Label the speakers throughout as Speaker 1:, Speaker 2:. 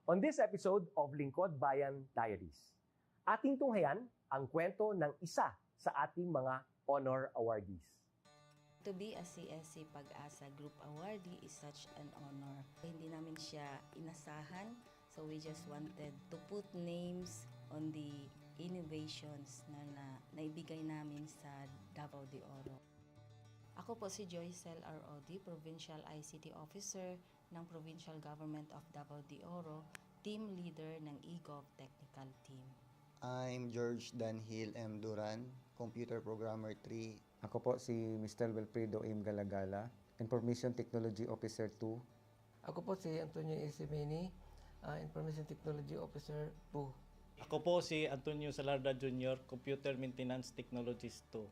Speaker 1: On this episode of Lingkod Bayan Diaries, ating tunghayan ang kwento ng isa sa ating mga honor awardees.
Speaker 2: To be a CSC Pag-asa Group Awardee is such an honor. Hindi namin siya inasahan, so we just wanted to put names on the innovations na naibigay namin sa Davao de Oro. Ako po si Joycel R.O.D., Provincial ICT Officer ng Provincial Government of Davao de Oro, Team Leader ng eGov Technical Team.
Speaker 3: I'm George Danhil M. Duran, Computer Programmer 3.
Speaker 4: Ako po si Mr. Wilfredo M. Galagala, Information Technology Officer 2.
Speaker 5: Ako po si Antonio Isimini, Information Technology Officer 2.
Speaker 6: Ako po si Antonio Salarda Jr., Computer Maintenance Technologist 2.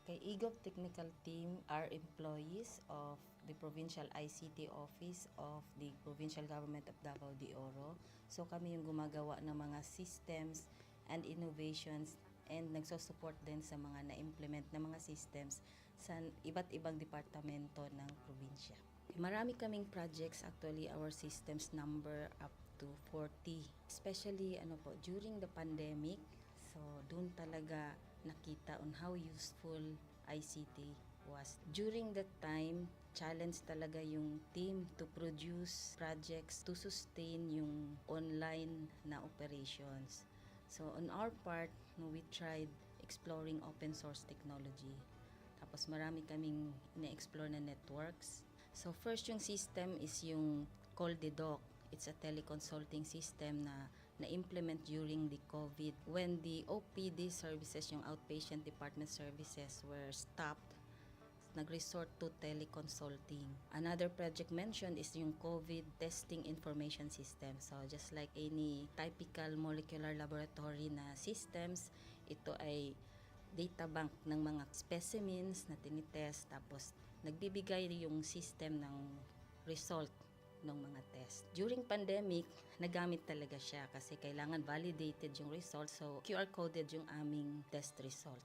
Speaker 2: Kay eGov Technical Team are employees of the Provincial ICT Office of the Provincial Government of Davao de Oro. So kami yung gumagawa ng mga systems and innovations and nagsusupport din sa mga na-implement na mga systems sa iba't ibang departamento ng probinsya. Marami kaming projects, actually our systems number up to 40. Especially during the pandemic, so doon talaga nakita on how useful ICT was. During that time, challenge talaga yung team to produce projects to sustain yung online na operations. So on our part, we tried exploring open source technology. Tapos marami kaming ina-explore na networks. So first yung system is yung CallDedoc. It's a teleconsulting system na na-implement during the COVID. When the OPD services, yung outpatient department services were stopped, nag-resort to teleconsulting. Another project mentioned is yung COVID testing information system. So just like any typical molecular laboratory na systems, ito ay data bank ng mga specimens na tinitest, tapos nagbibigay yung system ng result ng mga test. During pandemic, nagamit talaga siya kasi kailangan validated yung result, so QR coded yung aming test result.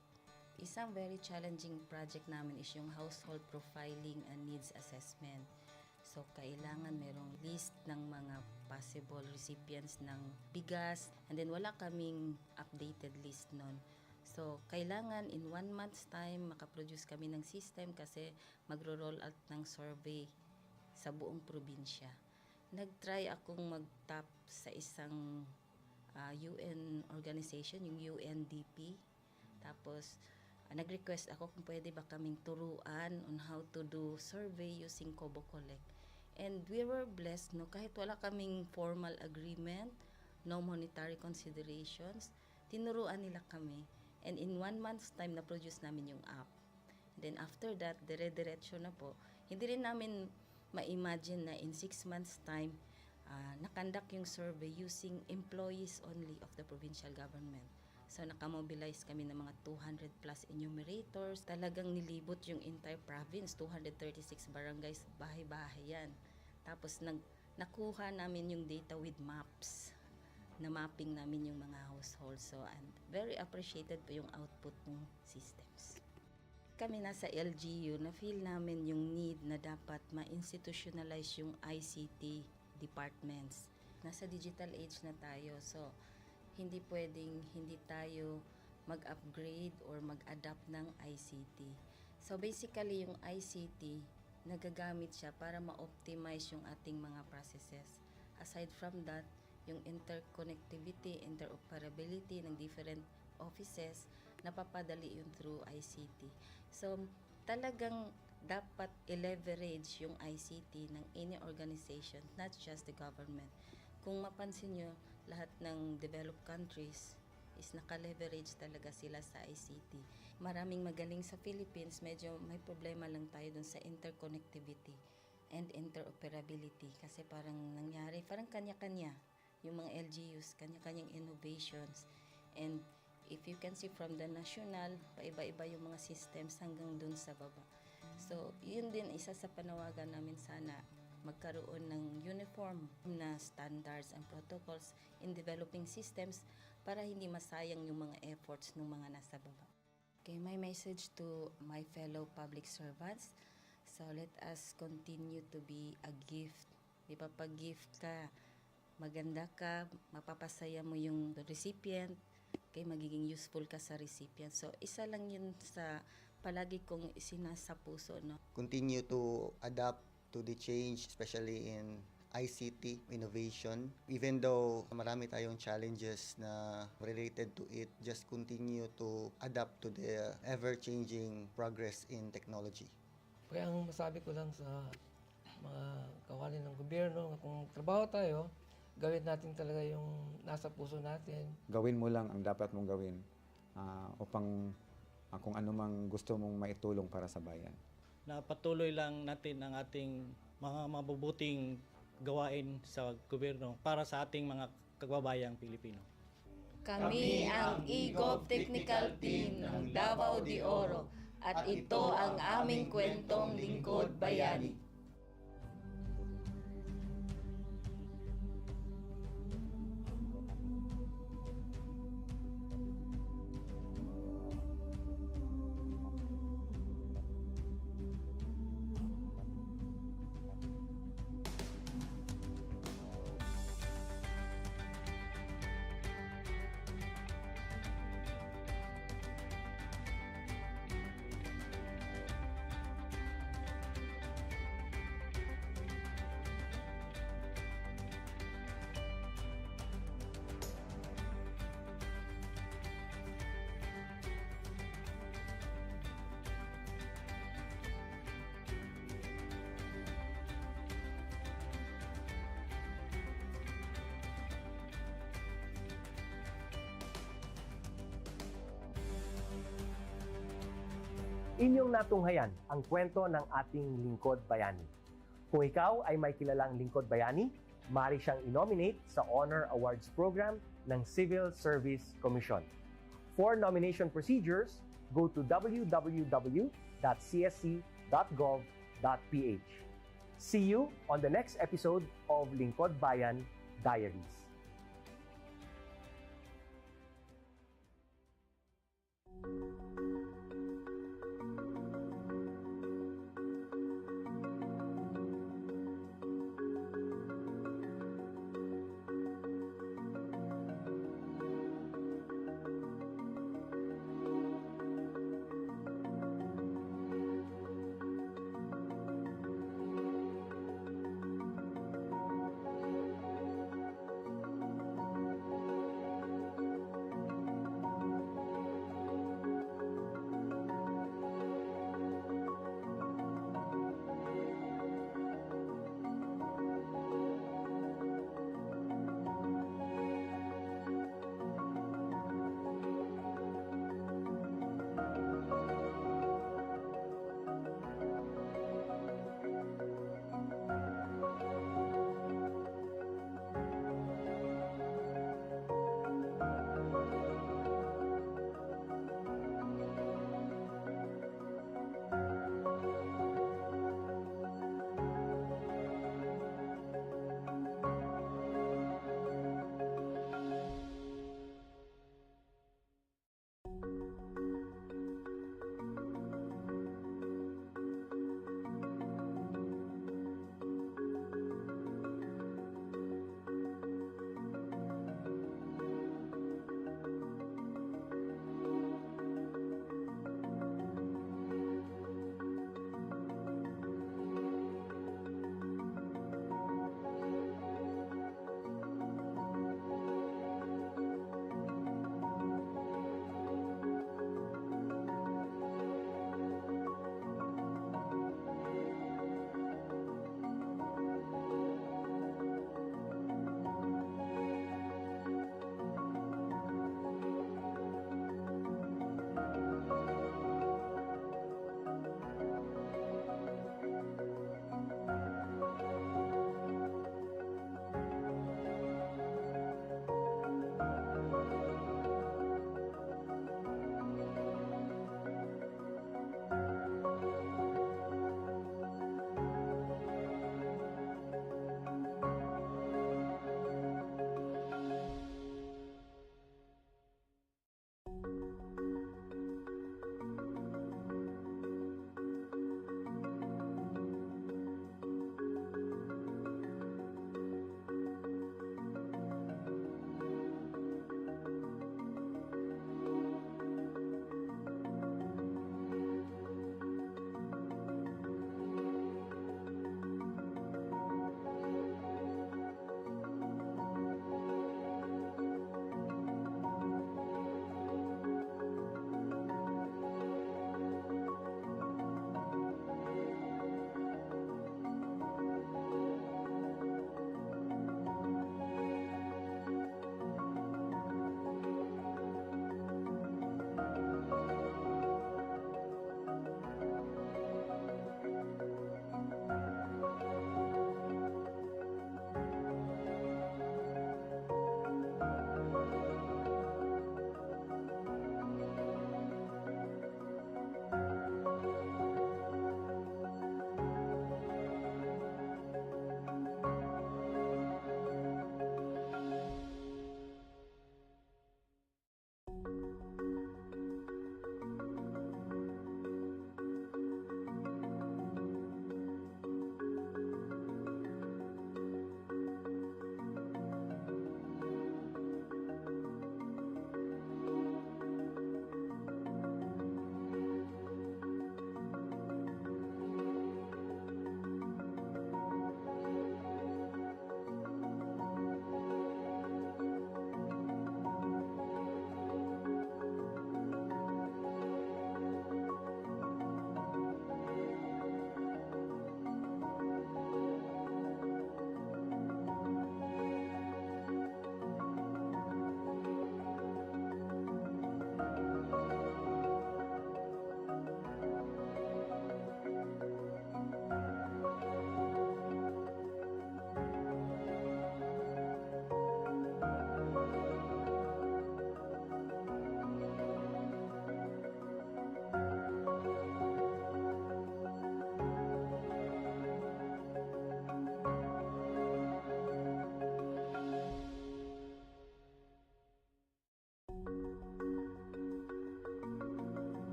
Speaker 2: Isang very challenging project namin is yung household profiling and needs assessment. So kailangan merong list ng mga possible recipients ng bigas, and then wala kaming updated list nun. So kailangan in 1 month's time makaproduce kami ng system kasi magro-roll out ng survey sa buong probinsya. Nag-try akong mag-tap sa isang UN organization, yung UNDP. Tapos, nag-request ako kung pwede ba kaming turuan on how to do survey using Kobo Collect. And we were blessed, kahit wala kaming formal agreement, no monetary considerations, tinuruan nila kami. And in 1 month's time, na-produce namin yung app. And then after that, dire-diretso na po. Hindi rin namin ma-imagine na in 6 months' time, nakandak yung survey using employees only of the provincial government. So, nakamobilize kami ng mga 200 plus enumerators. Talagang nilibot yung entire province, 236 barangays, bahay-bahay yan. Tapos, nakuha namin yung data with maps. Na mapping namin yung mga households. So, and very appreciated po yung output ng systems. Kami nasa LGU, na-feel namin yung need na dapat ma-institutionalize yung ICT departments. Nasa digital age na tayo, so hindi pwedeng hindi tayo mag-upgrade or mag-adapt ng ICT. So basically yung ICT, nagagamit siya para ma-optimize yung ating mga processes. Aside from that, yung interconnectivity, interoperability ng different offices, napapadali yun through ICT. So, talagang dapat i-leverage yung ICT ng any organization, not just the government. Kung mapansin nyo, lahat ng developed countries is naka-leverage talaga sila sa ICT. Maraming magaling sa Philippines, medyo may problema lang tayo dun sa interconnectivity and interoperability kasi parang nangyari, parang kanya-kanya yung mga LGUs, kanya-kanyang innovations. And if you can see from the national, paiba-iba yung mga systems hanggang dun sa baba. So, yun din isa sa panawagan namin, sana magkaroon ng uniform na standards and protocols in developing systems para hindi masayang yung mga efforts ng mga nasa baba. Okay, my message to my fellow public servants, so let us continue to be a gift. Di ba, pag gift ka, maganda ka, mapapasaya mo yung recipient, kay magiging useful ka sa recipient. So, isa lang yun sa palagi kong isinasa puso, no?
Speaker 3: Continue to adapt to the change, especially in ICT innovation. Even though marami tayong challenges na related to it, just continue to adapt to the ever-changing progress in technology.
Speaker 5: Kaya ang masabi ko lang sa mga kawani ng gobyerno, kung trabaho tayo, gawin natin talaga yung nasa puso natin.
Speaker 4: Gawin mo lang ang dapat mong gawin upang kung ano mang gusto mong maitulong para sa bayan.
Speaker 6: Na patuloy lang natin ang ating mga mabubuting gawain sa gobyerno para sa ating mga kababayang Pilipino.
Speaker 2: Kami ang EGOV Technical Team ng Davao de Oro at ito ang aming kwentong lingkod bayani.
Speaker 1: Inyong natunghayan ang kwento ng ating lingkod bayani. Kung ikaw ay may kilalang lingkod bayani, maaari siyang i-nominate sa Honor Awards Program ng Civil Service Commission. For nomination procedures, go to www.csc.gov.ph. See you on the next episode of Lingkod Bayan Diaries.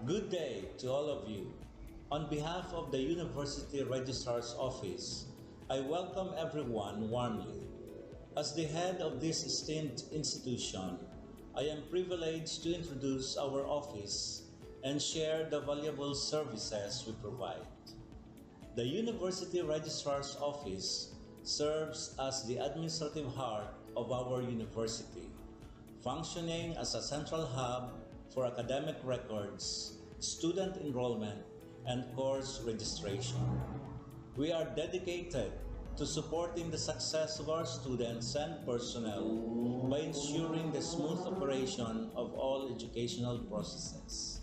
Speaker 7: Good day to all of you. On behalf of the University Registrar's Office, I welcome everyone warmly. As the head of this esteemed institution, I am privileged to introduce our office and share the valuable services we provide. The University Registrar's Office serves as the administrative heart of our university, functioning as a central hub for academic records, student enrollment, and course registration. We are dedicated to supporting the success of our students and personnel by ensuring the smooth operation of all educational processes.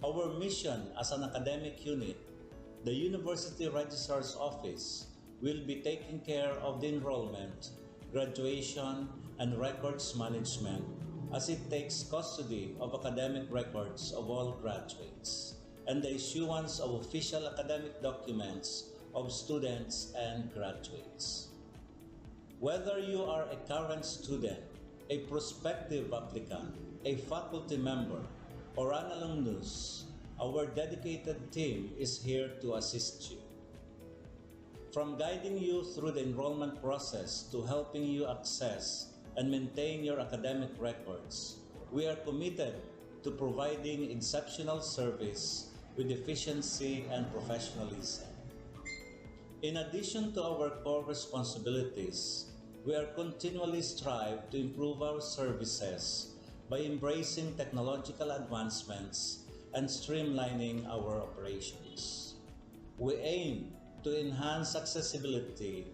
Speaker 7: Our mission as an academic unit, the University Registrar's Office, will be taking care of the enrollment, graduation, and records management as it takes custody of academic records of all graduates and the issuance of official academic documents of students and graduates. Whether you are a current student, a prospective applicant, a faculty member, or an alumnus, our dedicated team is here to assist you. From guiding you through the enrollment process to helping you access and maintain your academic records, we are committed to providing exceptional service with efficiency and professionalism. In addition to our core responsibilities, we are continually strive to improve our services by embracing technological advancements and streamlining our operations. We aim to enhance accessibility,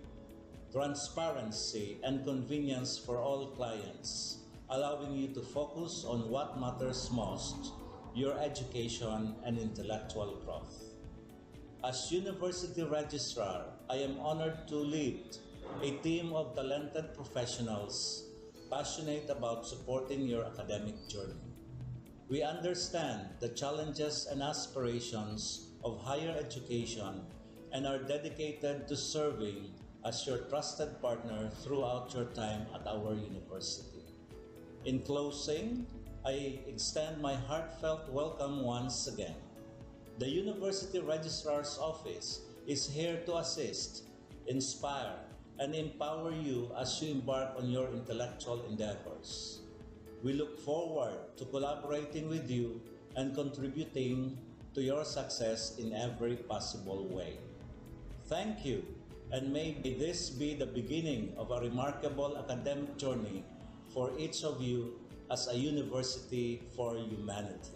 Speaker 7: transparency, and convenience for all clients, allowing you to focus on what matters most, your education and intellectual growth. As University Registrar, I am honored to lead a team of talented professionals passionate about supporting your academic journey. We understand the challenges and aspirations of higher education and are dedicated to serving as your trusted partner throughout your time at our university. In closing, I extend my heartfelt welcome once again. The University Registrar's Office is here to assist, inspire, and empower you as you embark on your intellectual endeavors. We look forward to collaborating with you and contributing to your success in every possible way. Thank you, and may this be the beginning of a remarkable academic journey for each of you as a university for humanity.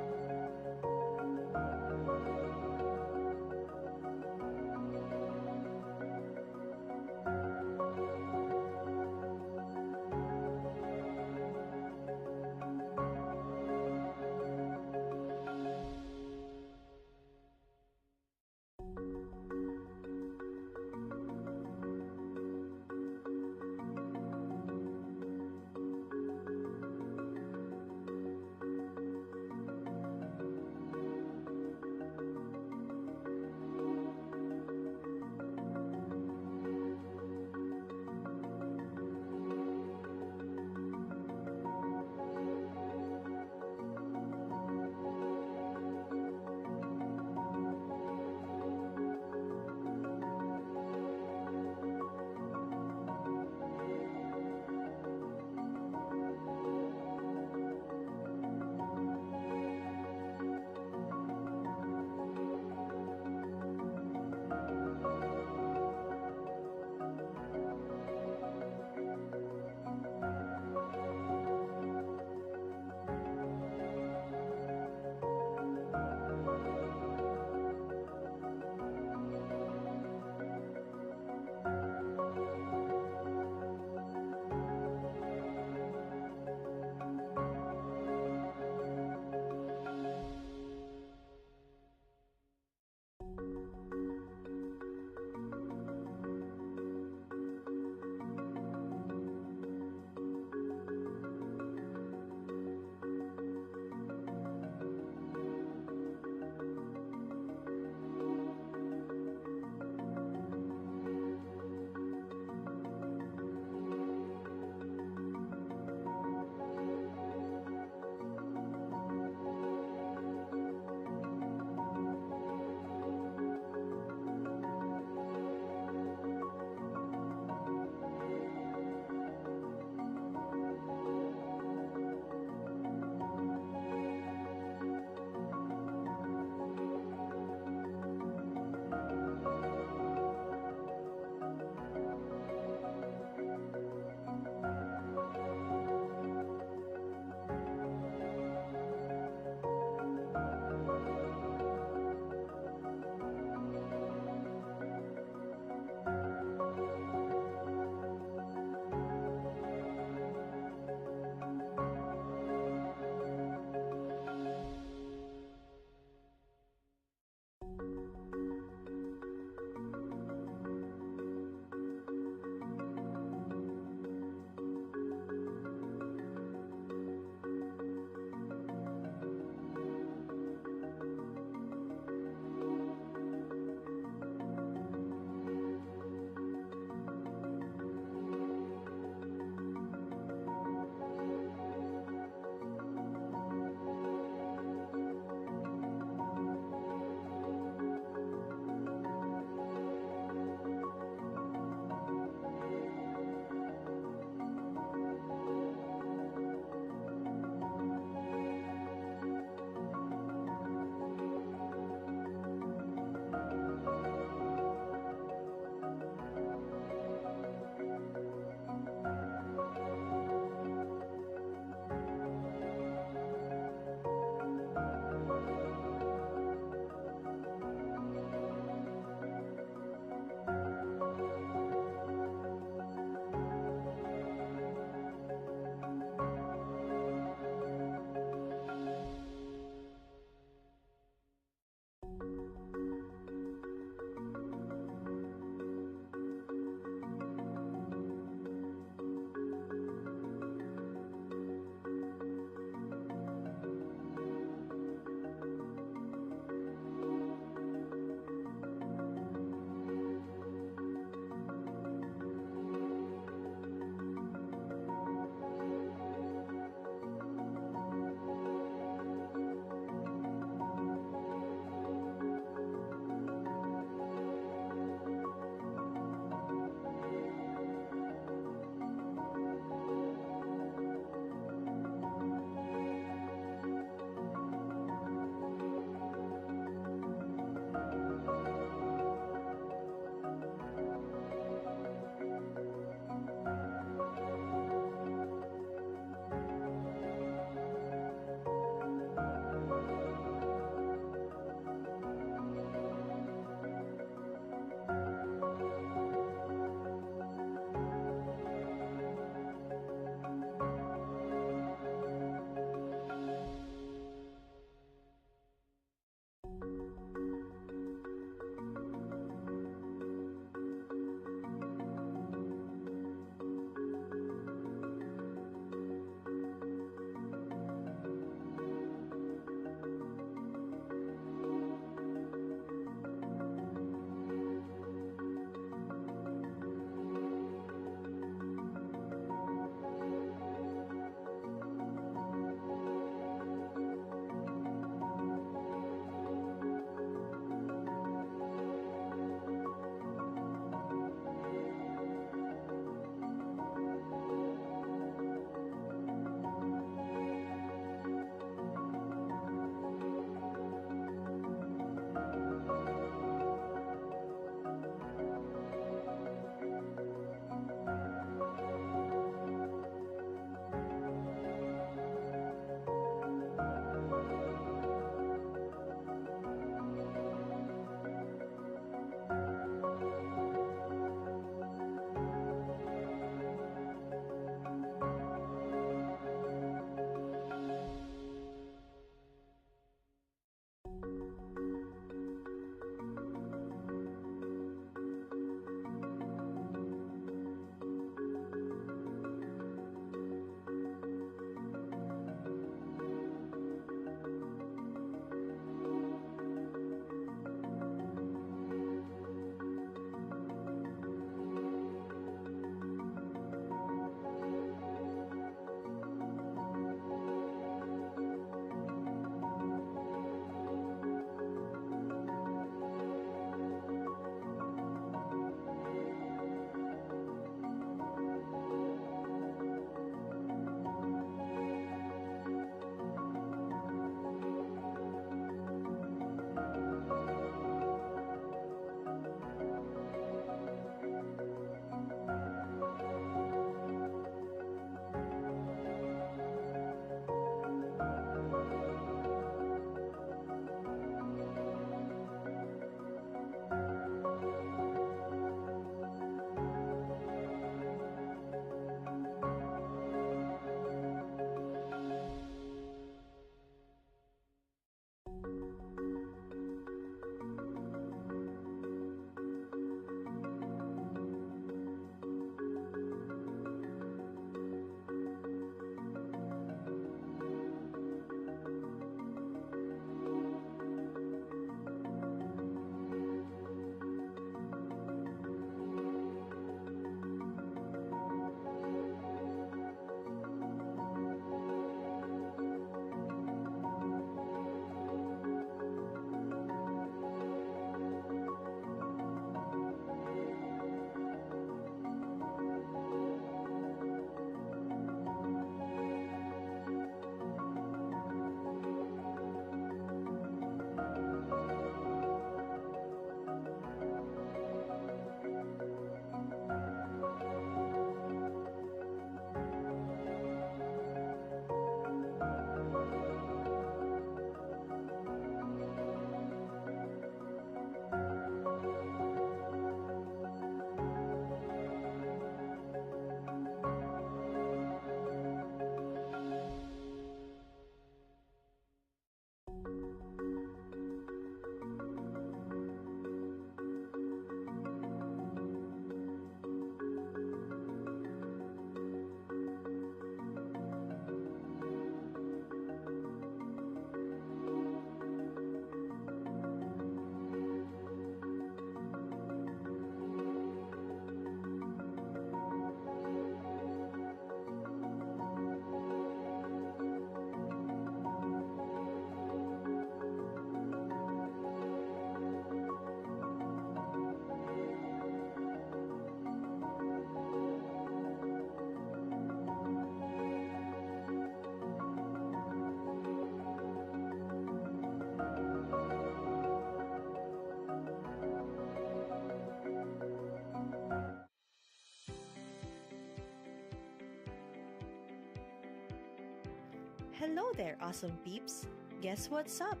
Speaker 8: Hello there, awesome peeps! Guess what's up?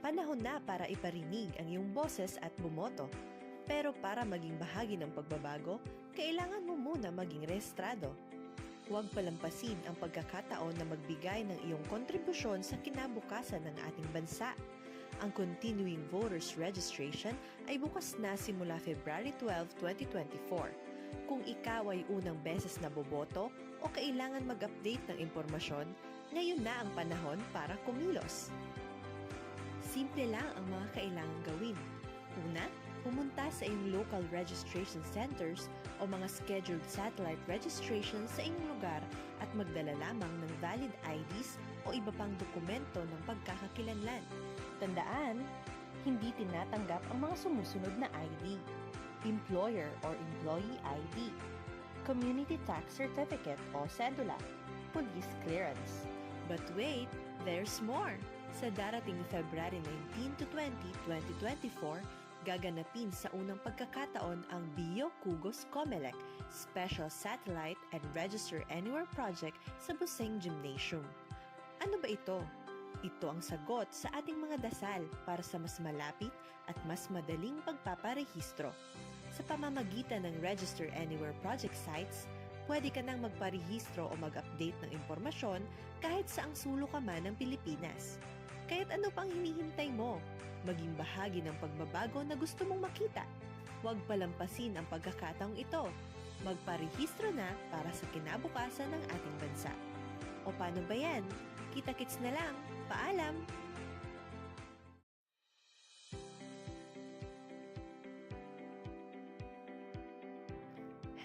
Speaker 8: Panahon na para iparinig ang iyong boses at bumoto. Pero para maging bahagi ng pagbabago, kailangan mo muna maging rehistrado. Huwag palampasin ang pagkakataon na magbigay ng iyong kontribusyon sa kinabukasan ng ating bansa. Ang Continuing Voters Registration ay bukas na simula February 12, 2024. Kung ikaw ay unang beses na boboto o kailangan mag-update ng impormasyon, ngayon na ang panahon para kumilos. Simple lang ang mga kailangang gawin. Una, pumunta sa iyong local registration centers o mga scheduled satellite registration sa inyong lugar at magdala lamang ng valid IDs o iba pang dokumento ng pagkakakilanlan. Tandaan, hindi tinatanggap ang mga sumusunod na ID: Employer or Employee ID, Community Tax Certificate o Cedula, Police Clearance. But wait, there's more! Sa darating February 19 to 20, 2024, gaganapin sa unang pagkakataon ang Bio Kugos Comelec Special Satellite and Register Anywhere Project sa Buseng Gymnasium. Ano ba ito? Ito ang sagot sa ating mga dasal para sa mas malapit at mas madaling pagpaparehistro. Sa pamamagitan ng Register Anywhere Project sites, pwede ka nang magparehistro o mag-update ng impormasyon kahit saang sulok ka man ng Pilipinas. Kaya't ano pang hinihintay mo? Maging bahagi ng pagbabago na gusto mong makita. Huwag palampasin ang pagkakataong ito. Magparehistro na para sa kinabukasan ng ating bansa. O paano ba yan? Kita-kits na lang. Paalam!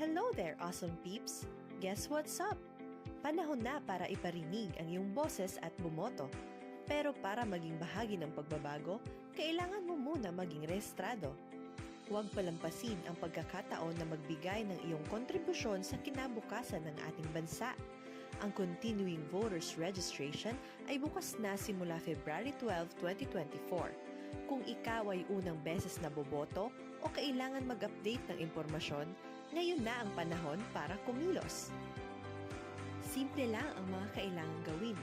Speaker 8: Hello there, awesome peeps! Guess what's up? Panahon na para iparinig ang iyong boses at bumoto. Pero para maging bahagi ng pagbabago, kailangan mo muna maging rehistrado. Huwag palampasin ang pagkakataon na magbigay ng iyong kontribusyon sa kinabukasan ng ating bansa. Ang Continuing Voters Registration ay bukas na simula February 12, 2024. Kung ikaw ay unang beses na boboto o kailangan mag-update ng impormasyon, ngayon na ang panahon para kumilos. Simple lang ang mga kailangang gawin.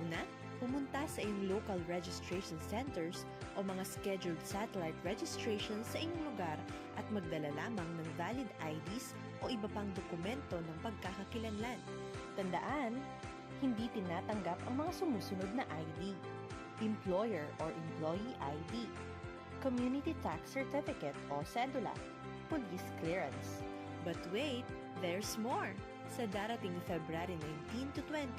Speaker 8: Una, pumunta sa iyong local registration centers o mga scheduled satellite registration sa inyong lugar at magdala lamang ng valid IDs o iba pang dokumento ng pagkakakilanlan. Tandaan, hindi tinatanggap ang mga sumusunod na ID: Employer or Employee ID, Community Tax Certificate o Cedula, Police Clearance. But wait, there's more! Sa darating February 19 to 20,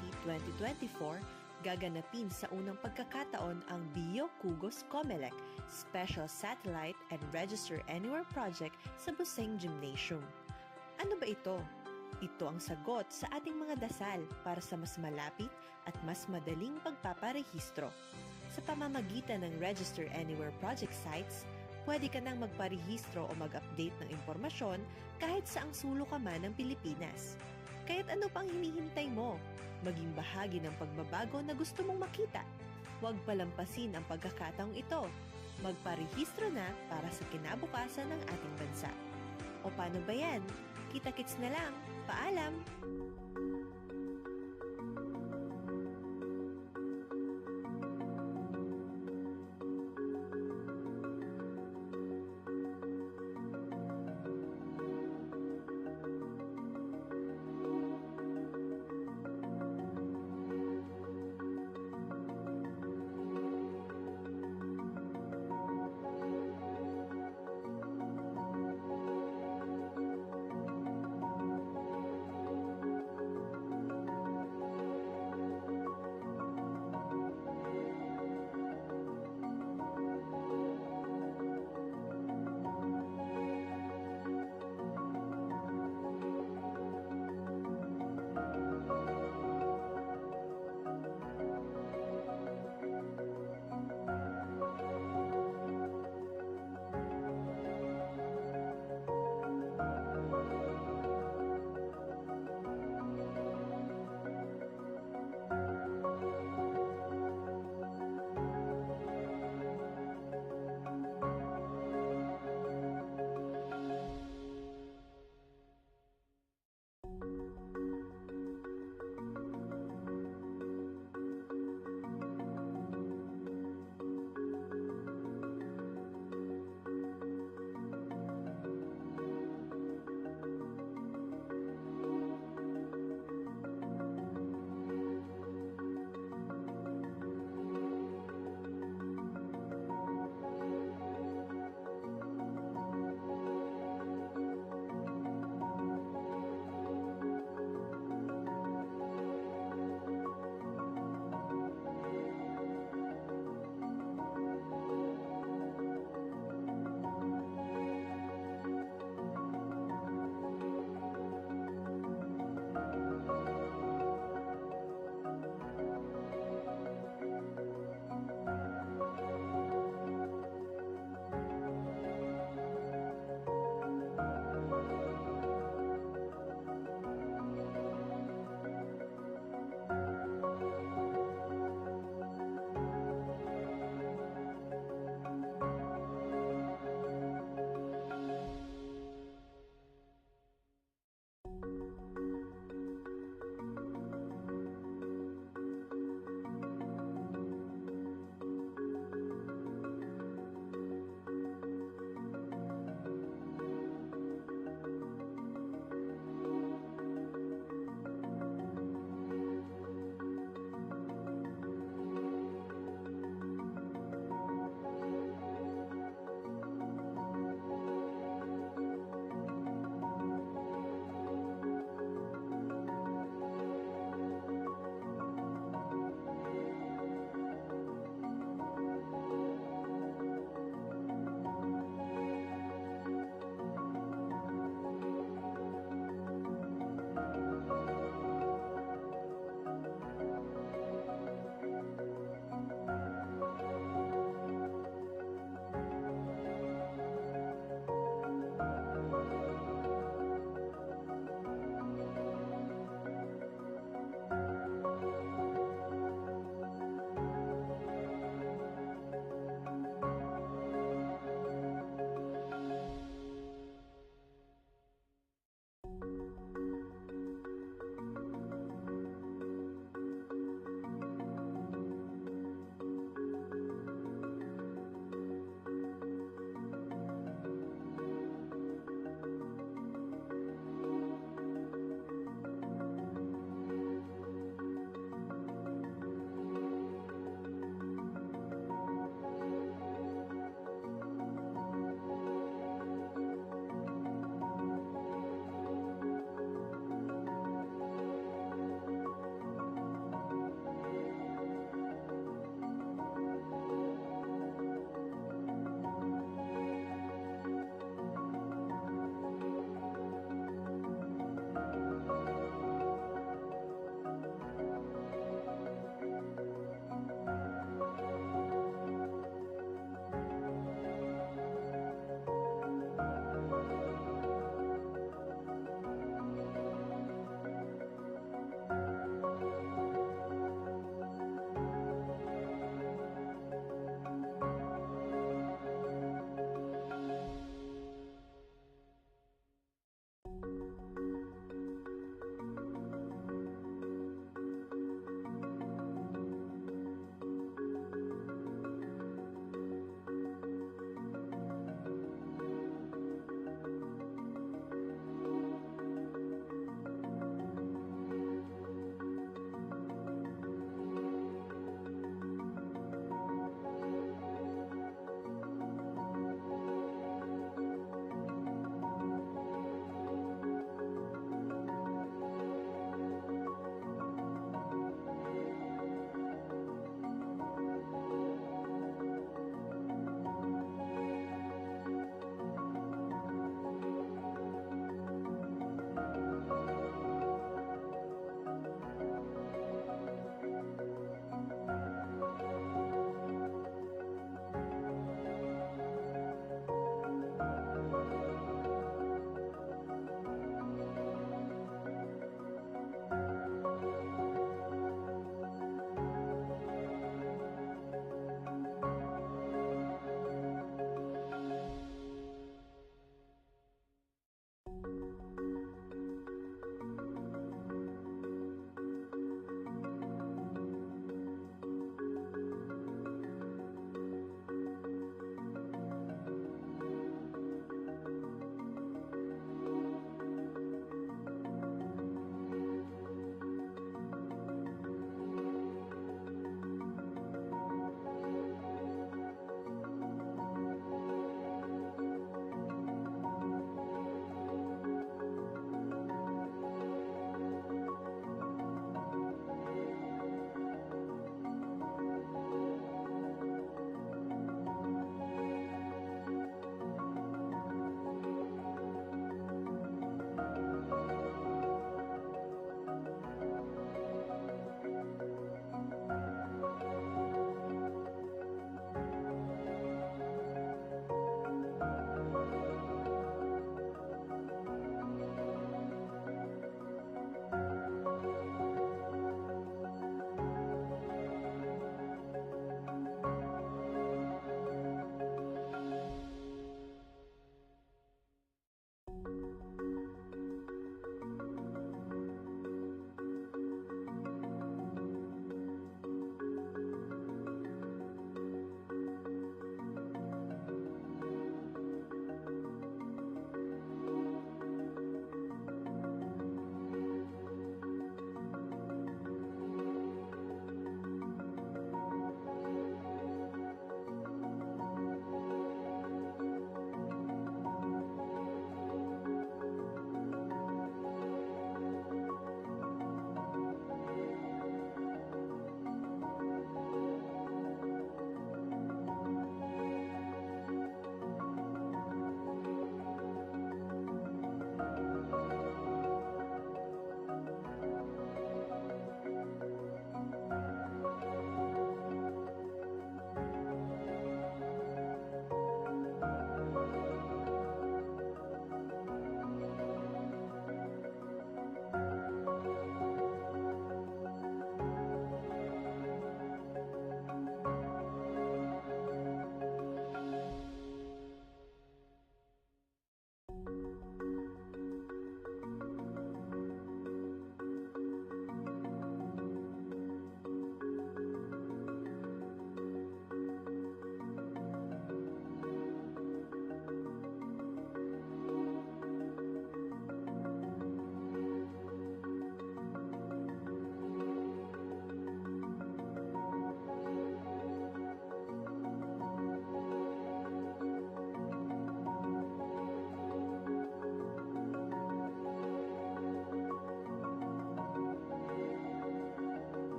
Speaker 8: 2024, gaganapin sa unang pagkakataon ang Bio Kugos Comelec Special Satellite and Register Anywhere Project sa Buseng Gymnasium. Ano ba ito? Ito ang sagot sa ating mga dasal para sa mas malapit at mas madaling pagpaparehistro. Sa pamamagitan ng Register Anywhere Project sites, pwede ka nang magparehistro o mag-update ng impormasyon kahit saang sulok ka man ng Pilipinas. Kaya't ano pang hinihintay mo? Maging bahagi ng pagbabago na gusto mong makita. Huwag palampasin ang pagkakataong ito. Magparehistro na para sa kinabukasan ng ating bansa. O paano ba yan? Kita-kits na lang. Paalam!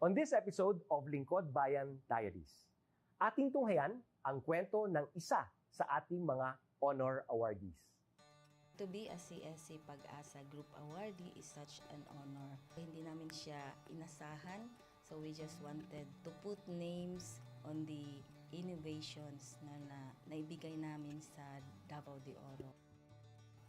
Speaker 1: On this episode of Lingkod Bayan Diaries, ating tunghayan ang kwento ng isa sa ating mga honor awardees.
Speaker 2: To be a CSC Pag-asa Group Awardee is such an honor. Hindi namin siya inasahan, so we just wanted to put names on the innovations na naibigay namin sa Davao de Oro.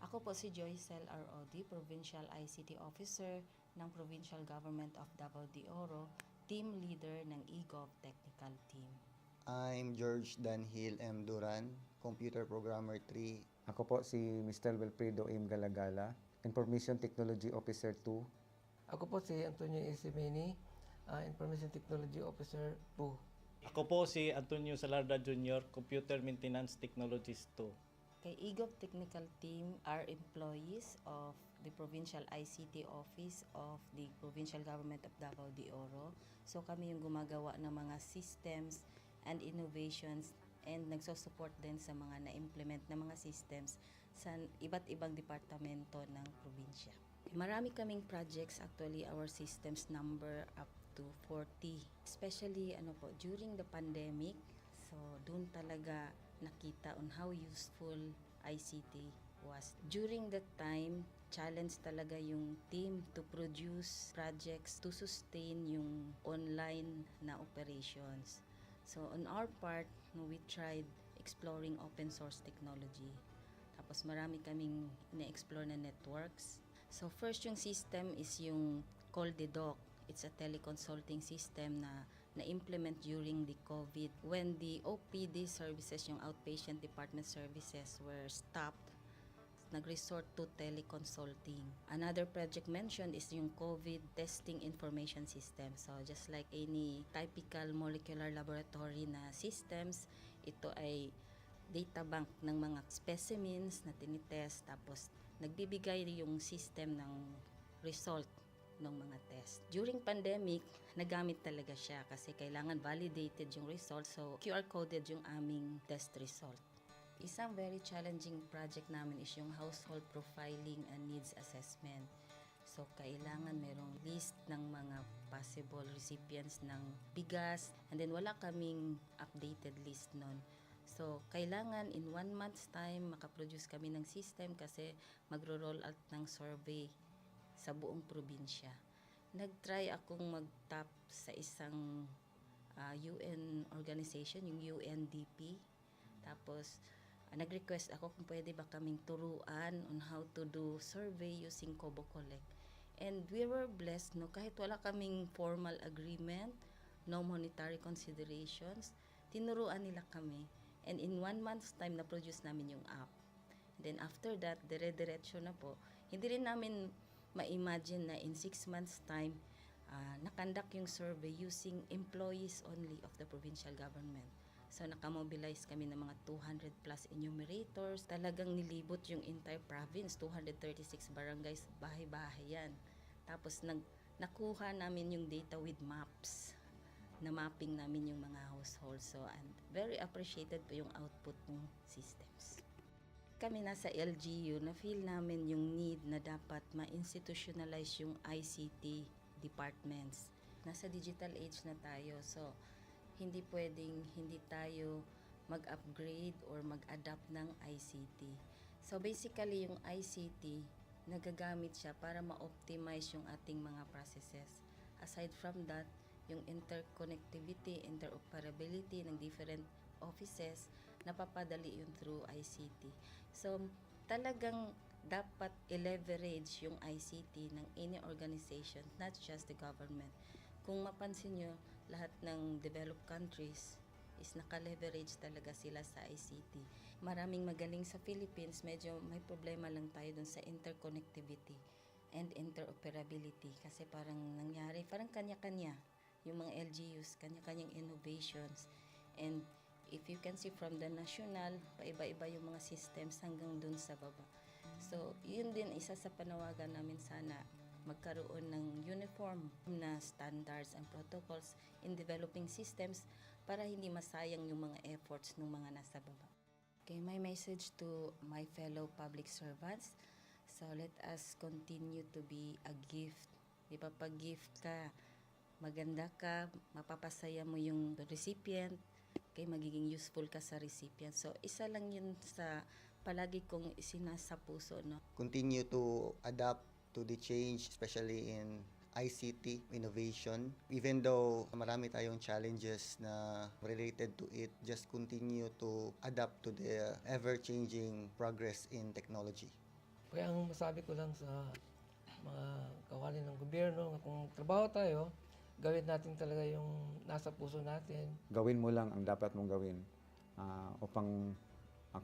Speaker 2: Ako po si Joycel R. Odi, Provincial ICT Officer ng Provincial Government of Davao de Oro, Team Leader ng eGov Technical Team.
Speaker 3: I'm George Danhil M. Duran, Computer Programmer 3.
Speaker 4: Ako po si Mr. Wilfredo M. Galagala, Information Technology Officer 2.
Speaker 5: Ako po si Antonio Isimini, Information Technology Officer 2.
Speaker 6: Ako po si Antonio Salarda Jr., Computer Maintenance Technologist 2.
Speaker 2: Kay eGov Technical Team are employees of the Provincial ICT Office of the Provincial Government of Davao de Oro. So kami yung gumagawa ng mga systems and innovations and nagsusupport din sa mga na-implement na mga systems sa iba't ibang departamento ng probinsya. Marami kaming projects, actually our systems number up to 40. Especially during the pandemic, so doon talaga nakita on how useful ICT was. During that time, challenge talaga yung team to produce projects to sustain yung online na operations. So on our part, we tried exploring open source technology. Tapos marami kaming ina-explore na networks. So first yung system is yung CallDedoc. It's a teleconsulting system na na-implement during the COVID. When the OPD services, yung outpatient department services, were stopped, nag-resort to teleconsulting. Another project mentioned is yung COVID testing information system. So just like any typical molecular laboratory na systems, ito ay data bank ng mga specimens na tinitest, tapos nagbibigay yung system ng result ng mga test. During pandemic, nagamit talaga siya kasi kailangan validated yung result. So QR coded yung aming test result. Isang very challenging project namin is yung household profiling and needs assessment. So, kailangan merong list ng mga possible recipients ng bigas, and then wala kaming updated list nun. So, kailangan in 1 month's time makaproduce kami ng system kasi magro-roll out ng survey sa buong probinsya. Nag-try akong mag-tap sa isang UN organization, yung UNDP. Tapos, nag-request ako kung pwede ba kaming turuan on how to do survey using Kobo Collect. And we were blessed, kahit wala kaming formal agreement, no monetary considerations, tinuruan nila kami. And in 1 month's time, na-produce namin yung app. And then after that, dire-diretso na po. Hindi rin namin ma-imagine na in 6 months' time, nakandak yung survey using employees only of the provincial government. So, nakamobilize kami ng mga 200 plus enumerators. Talagang nilibot yung entire province, 236 barangays, bahay-bahay yan. Tapos, nakuha namin yung data with maps. Na-mapping namin yung mga households. So, and very appreciated po yung output ng systems. Kami nasa LGU, na-feel namin yung need na dapat ma-institutionalize yung ICT departments. Nasa digital age na tayo, so hindi pwedeng hindi tayo mag-upgrade or mag-adapt ng ICT. So basically, yung ICT, nagagamit siya para ma-optimize yung ating mga processes. Aside from that, yung interconnectivity, interoperability ng different offices, napapadali yun through ICT. So talagang dapat i-leverage yung ICT ng any organization, not just the government. Kung mapansin nyo, lahat ng developed countries is naka-leverage talaga sila sa ICT. Maraming magaling sa Philippines, medyo may problema lang tayo dun sa interconnectivity and interoperability kasi parang nangyari, parang kanya-kanya yung mga LGUs, kanya-kanyang innovations. And if you can see from the national, paiba-iba yung mga systems hanggang dun sa baba. So, yun din isa sa panawagan namin sana magkaroon ng uniform na standards and protocols in developing systems para hindi masayang yung mga efforts ng mga nasa baba. Okay, my message to my fellow public servants, so let us continue to be a gift. Di ba, pag gift ka, maganda ka, mapapasaya mo yung recipient, kay magiging useful ka sa recipient. So, isa lang yun sa palagi kong isinasa puso, no?
Speaker 3: Continue to adapt to the change, especially in ICT innovation. Even though marami tayong challenges na related to it, just continue to adapt to the ever-changing progress in technology.
Speaker 5: Kaya ang masabi ko lang sa mga kawali ng gobyerno, kung trabaho tayo, gawin natin talaga yung nasa puso natin.
Speaker 4: Gawin mo lang ang dapat mong gawin upang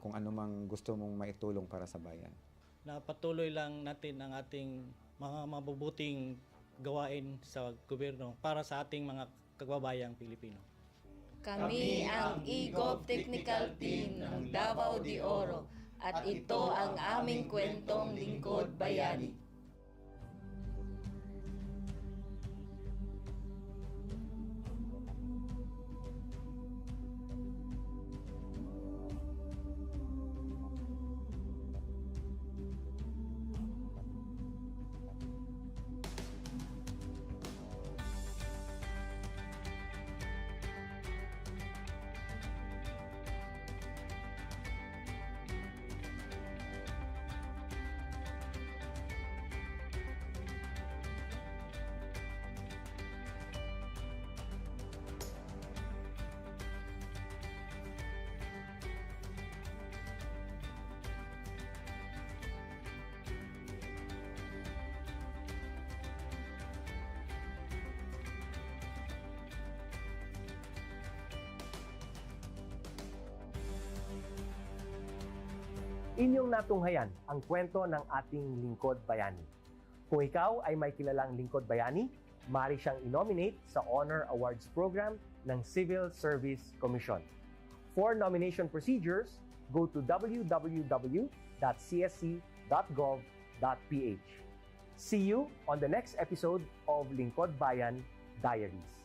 Speaker 4: kung ano mang gusto mong maitulong para sa bayan.
Speaker 6: Na patuloy lang natin ang ating mga mabubuting gawain sa gobyerno para sa ating mga kababayang Pilipino.
Speaker 2: Kami ang EGOV Technical Team ng Davao de Oro at ito ang aming kwentong Lingkod Bayani.
Speaker 1: Inyong natunghayan ang kwento ng ating lingkod bayani. Kung ikaw ay may kilalang lingkod bayani, maaari siyang i-nominate sa Honor Awards Program ng Civil Service Commission. For nomination procedures, go to www.csc.gov.ph. See you on the next episode of Lingkod Bayan Diaries.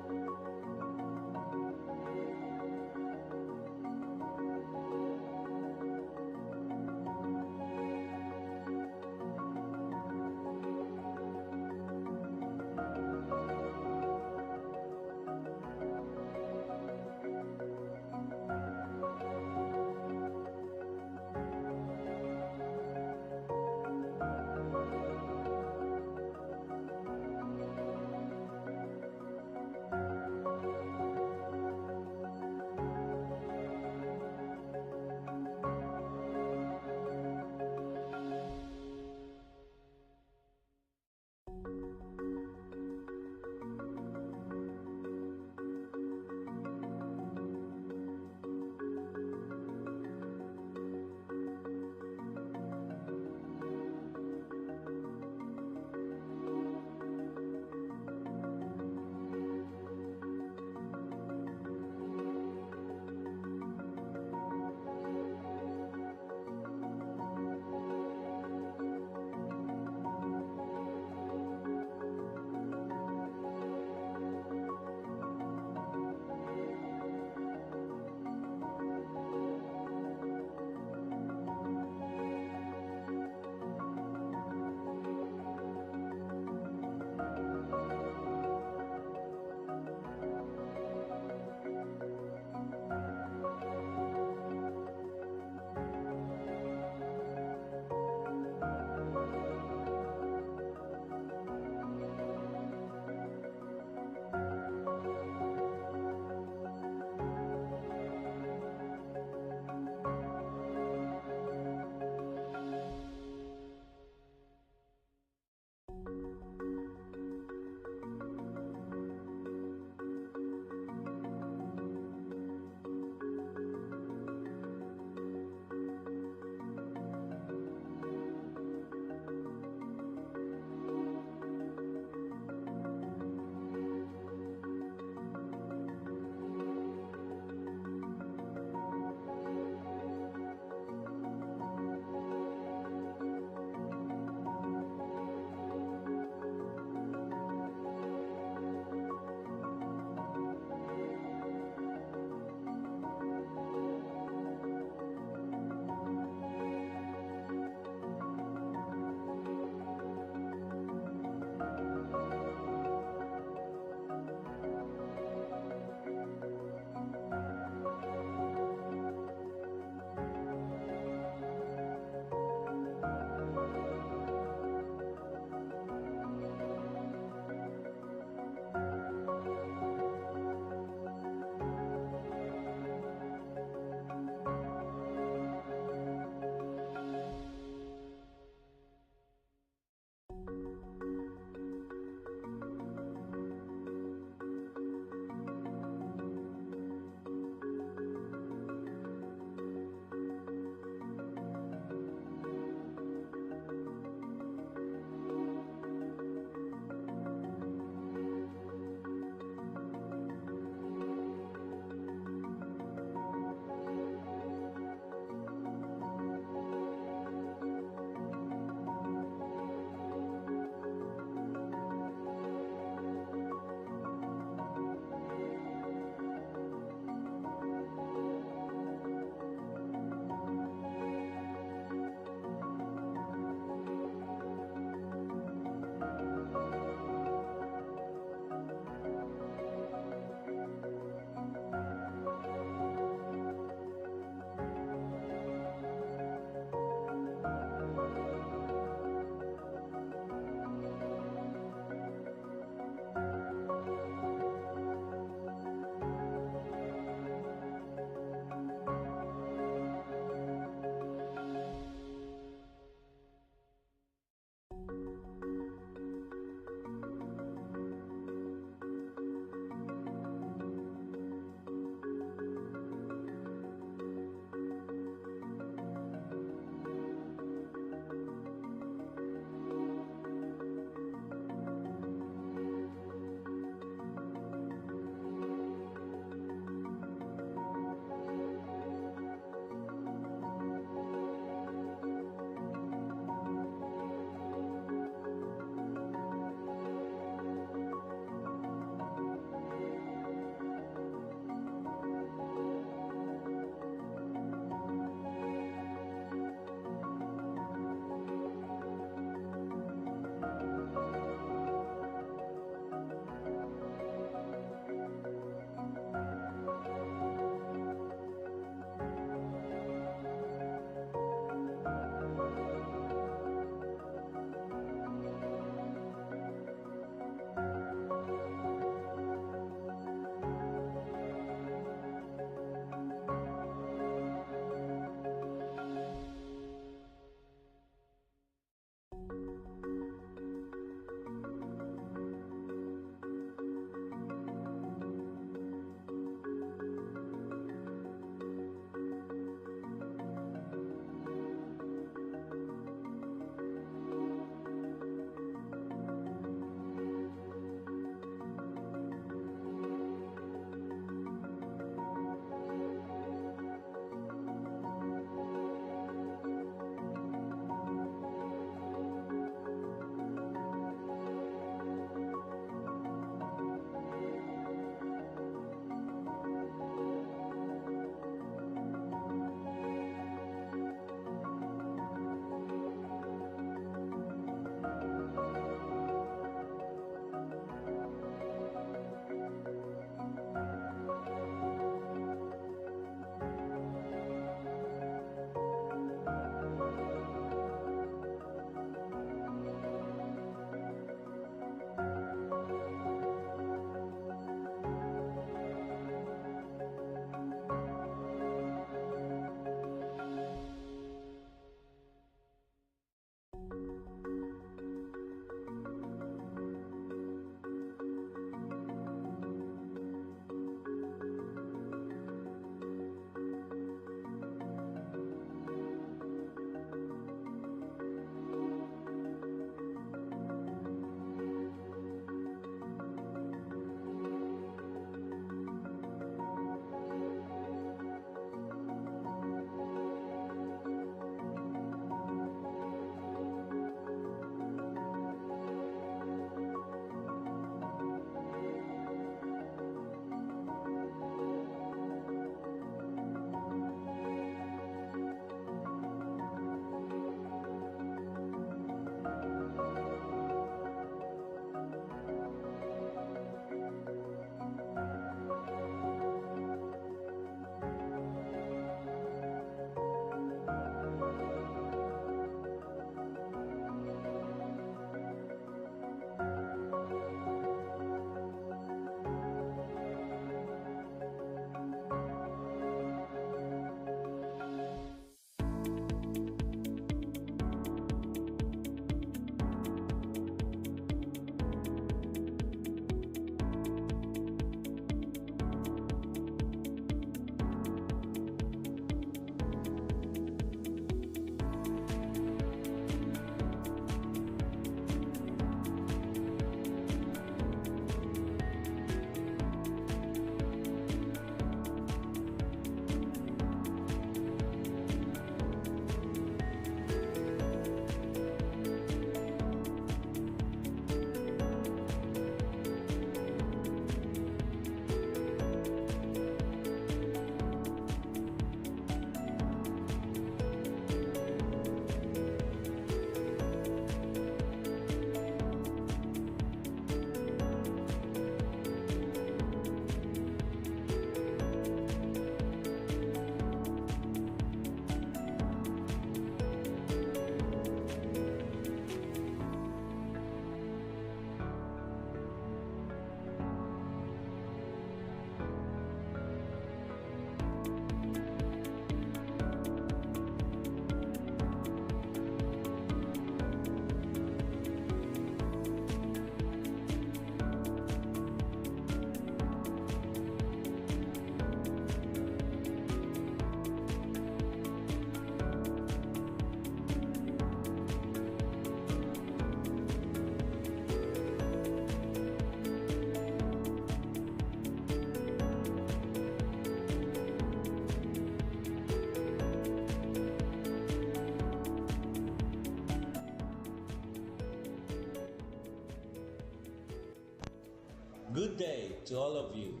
Speaker 7: Good day to all of you.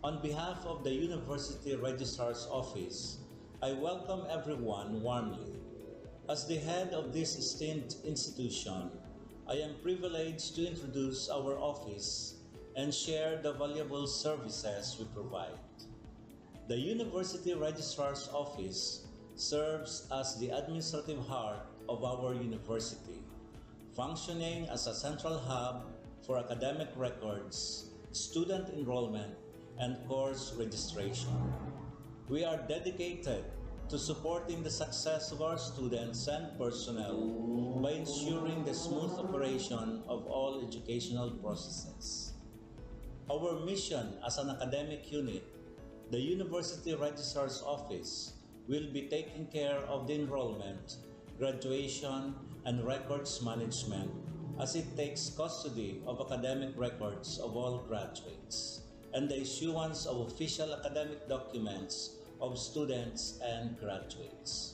Speaker 7: On behalf of the University Registrar's Office, I welcome everyone warmly. As the head of this esteemed institution, I am privileged to introduce our office and share the valuable services we provide. The University Registrar's Office serves as the administrative heart of our university, functioning as a central hub for academic records, student enrollment, and course registration. We are dedicated to supporting the success of our students and personnel by ensuring the smooth operation of all educational processes. Our mission as an academic unit, the University Registrar's Office, will be taking care of the enrollment, graduation, and records management as it takes custody of academic records of all graduates and the issuance of official academic documents of students and graduates.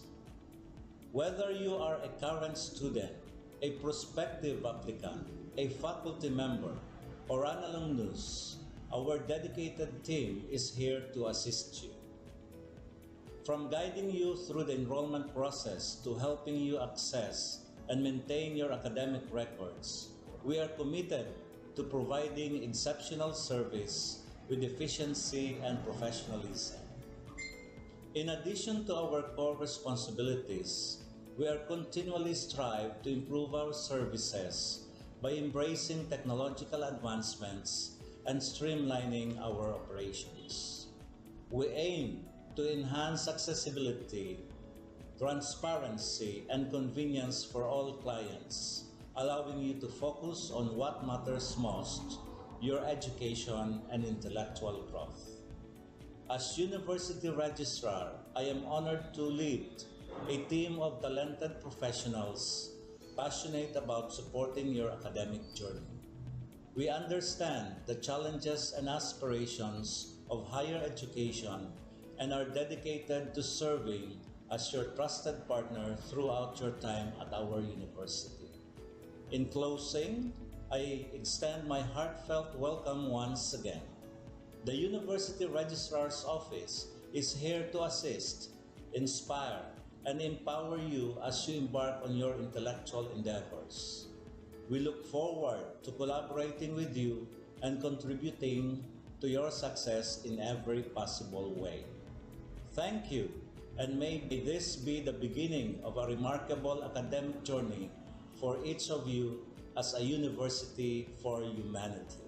Speaker 7: Whether you are a current student, a prospective applicant, a faculty member, or an alumnus, our dedicated team is here to assist you. From guiding you through the enrollment process to helping you access and maintain your academic records, we are committed to providing exceptional service with efficiency and professionalism. In addition to our core responsibilities, we are continually strive to improve our services by embracing technological advancements and streamlining our operations. We aim to enhance accessibility, transparency, and convenience for all clients, allowing you to focus on what matters most, your education and intellectual growth. As University Registrar, I am honored to lead a team of talented professionals passionate about supporting your academic journey. We understand the challenges and aspirations of higher education and are dedicated to serving as your trusted partner throughout your time at our university. In closing, I extend my heartfelt welcome once again. The University Registrar's Office is here to assist, inspire, and empower you as you embark on your intellectual endeavors. We look forward to collaborating with you and contributing to your success in every possible way. Thank you, and may this be the beginning of a remarkable academic journey for each of you as a university for humanity.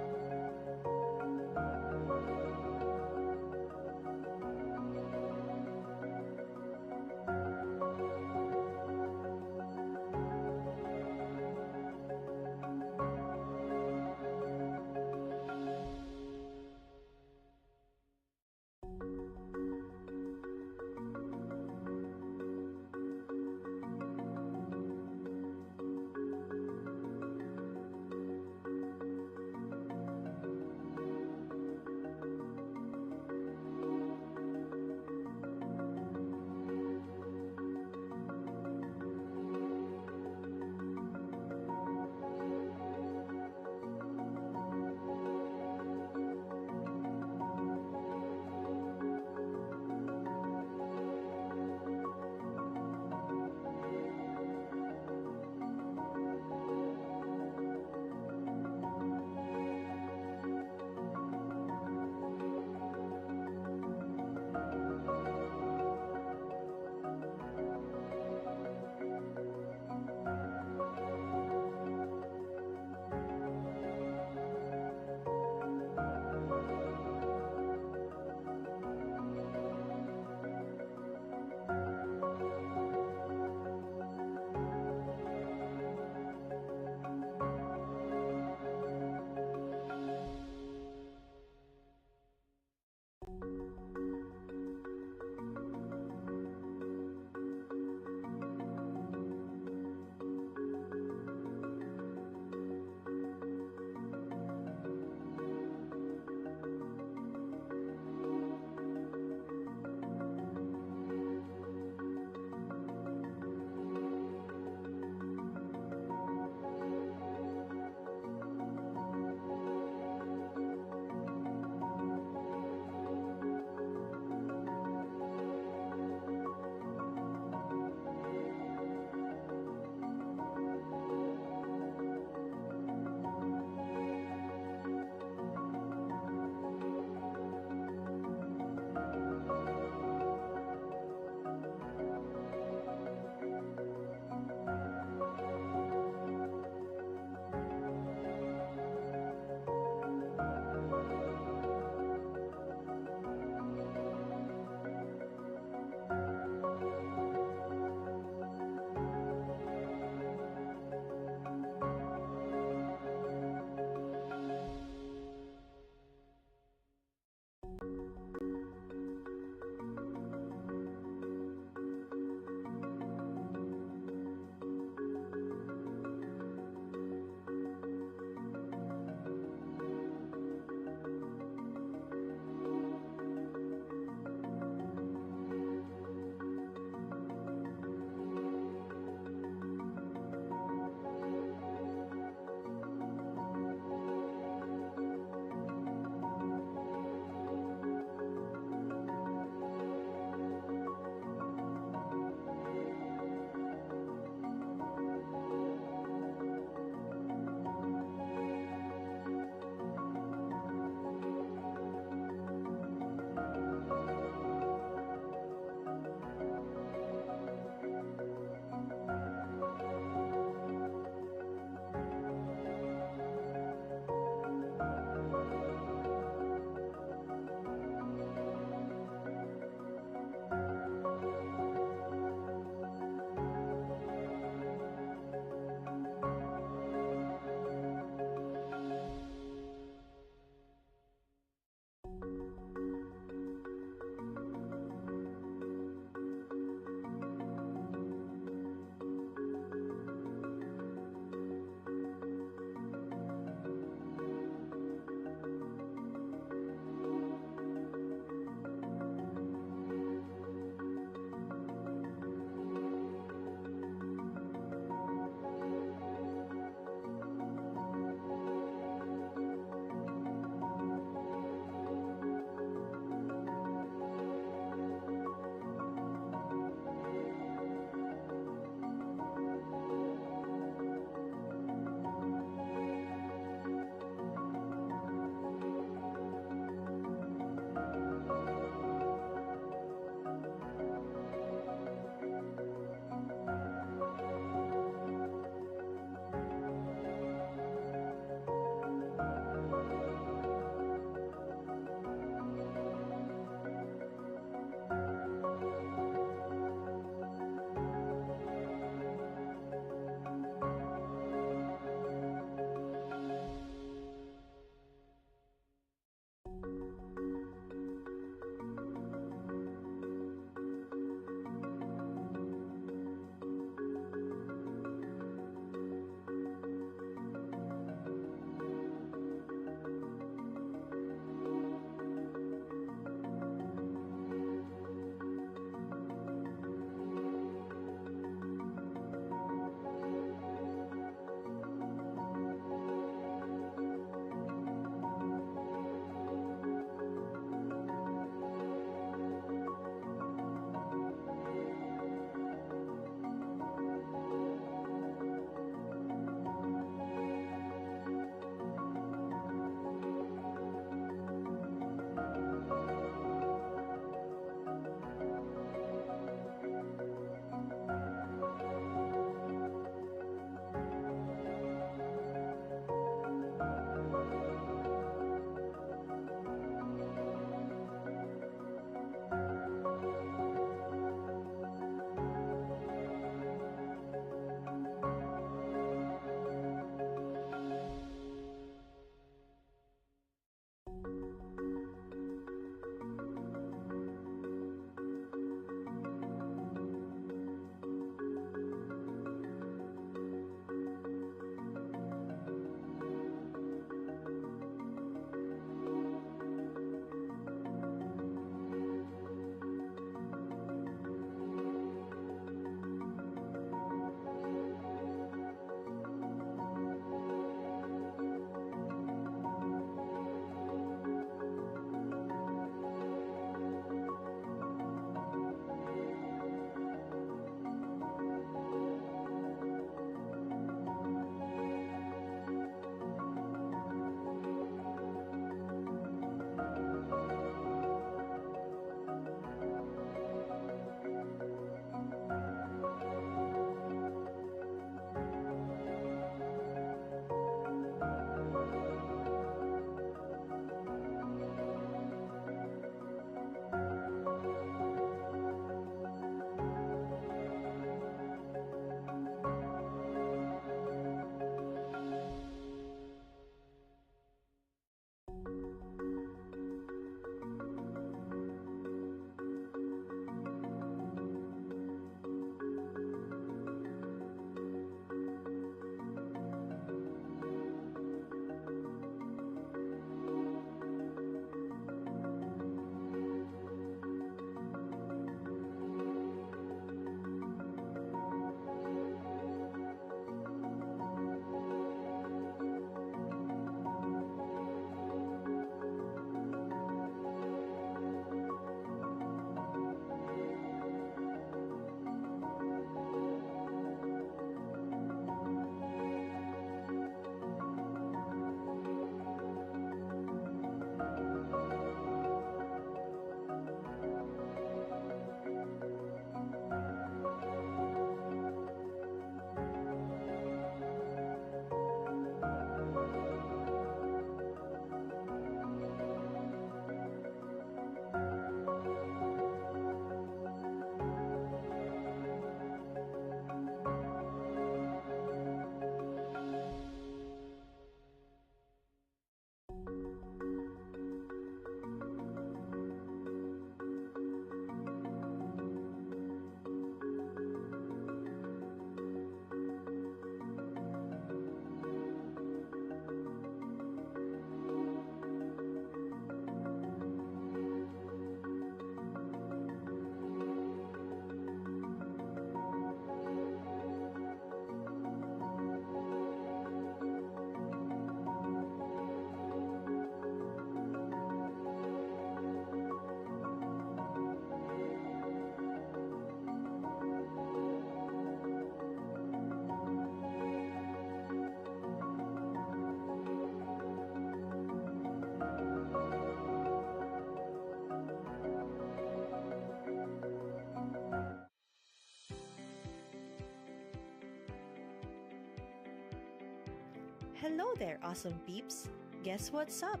Speaker 8: Hello there, awesome peeps! Guess what's up?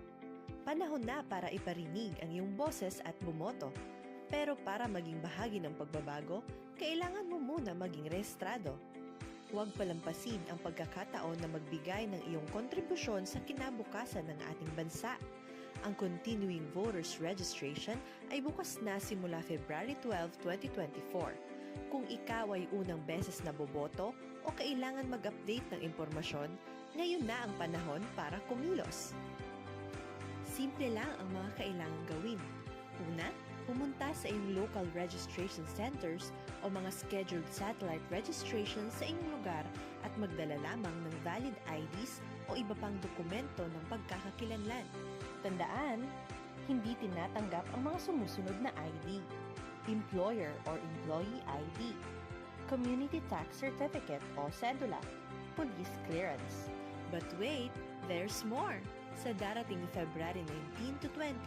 Speaker 8: Panahon na para iparinig ang iyong boses at bumoto. Pero para maging bahagi ng pagbabago, kailangan mo muna maging rehistrado. Huwag palampasin ang pagkakataon na magbigay ng iyong kontribusyon sa kinabukasan ng ating bansa. Ang Continuing Voters Registration ay bukas na simula February 12, 2024. Kung ikaw ay unang beses na boboto o kailangan mag-update ng impormasyon, ngayon na ang panahon para kumilos. Simple lang ang mga kailangang gawin. Una, pumunta sa iyong local registration centers o mga scheduled satellite registration sa inyong lugar at magdala lamang ng valid IDs o iba pang dokumento ng pagkakakilanlan. Tandaan, hindi tinatanggap ang mga sumusunod na ID: Employer or Employee ID, Community Tax Certificate o Cedula, Police Clearance. But wait, there's more! Sa darating February 19 to 20,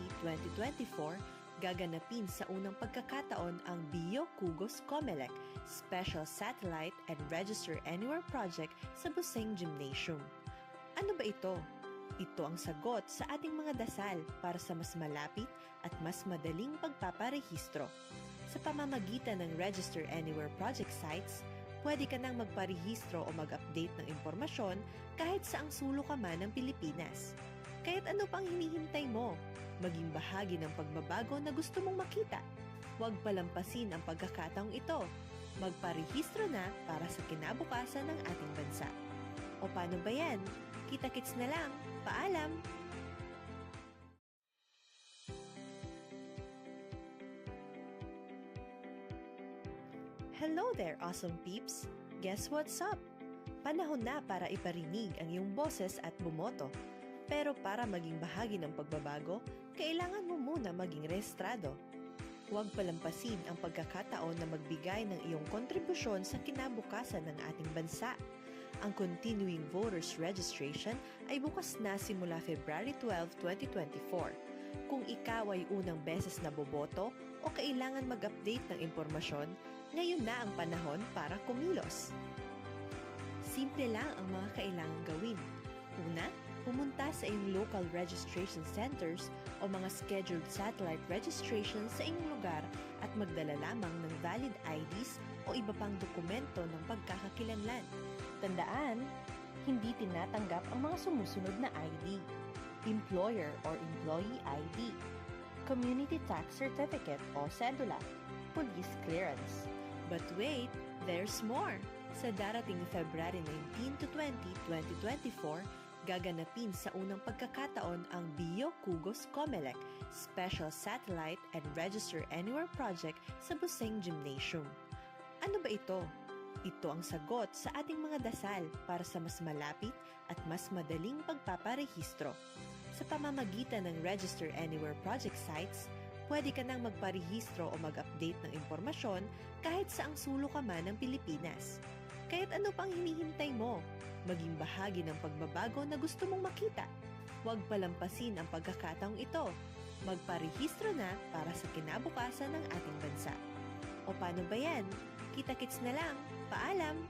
Speaker 8: 2024, gaganapin sa unang pagkakataon ang Bio Kugos Comelec Special Satellite and Register Anywhere Project sa Buseng Gymnasium. Ano ba ito? Ito ang sagot sa ating mga dasal para sa mas malapit at mas madaling pagpaparehistro. Sa pamamagitan ng Register Anywhere Project sites, pwede ka nang magparehistro o mag-update ng impormasyon kahit saang sulok ka man ng Pilipinas. Kahit ano pang hinihintay mo, maging bahagi ng pagbabago na gusto mong makita. Huwag palampasin ang pagkakataong ito. Magparehistro na para sa kinabukasan ng ating bansa. O paano ba yan? Kita-kits na lang. Paalam! Hello there, awesome peeps! Guess what's up? Panahon na para iparinig ang iyong boses at bumoto. Pero para maging bahagi ng pagbabago, kailangan mo muna maging rehistrado. Huwag palampasin ang pagkakataon na magbigay ng iyong kontribusyon sa kinabukasan ng ating bansa. Ang Continuing Voters Registration ay bukas na simula February 12, 2024. Kung ikaw ay unang beses na boboto o kailangan mag-update ng impormasyon, ngayon na ang panahon para kumilos. Simple lang ang mga kailangang gawin. Una, pumunta sa iyong local registration centers o mga scheduled satellite registration sa inyong lugar at magdala lamang ng valid IDs o iba pang dokumento ng pagkakakilanlan. Tandaan, hindi tinatanggap ang mga sumusunod na ID: Employer or Employee ID, Community Tax Certificate o Cedula, Police Clearance. But wait, there's more! Sa darating February 19 to 20, 2024, gaganapin sa unang pagkakataon ang Bio Kugos Comelec Special Satellite and Register Anywhere Project sa Buseng Gymnasium. Ano ba ito? Ito ang sagot sa ating mga dasal para sa mas malapit at mas madaling pagpaparehistro. Sa pamamagitan ng Register Anywhere Project sites, pwede ka nang magparehistro o mag-update ng impormasyon kahit saang sulok ka man ng Pilipinas. Kahit ano pang hinihintay mo, maging bahagi ng pagbabago na gusto mong makita. Huwag palampasin ang pagkakataong ito. Magparehistro na para sa kinabukasan ng ating bansa. O paano ba yan? Kita-kits na lang. Paalam!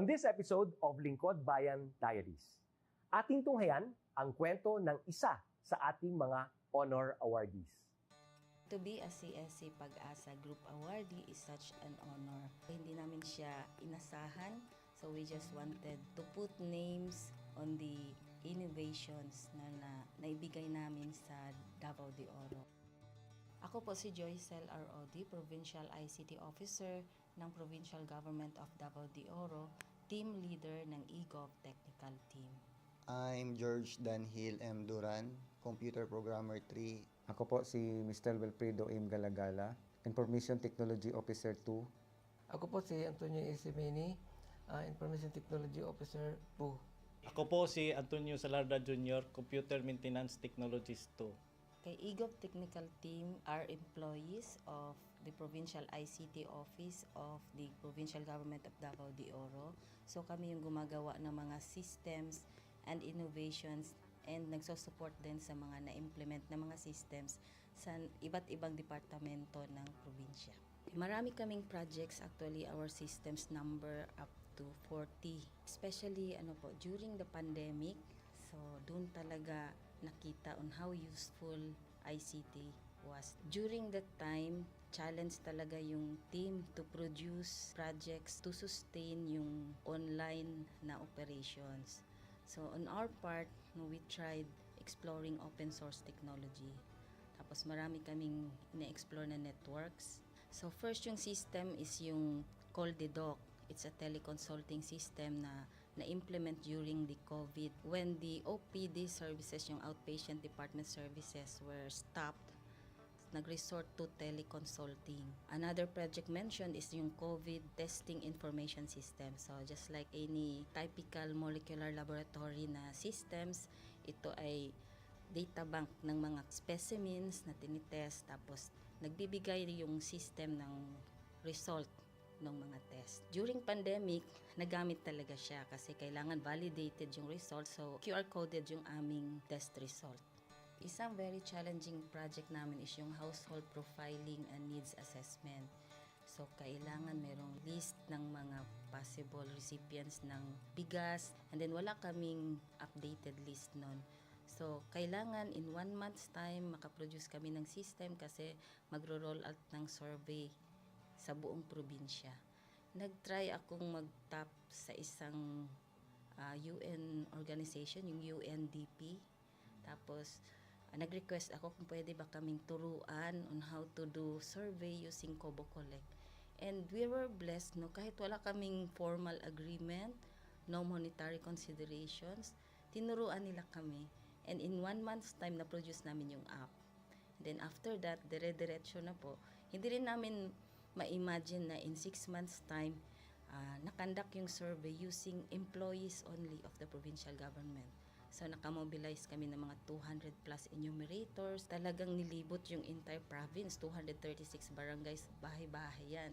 Speaker 1: On this episode of Lingkod Bayan Diaries, ating tunghayan ang kwento ng isa sa ating mga honor awardees.
Speaker 2: To be a CSC Pag-asa Group Awardee is such an honor. Hindi namin siya inasahan, so we just wanted to put names on the innovations na naibigay namin sa Davao de Oro. Ako po si Joycel R. Odi, Provincial ICT Officer ng Provincial Government of Davao de Oro, Team Leader ng eGov Technical Team.
Speaker 3: I'm George Danhil M. Duran, Computer Programmer 3.
Speaker 4: Ako po si Mr. Wilfredo M. Galagala, Information Technology Officer 2.
Speaker 5: Ako po si Antonio Isimeni, Information Technology Officer 2.
Speaker 6: Ako po si Antonio Salarda Jr., Computer Maintenance Technologist 2.
Speaker 2: Kay eGov Technical Team are employees of the Provincial ICT Office of the Provincial Government of Davao de Oro. So kami yung gumagawa ng mga systems and innovations and nagsusupport din sa mga na-implement na mga systems sa iba't ibang departamento ng probinsya. Marami kaming projects, actually our systems number up to 40. Especially during the pandemic, so doon talaga nakita on how useful ICT was. During that time, challenge talaga yung team to produce projects to sustain yung online na operations. So on our part, we tried exploring open source technology. Tapos marami kaming ina-explore na networks. So first yung system is yung CallDedoc. It's a teleconsulting system na na-implement during the COVID when the OPD services, yung outpatient department services were stopped. Nag-resort to teleconsulting. Another project mentioned is yung COVID testing information system. So just like any typical molecular laboratory na systems, ito ay data bank ng mga specimens na tinitest, tapos nagbibigay yung system ng result ng mga test. During pandemic, nagamit talaga siya kasi kailangan validated yung result, so QR coded yung aming test result. Isang very challenging project namin is yung household profiling and needs assessment. So, kailangan merong list ng mga possible recipients ng bigas, and then wala kaming updated list nun. So, kailangan in 1 month's time makaproduce kami ng system kasi magro-roll out ng survey sa buong probinsya. Nag-try akong mag-tap sa isang UN organization, yung UNDP. Tapos, nag-request ako kung pwede ba kaming turuan on how to do survey using Kobo Collect. And we were blessed, kahit wala kaming formal agreement, no monetary considerations, tinuruan nila kami. And in 1 month's time, na-produce namin yung app. And then after that, dire-diretso na po. Hindi rin namin ma-imagine na in 6 months' time, nakandak yung survey using employees only of the provincial government. So, nakamobilize kami ng mga 200 plus enumerators. Talagang nilibot yung entire province, 236 barangays, bahay-bahay yan.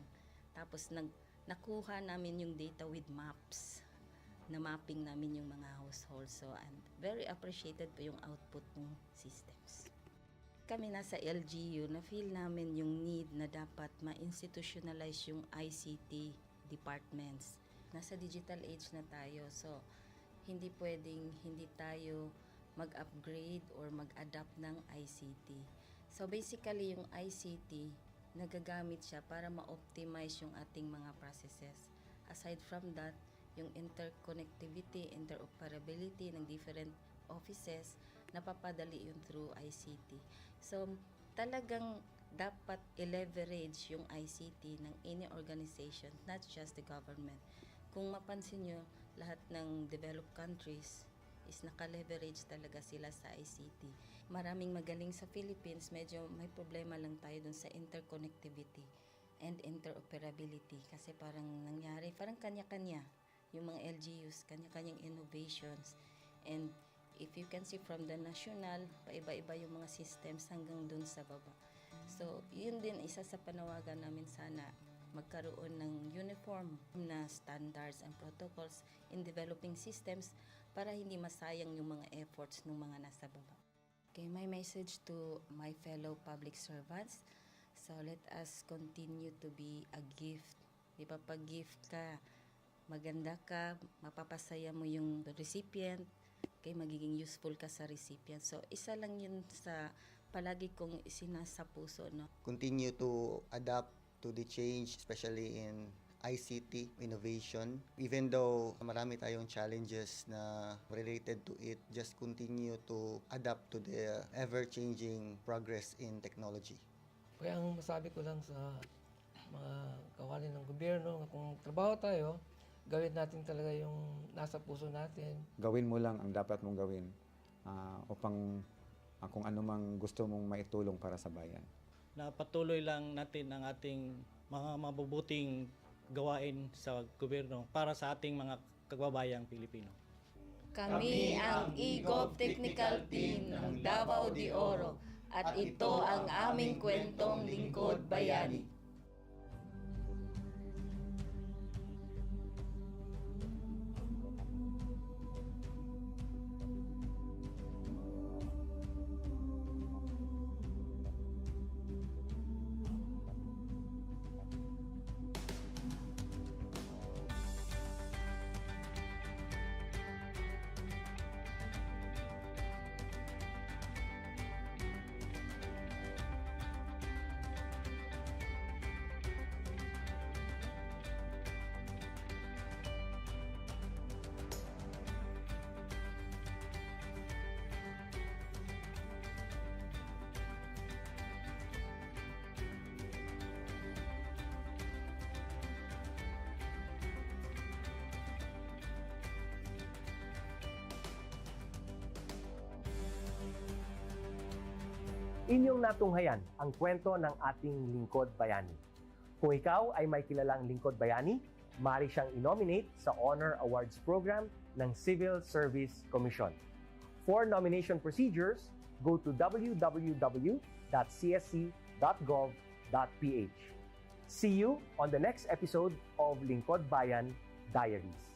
Speaker 2: Tapos, nakuha namin yung data with maps. Na mapping namin yung mga households. So, and very appreciated po yung output ng systems. Kami nasa LGU, na-feel namin yung need na dapat ma-institutionalize yung ICT departments. Nasa digital age na tayo, so hindi pwedeng hindi tayo mag-upgrade or mag-adapt ng ICT. So basically, yung ICT, nagagamit siya para ma-optimize yung ating mga processes. Aside from that, yung interconnectivity, interoperability ng different offices, napapadali yun through ICT. So talagang dapat i-leverage yung ICT ng any organization, not just the government. Kung mapansin nyo, lahat ng developed countries is naka-leverage talaga sila sa ICT. Maraming magaling sa Philippines, medyo may problema lang tayo dun sa interconnectivity and interoperability kasi parang nangyari, parang kanya-kanya yung mga LGUs, kanya-kanyang innovations. And if you can see from the national, paiba-iba yung mga systems hanggang dun sa baba. So, yun din isa sa panawagan namin sana magkaroon ng uniform na standards and protocols in developing systems para hindi masayang yung mga efforts ng mga nasa baba. Okay, my message to my fellow public servants, so let us continue to be a gift. Di ba, pag gift ka, maganda ka, mapapasaya mo yung recipient, kay magiging useful ka sa recipient. So, isa lang yun sa palagi kong isinasa puso, no?
Speaker 3: Continue to adapt to the change, especially in ICT innovation. Even though marami tayong challenges na related to it, just continue to adapt to the ever-changing progress in technology.
Speaker 5: Kaya ang masabi ko lang sa mga kawani ng gobyerno, kung trabaho tayo, gawin natin talaga yung nasa puso natin.
Speaker 4: Gawin mo lang ang dapat mong gawin upang kung ano mang gusto mong maitulong para sa bayan.
Speaker 6: Na patuloy lang natin ang ating mga mabubuting gawain sa gobyerno para sa ating mga kababayang Pilipino.
Speaker 2: Kami ang EGOV Technical Team ng Davao de Oro at ito ang aming kwentong Lingkod Bayani.
Speaker 1: Inyong natunghayan ang kwento ng ating lingkod bayani. Kung ikaw ay may kilalang lingkod bayani, maaari siyang i-nominate sa Honor Awards Program ng Civil Service Commission. For nomination procedures, go to www.csc.gov.ph. See you on the next episode of Lingkod Bayan Diaries.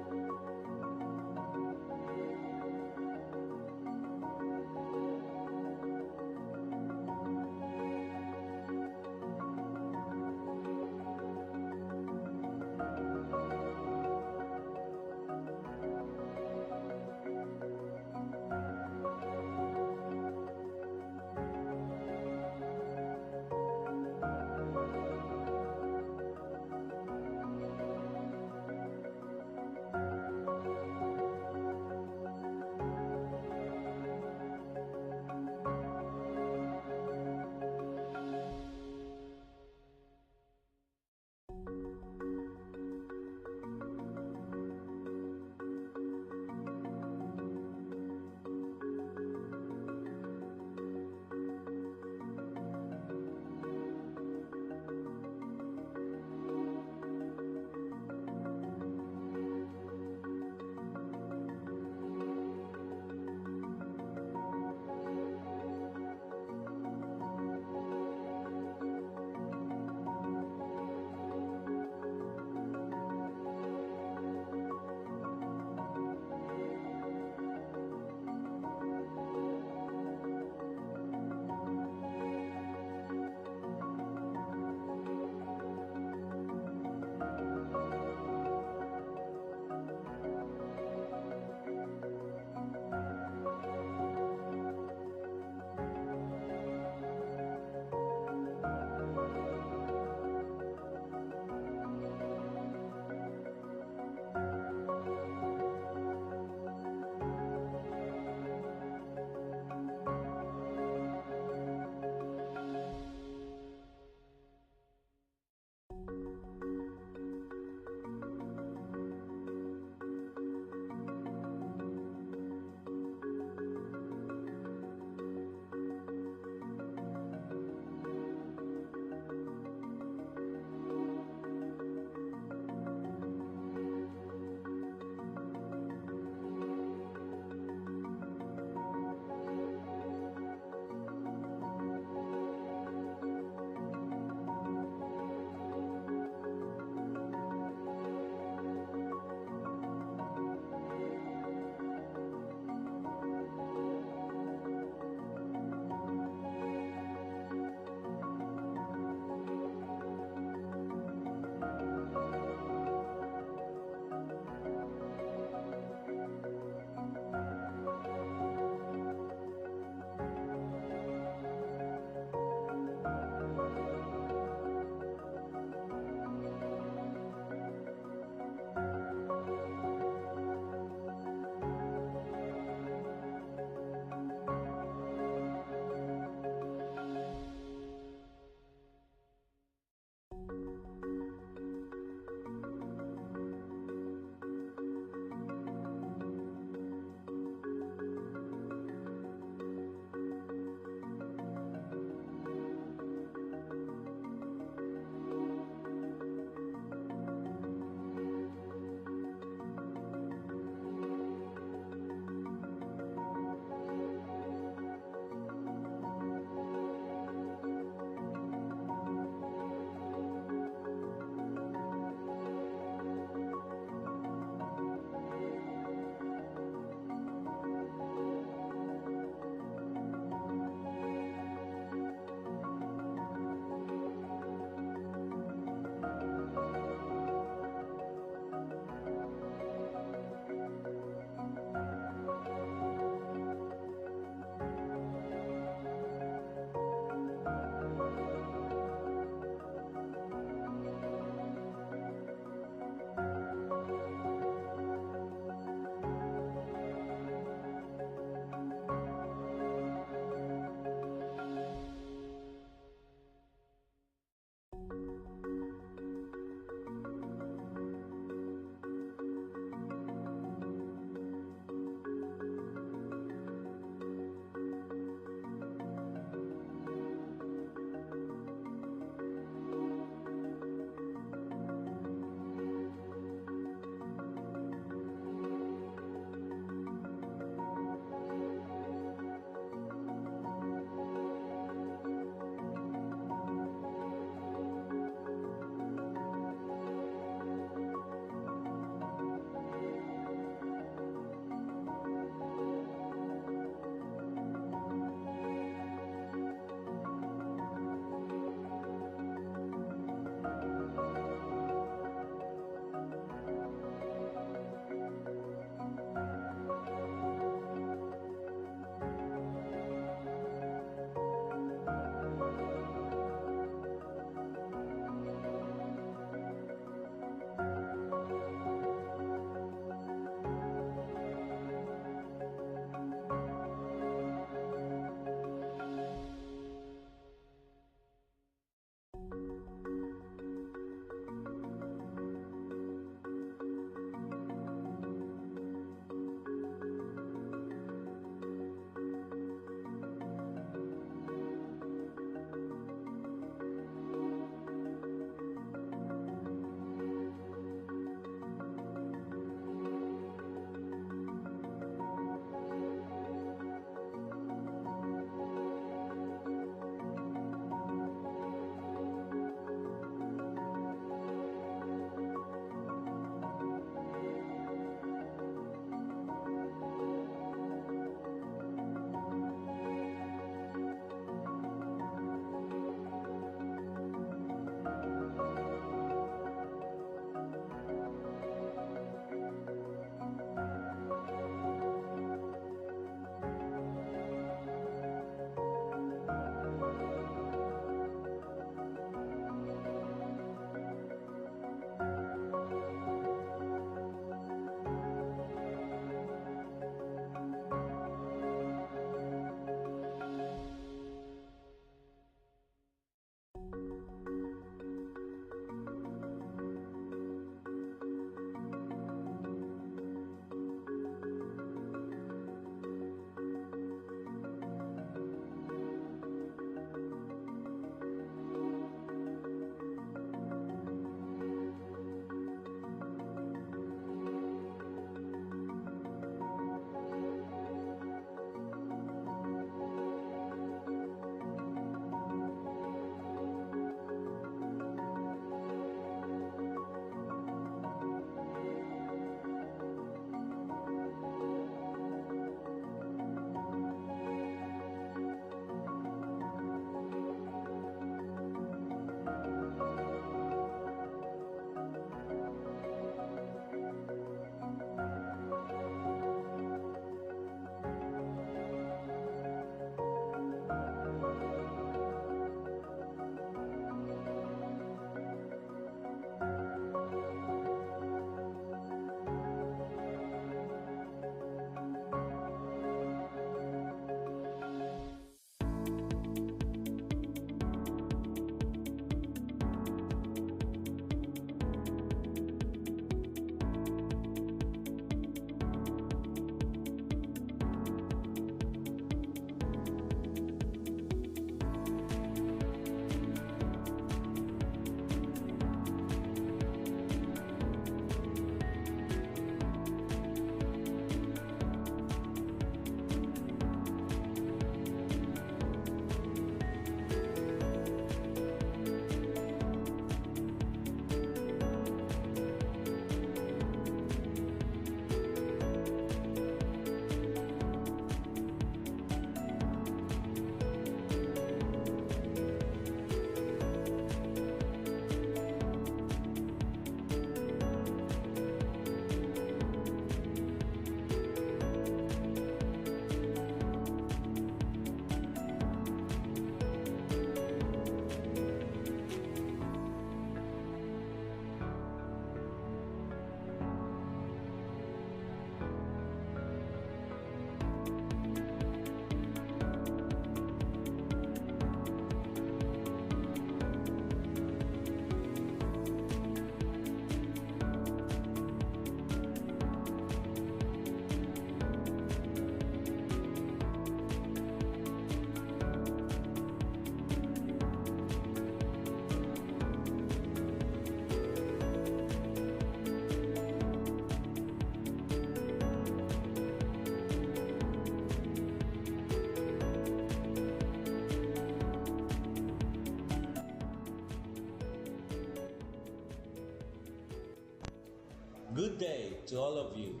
Speaker 7: Good day to all of you.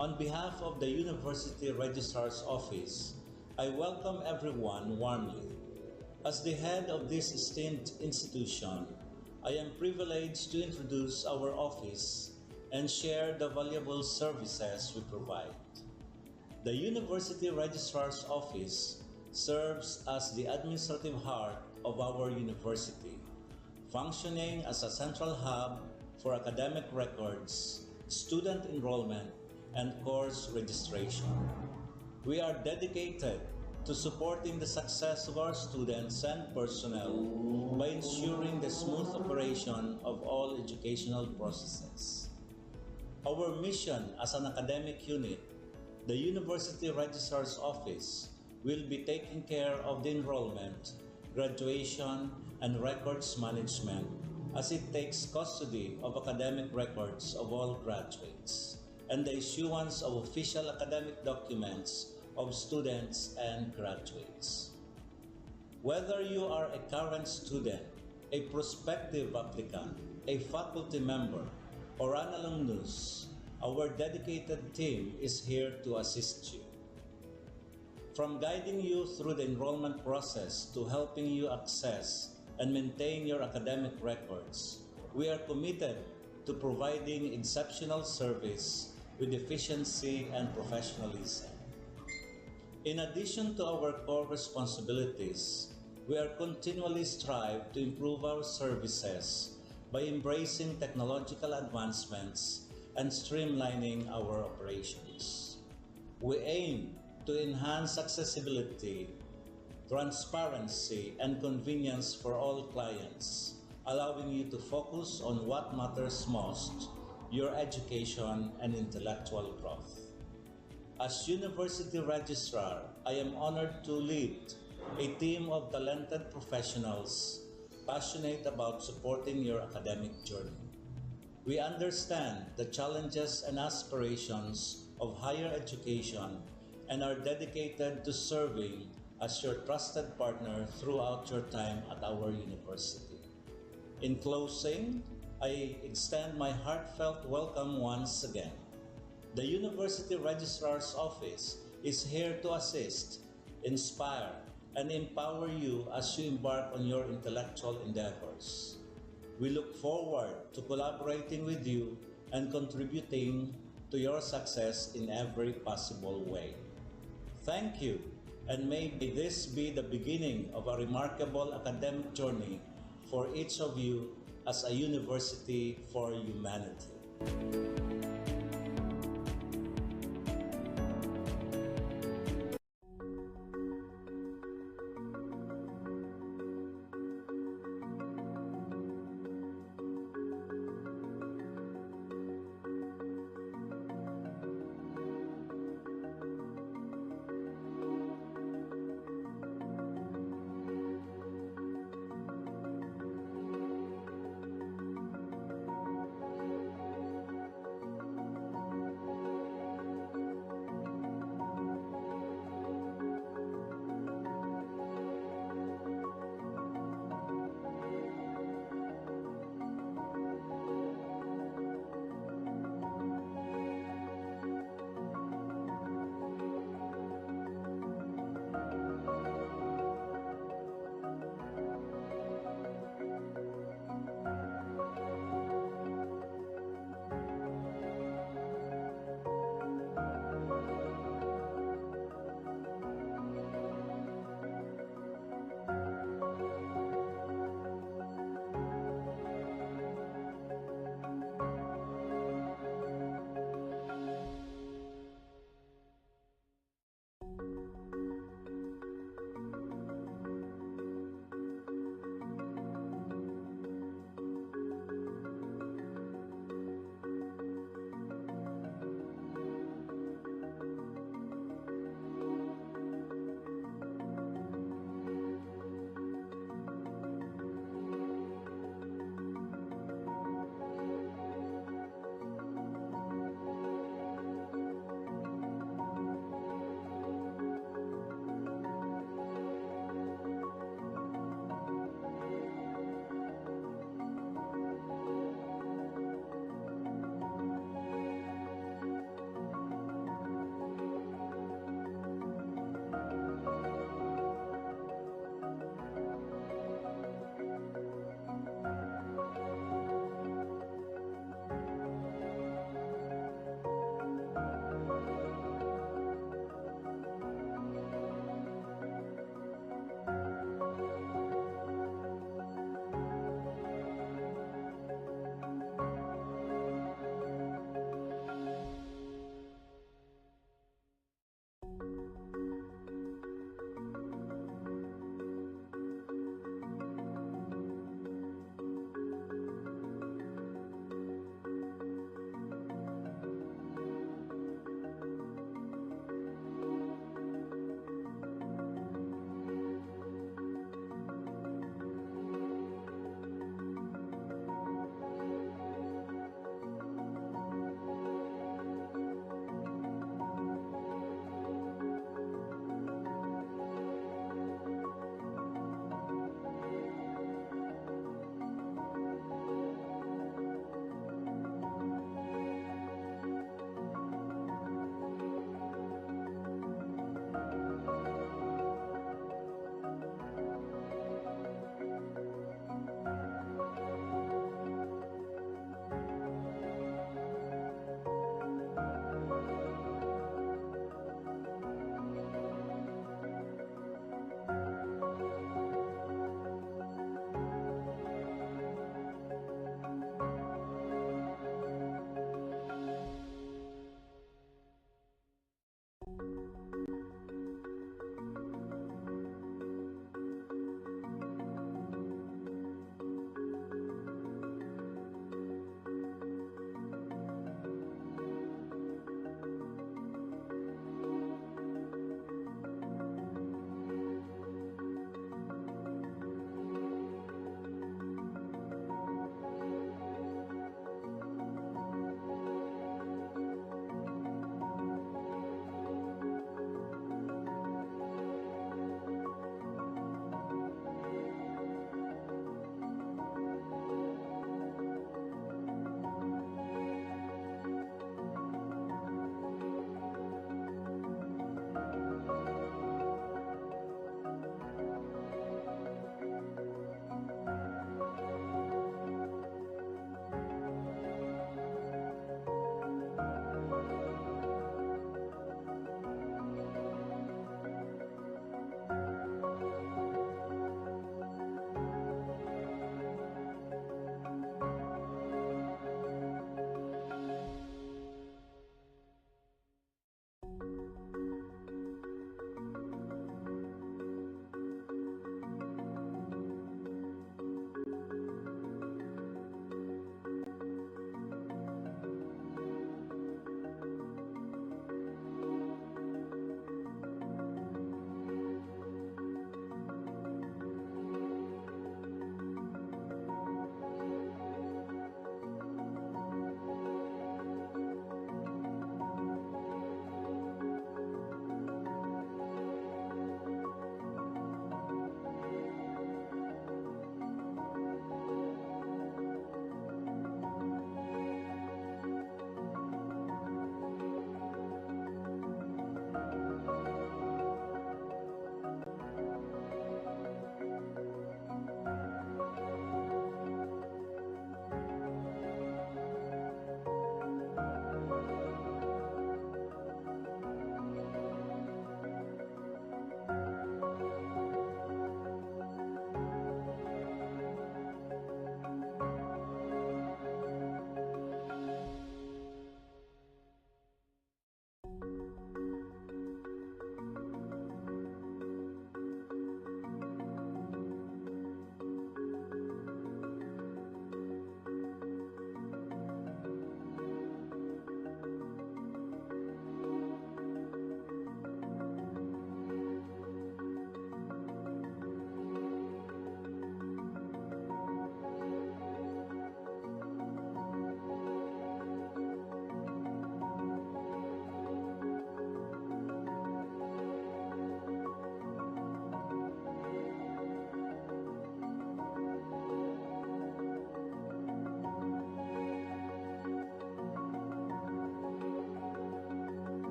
Speaker 7: On behalf of the University Registrar's Office, I welcome everyone warmly. As the head of this esteemed institution, I am privileged to introduce our office and share the valuable services we provide. The University Registrar's Office serves as the administrative heart of our university, functioning as a central hub for academic records, student enrollment, and course registration. We are dedicated to supporting the success of our students and personnel by ensuring the smooth operation of all educational processes. Our mission as an academic unit, the University Registrar's Office, will be taking care of the enrollment, graduation, and records management as it takes custody of academic records of all graduates and the issuance of official academic documents of students and graduates. Whether you are a current student, a prospective applicant, a faculty member, or an alumnus, our dedicated team is here to assist you. From guiding you through the enrollment process to helping you access and maintain your academic records, we are committed to providing exceptional service with efficiency and professionalism. In addition to our core responsibilities, we are continually strive to improve our services by embracing technological advancements and streamlining our operations. We aim to enhance accessibility, transparency, and convenience for all clients, allowing you to focus on what matters most, your education and intellectual growth. As University Registrar, I am honored to lead a team of talented professionals passionate about supporting your academic journey. We understand the challenges and aspirations of higher education and are dedicated to serving as your trusted partner throughout your time at our university. In closing, I extend my heartfelt welcome once again. The University Registrar's Office is here to assist, inspire, and empower you as you embark on your intellectual endeavors. We look forward to collaborating with you and contributing to your success in every possible way. Thank you, and may this be the beginning of a remarkable academic journey for each of you as a university for humanity.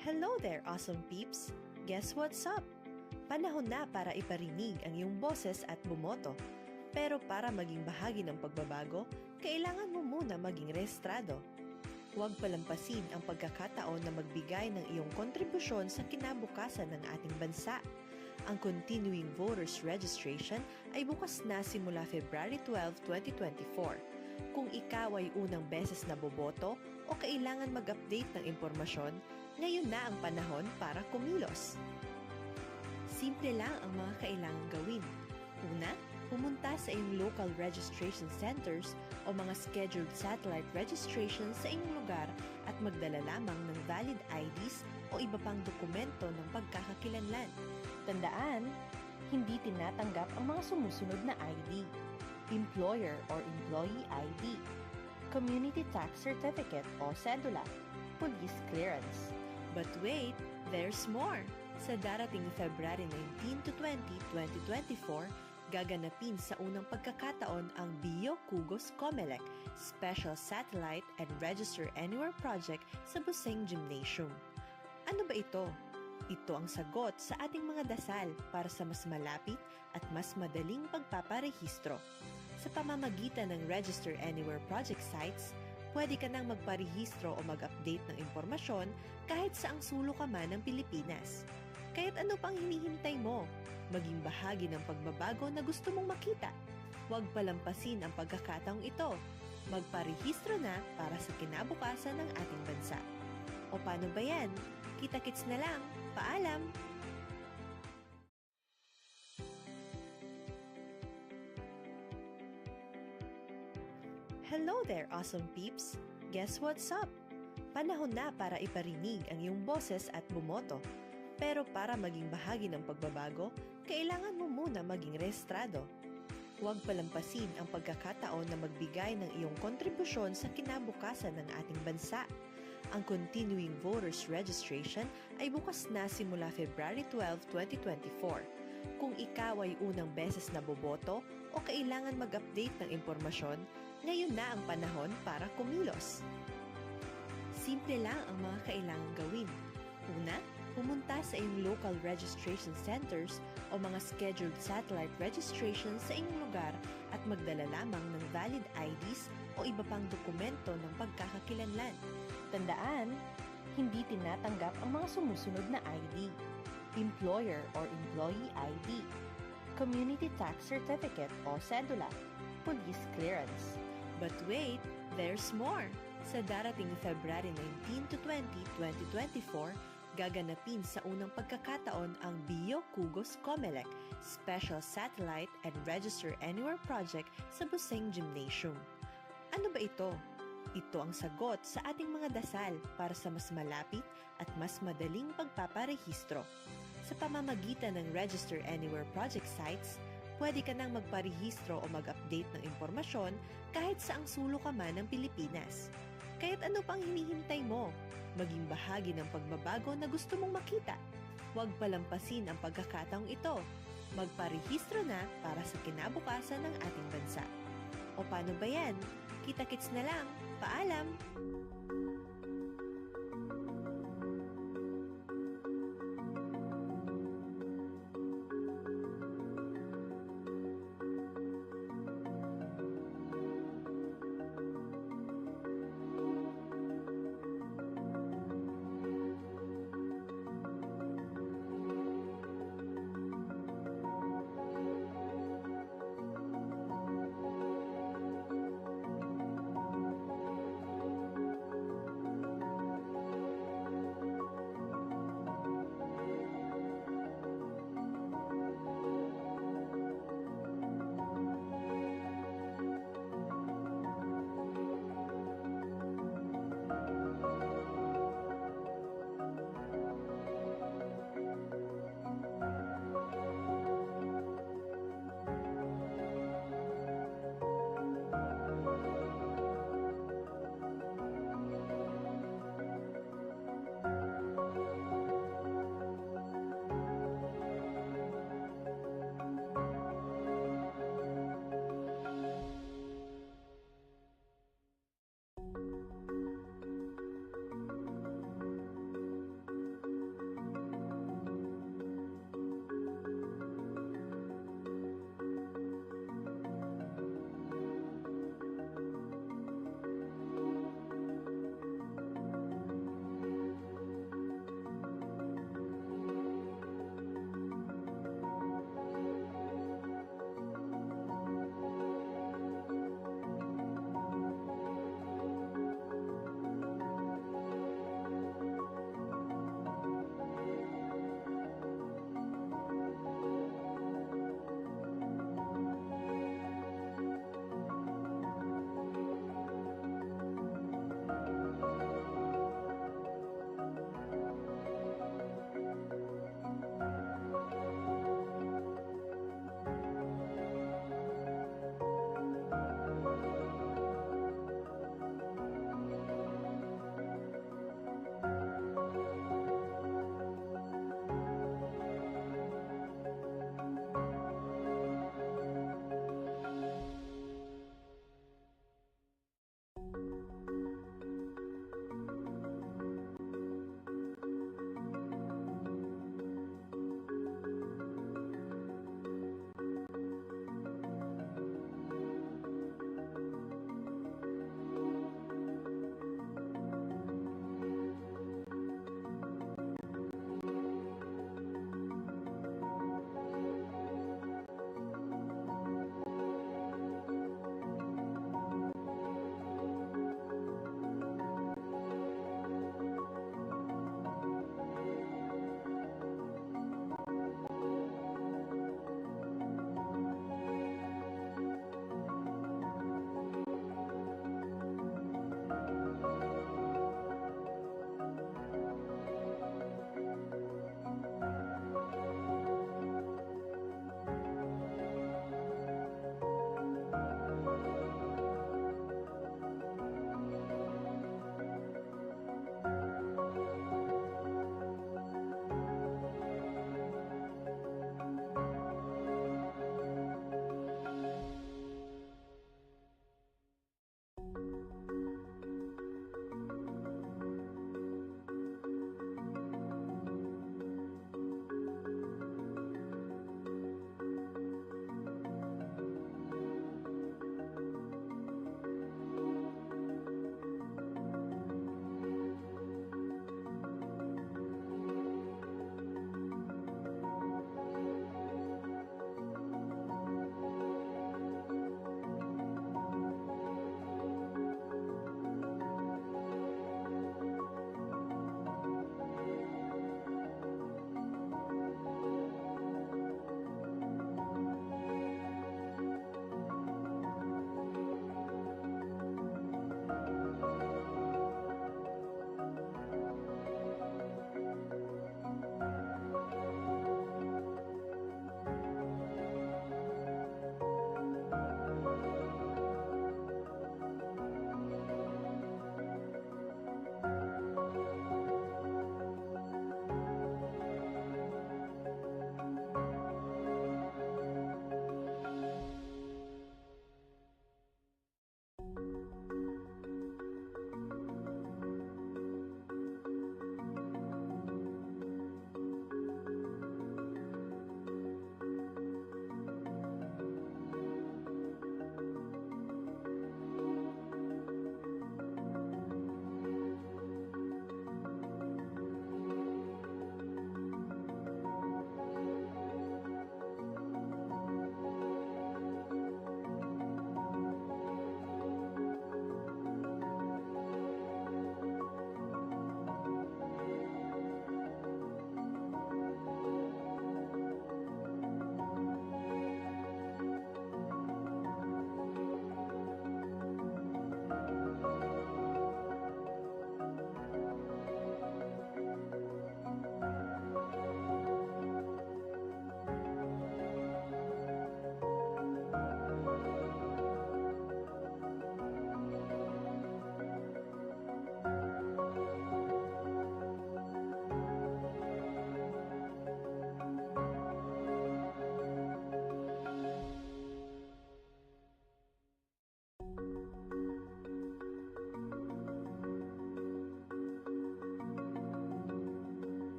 Speaker 8: Hello there, awesome peeps! Guess what's up? Panahon na para iparinig ang iyong boses at bumoto. Pero para maging bahagi ng pagbabago, kailangan mo muna maging rehistrado. Huwag palampasin ang pagkakataon na magbigay ng iyong kontribusyon sa kinabukasan ng ating bansa. Ang Continuing Voters Registration ay bukas na simula February 12, 2024. Kung ikaw ay unang beses na boboto o kailangan mag-update ng impormasyon, ngayon na ang panahon para kumilos. Simple lang ang mga kailangang gawin. Una, pumunta sa iyong local registration centers o mga scheduled satellite registration sa inyong lugar at magdala lamang ng valid IDs o iba pang dokumento ng pagkakakilanlan. Tandaan, hindi tinatanggap ang mga sumusunod na ID: Employer or Employee ID, Community Tax Certificate o Cedula, Police Clearance. But wait, there's more! Sa darating February 19 to 20, 2024, gaganapin sa unang pagkakataon ang Bio Kugos Comelec Special Satellite and Register Anywhere Project sa Buseng Gymnasium. Ano ba ito? Ito ang sagot sa ating mga dasal para sa mas malapit at mas madaling pagpaparehistro. Sa pamamagitan ng Register Anywhere Project sites, pwede ka nang magparehistro o mag-update ng impormasyon kahit saang sulok ka man ng Pilipinas. Kaya't ano pang hinihintay mo? Maging bahagi ng pagbabago na gusto mong makita. Huwag palampasin ang pagkakataong ito. Magparehistro na para sa kinabukasan ng ating bansa. O paano ba yan? Kita-kits na lang. Paalam! Hello there, awesome peeps! Guess what's up? Panahon na para iparinig ang iyong boses at bumoto. Pero para maging bahagi ng pagbabago, kailangan mo muna maging rehistrado. Huwag palampasin ang pagkakataon na magbigay ng iyong kontribusyon sa kinabukasan ng ating bansa. Ang Continuing Voters Registration ay bukas na simula February 12, 2024. Kung ikaw ay unang beses na boboto o kailangan mag-update ng impormasyon, ngayon na ang panahon para kumilos. Simple lang ang mga kailangang gawin. Una, pumunta sa iyong local registration centers o mga scheduled satellite registration sa inyong lugar at magdala lamang ng valid IDs o iba pang dokumento ng pagkakakilanlan. Tandaan, hindi tinatanggap ang mga sumusunod na ID: Employer or Employee ID, Community Tax Certificate o Cedula, Police Clearance. But wait, there's more! Sa darating February 19 to 20, 2024, gaganapin sa unang pagkakataon ang Bio Kugos Comelec Special Satellite and Register Anywhere Project sa Buseng Gymnasium. Ano ba ito? Ito ang sagot sa ating mga dasal para sa mas malapit at mas madaling pagpaparehistro. Sa pamamagitan ng Register Anywhere Project sites, pwede ka nang magparehistro o mag-update ng impormasyon kahit saang sulok ka man ng Pilipinas. Kaya't ano pang hinihintay mo? Maging bahagi ng pagbabago na gusto mong makita. Huwag palampasin ang pagkakataong ito. Magparehistro na para sa kinabukasan ng ating bansa. O paano ba yan? Kita-kits na lang. Paalam!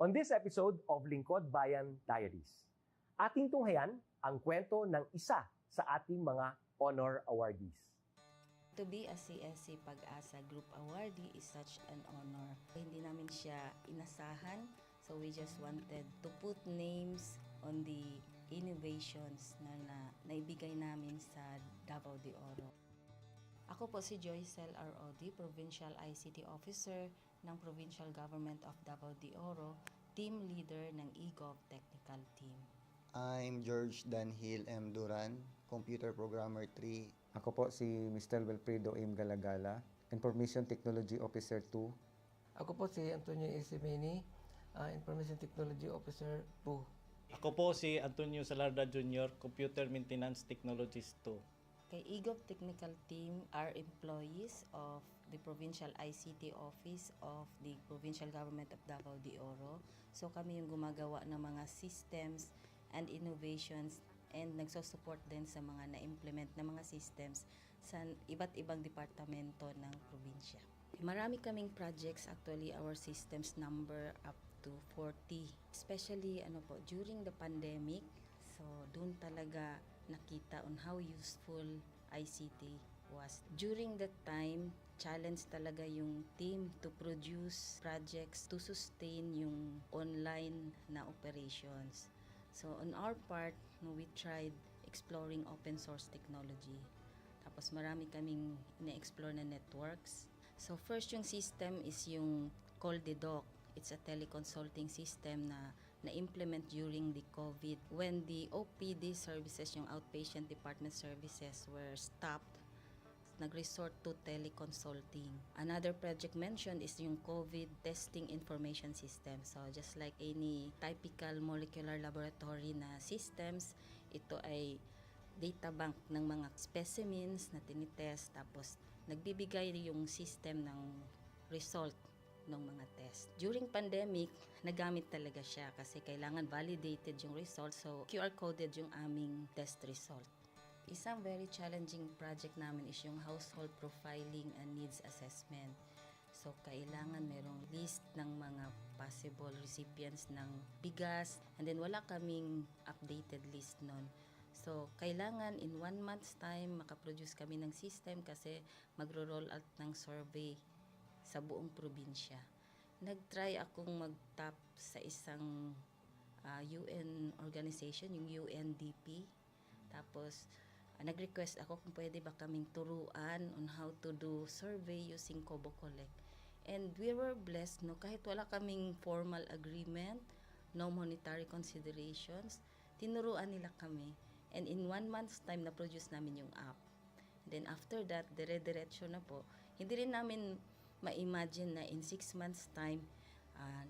Speaker 1: On this episode of Lingkod Bayan Diaries, ating tunghayan ang kwento ng isa sa ating mga honor awardees.
Speaker 2: To be a CSC Pag-asa Group Awardee is such an honor. Hindi namin siya inasahan, so we just wanted to put names on the innovations na naibigay namin sa Davao de Oro. Ako po si Joycel R. Odi, Provincial ICT Officer ng Provincial Government of Davao de Oro, Team Leader ng eGov Technical Team.
Speaker 3: I'm George Danhil M. Duran, Computer Programmer 3.
Speaker 4: Ako po si Mr. Wilfredo M. Galagala, Information Technology Officer 2.
Speaker 5: Ako po si Antonio Isimeni, Information Technology Officer 2.
Speaker 6: Ako po si Antonio Salarda Jr., Computer Maintenance Technologist 2.
Speaker 2: Kay eGov Technical Team are employees of the Provincial ICT Office of the Provincial Government of Davao de Oro. So kami yung gumagawa ng mga systems and innovations and nagsusupport din sa mga na-implement na mga systems sa iba't ibang departamento ng probinsya. Marami kaming projects, actually our systems number up to 40. Especially during the pandemic, so doon talaga nakita on how useful ICT was. During that time, challenge talaga yung team to produce projects to sustain yung online na operations. So on our part, we tried exploring open source technology. Tapos marami kaming ina-explore na networks. So first yung system is yung CallDedoc. It's a teleconsulting system na na-implement during the COVID when the OPD services, yung outpatient department services were stopped. Nag-resort to teleconsulting. Another project mentioned is yung COVID testing information system. So just like any typical molecular laboratory na systems, ito ay data bank ng mga specimens na tinitest, tapos nagbibigay yung system ng result ng mga test. During pandemic, nagamit talaga siya kasi kailangan validated yung result, so QR coded yung aming test result. Isang very challenging project namin is yung household profiling and needs assessment. So, kailangan merong list ng mga possible recipients ng bigas, and then wala kaming updated list nun. So, kailangan in 1 month's time makaproduce kami ng system kasi magro-roll out ng survey sa buong probinsya. Nag-try akong mag-tap sa isang UN organization, yung UNDP. Tapos, nag-request ako kung pwede ba kaming turuan on how to do survey using Kobo Collect. And we were blessed, kahit wala kaming formal agreement, no monetary considerations, tinuruan nila kami. And in 1 month's time, na-produce namin yung app. And then after that, dire-diretso na po. Hindi rin namin ma-imagine na in 6 months' time,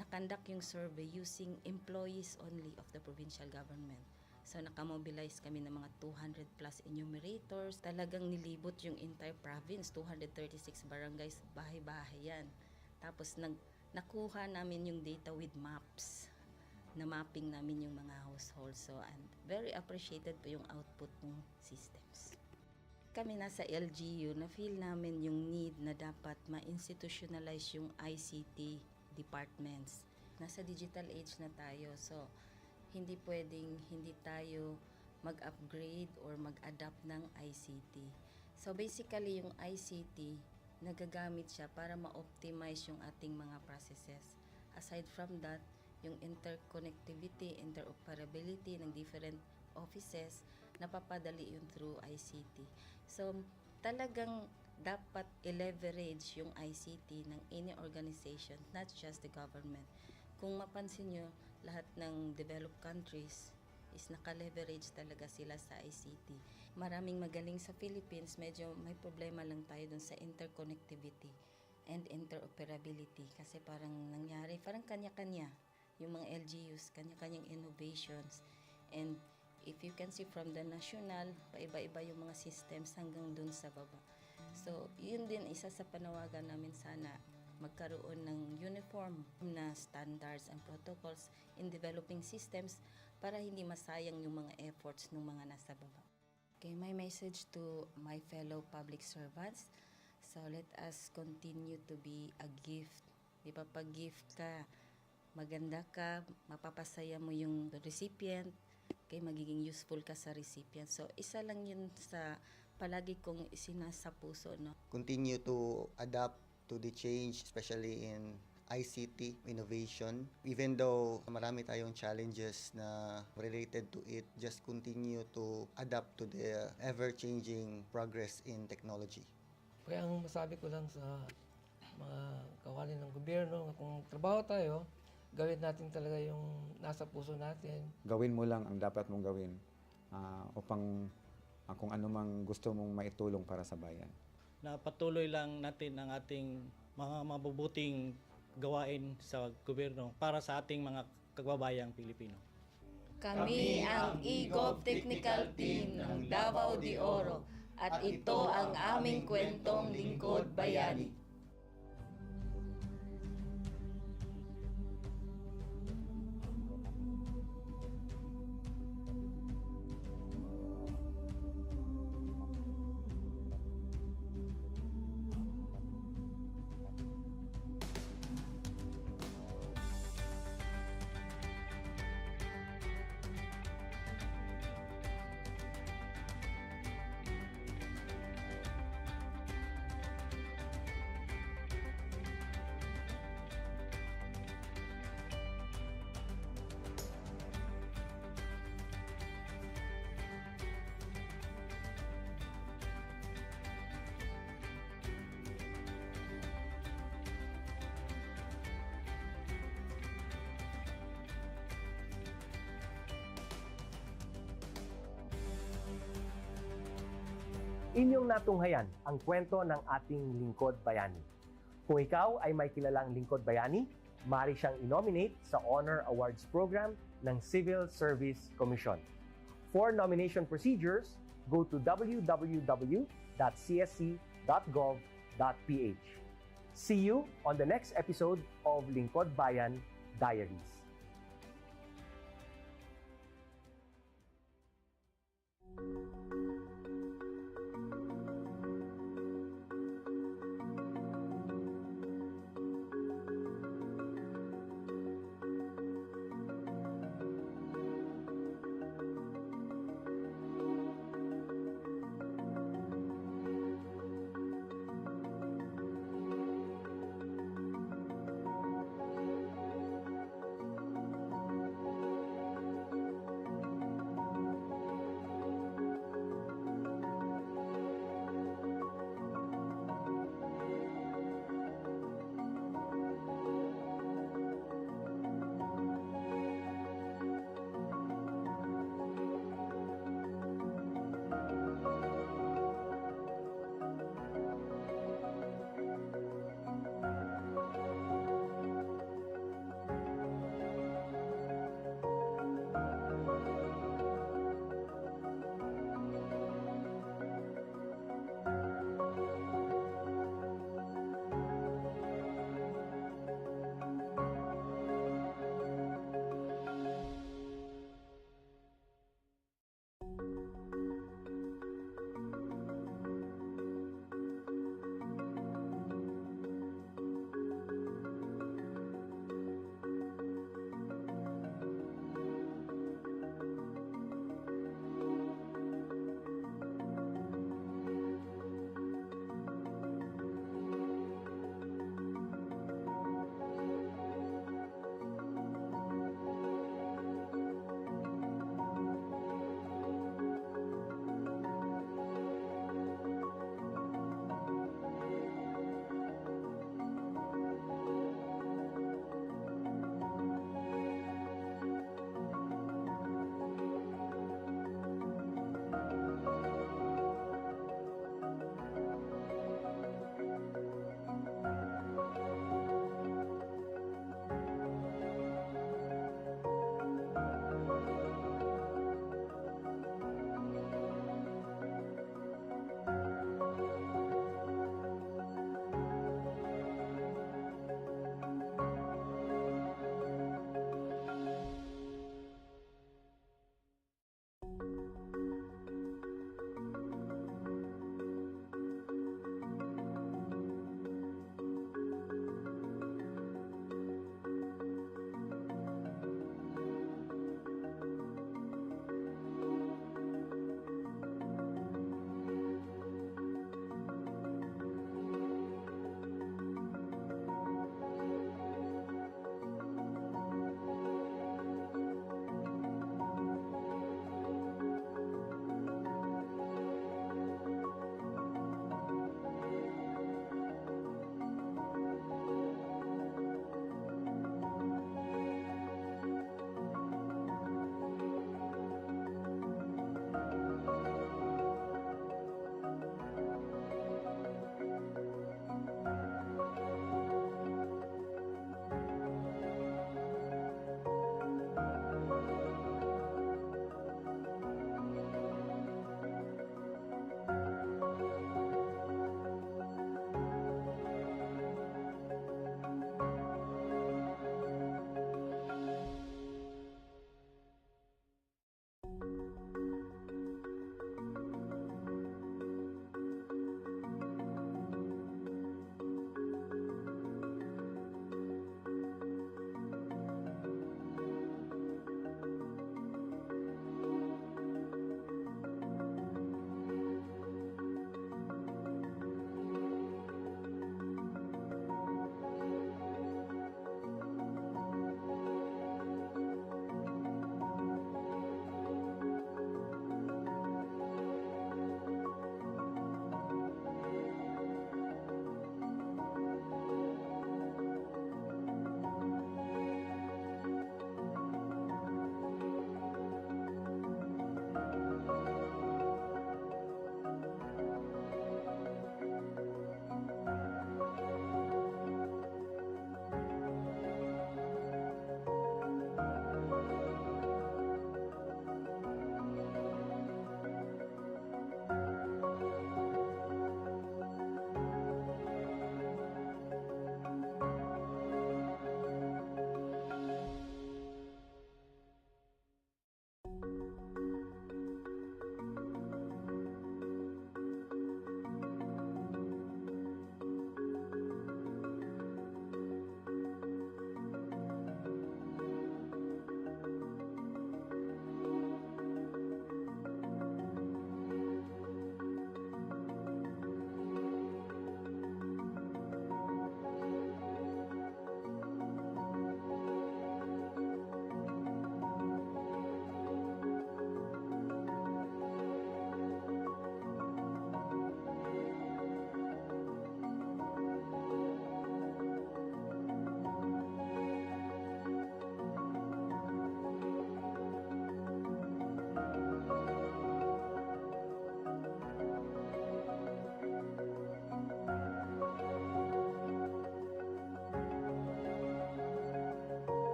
Speaker 2: nakandak yung survey using employees only of the provincial government. So, nakamobilize kami ng mga 200 plus enumerators. Talagang nilibot yung entire province, 236 barangays, bahay-bahay yan. Tapos, nakuha namin yung data with maps. Na-mapping namin yung mga households. So, and very appreciated po yung output ng systems. Kami nasa LGU, na-feel namin yung need na dapat ma-institutionalize yung ICT departments. Nasa digital age na tayo, so hindi pwedeng hindi tayo mag-upgrade or mag-adapt ng ICT. So basically, yung ICT, nagagamit siya para ma-optimize yung ating mga processes. Aside from that, yung interconnectivity, interoperability ng different offices, napapadali yun through ICT. So talagang dapat i-leverage yung ICT ng any organization, not just the government. Kung mapansin nyo, lahat ng developed countries is naka-leverage talaga sila sa ICT. Maraming magaling sa Philippines, medyo may problema lang tayo dun sa interconnectivity and interoperability kasi parang nangyari, parang kanya-kanya yung mga LGUs, kanya-kanyang innovations. And if you can see from the national, paiba-iba yung mga systems hanggang dun sa baba. So, yun din isa sa panawagan namin sana magkaroon ng uniform na standards and protocols in developing systems para hindi masayang yung mga efforts ng mga nasa baba. Okay, my message to my fellow public servants, so let us continue to be a gift. Di ba, pag gift ka, maganda ka, mapapasaya mo yung recipient, kay magiging useful ka sa recipient. So, isa lang yun sa palagi kong isinasa puso, no?
Speaker 3: Continue to adapt to the change, especially in ICT innovation. Even though marami tayong challenges na related to it, just continue to adapt to the ever-changing progress in technology.
Speaker 5: Kaya ang masabi ko lang sa mga kawani ng gobyerno, kung trabaho tayo, gawin natin talaga yung nasa puso natin.
Speaker 4: Gawin mo lang ang dapat mong gawin upang kung ano mang gusto mong maitulong para sa bayan.
Speaker 6: Na patuloy lang natin ang ating mga mabubuting gawain sa gobyerno para sa ating mga kababayang Pilipino.
Speaker 2: Kami ang eGov Technical Team ng Davao de Oro at ito ang aming kwentong Lingkod Bayani.
Speaker 1: Inyong natunghayan ang kwento ng ating lingkod bayani. Kung ikaw ay may kilalang lingkod bayani, maaari siyang i-nominate sa Honor Awards Program ng Civil Service Commission. For nomination procedures, go to www.csc.gov.ph. See you on the next episode of Lingkod Bayan Diaries.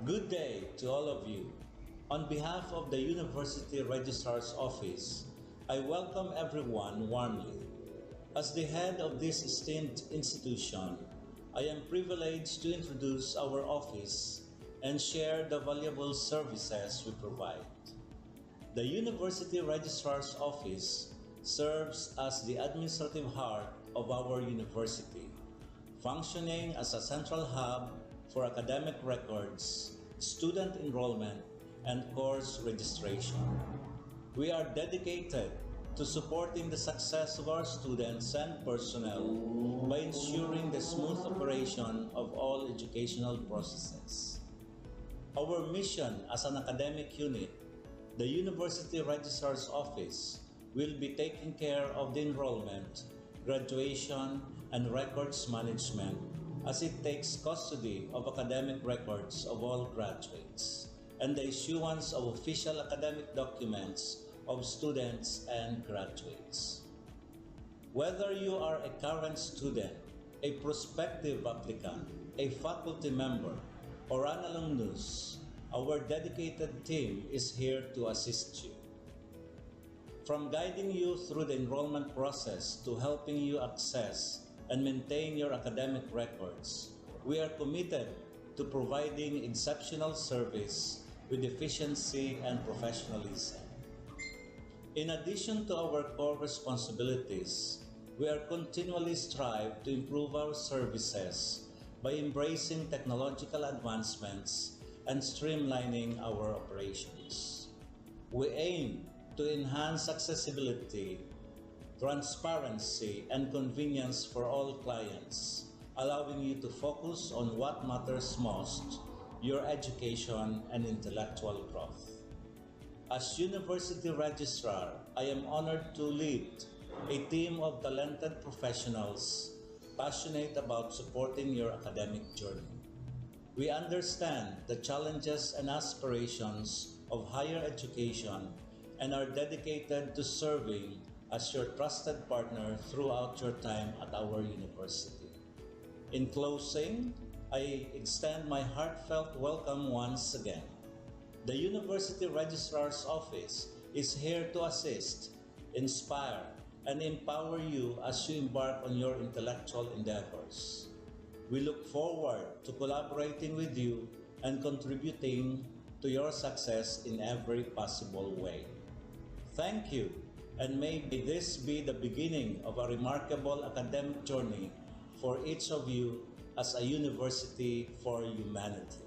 Speaker 7: Good day to all of you. On behalf of the University Registrar's Office, I welcome everyone warmly. As the head of this esteemed institution, I am privileged to introduce our office and share the valuable services we provide. The University Registrar's Office serves as the administrative heart of our university, functioning as a central hub for academic records, student enrollment, and course registration. We are dedicated to supporting the success of our students and personnel by ensuring the smooth operation of all educational processes. Our mission as an academic unit, the University Registrar's Office, will be taking care of the enrollment, graduation, and records management as it takes custody of academic records of all graduates and the issuance of official academic documents of students and graduates. Whether you are a current student, a prospective applicant, a faculty member, or an alumnus, our dedicated team is here to assist you. From guiding you through the enrollment process to helping you access and maintain your academic records, we are committed to providing exceptional service with efficiency and professionalism. In addition to our core responsibilities, we are continually strive to improve our services by embracing technological advancements and streamlining our operations. We aim to enhance accessibility, transparency, and convenience for all clients, allowing you to focus on what matters most, your education and intellectual growth. As University Registrar, I am honored to lead a team of talented professionals passionate about supporting your academic journey. We understand the challenges and aspirations of higher education and are dedicated to serving as your trusted partner throughout your time at our university. In closing, I extend my heartfelt welcome once again. The University Registrar's Office is here to assist, inspire, and empower you as you embark on your intellectual endeavors. We look forward to collaborating with you and contributing to your success in every possible way. Thank you, and may this be the beginning of a remarkable academic journey for each of you as a university for humanity.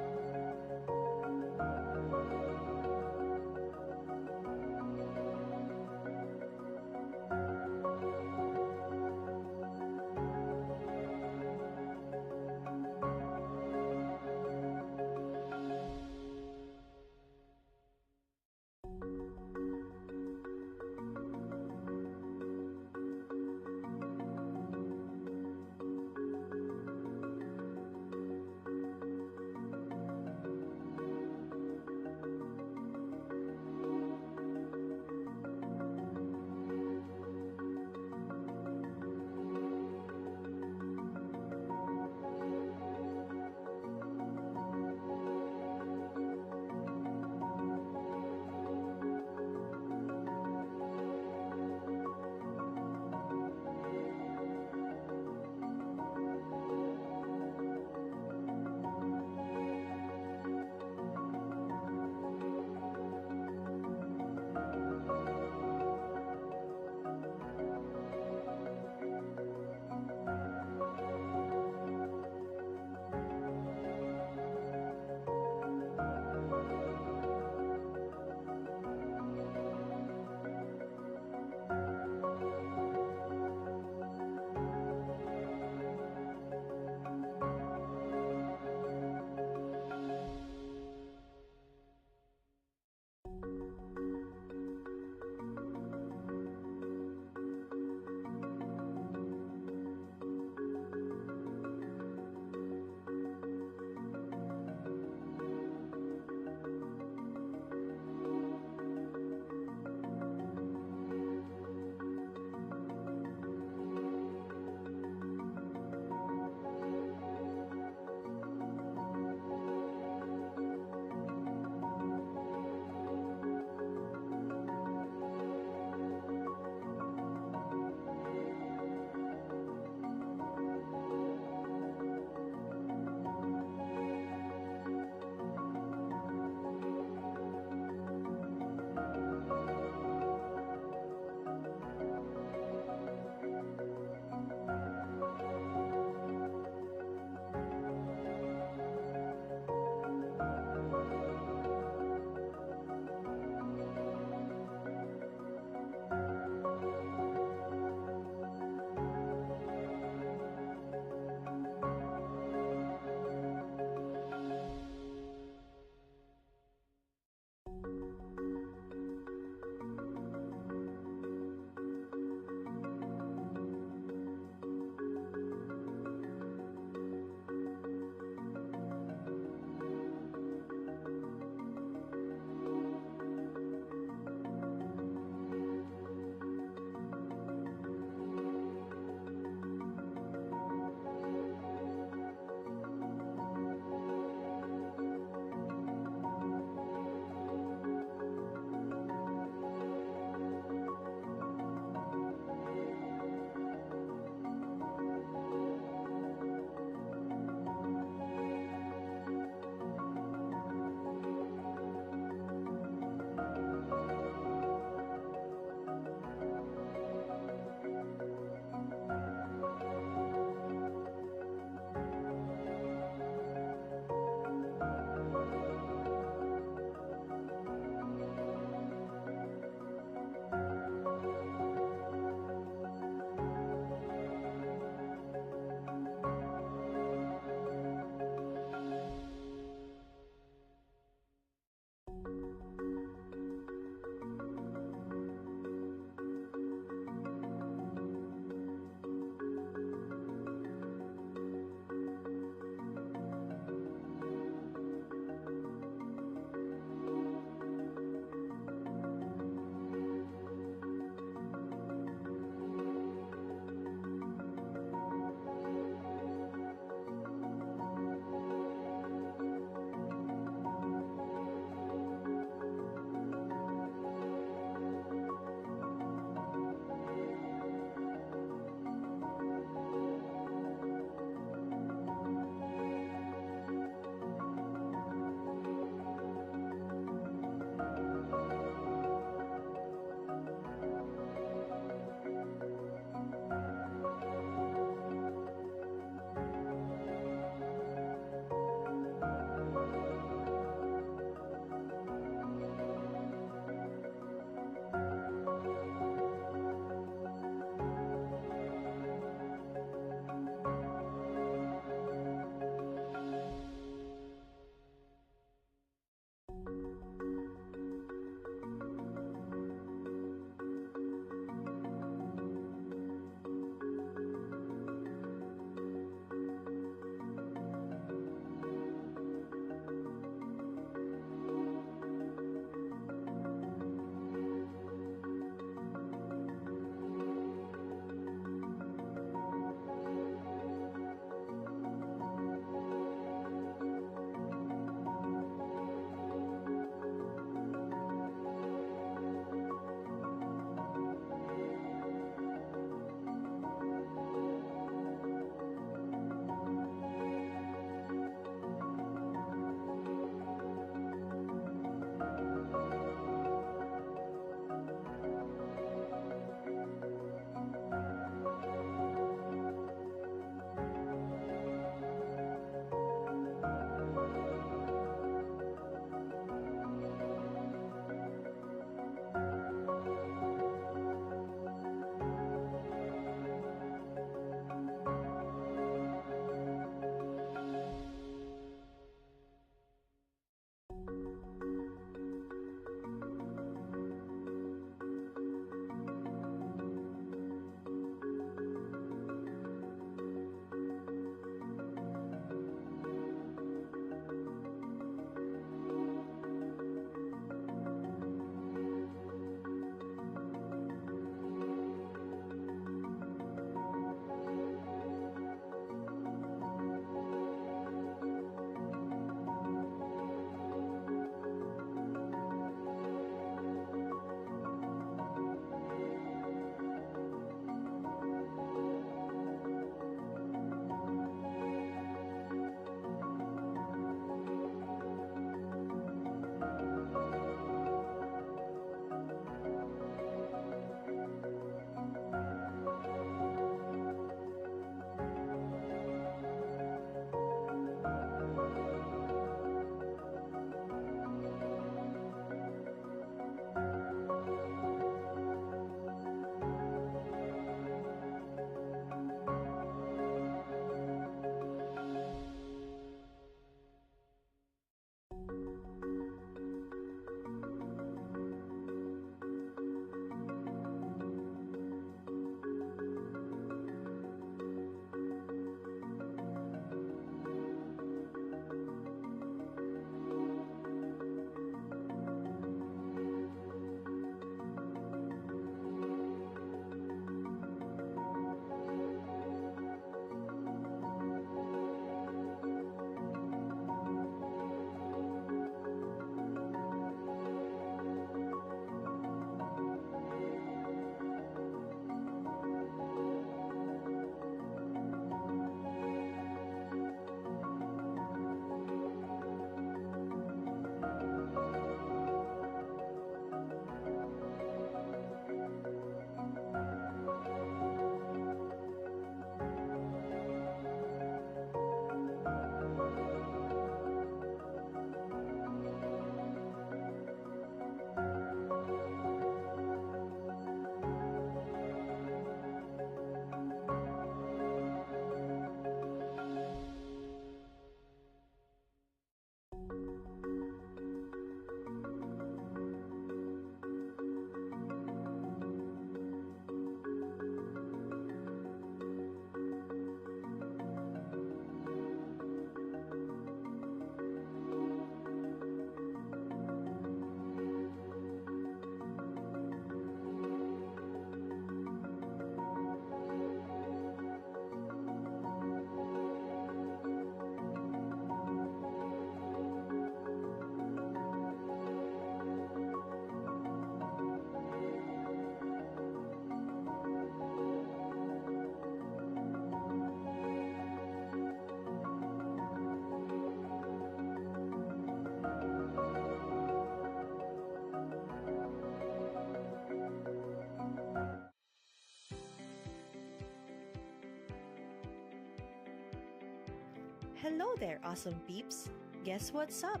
Speaker 8: Hello there, awesome peeps! Guess what's up?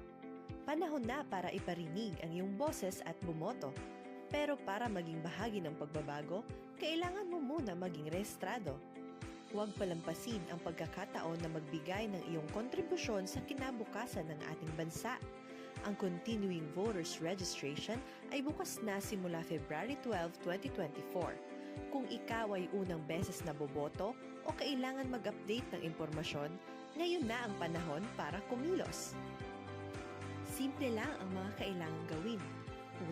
Speaker 8: Panahon na para iparinig ang iyong boses at bumoto. Pero para maging bahagi ng pagbabago, kailangan mo muna maging rehistrado. Huwag palampasin ang pagkakataon na magbigay ng iyong kontribusyon sa kinabukasan ng ating bansa. Ang Continuing Voters Registration ay bukas na simula February 12, 2024. Kung ikaw ay unang beses na boboto o kailangan mag-update ng impormasyon, ngayon na ang panahon para kumilos. Simple lang ang mga kailangang gawin.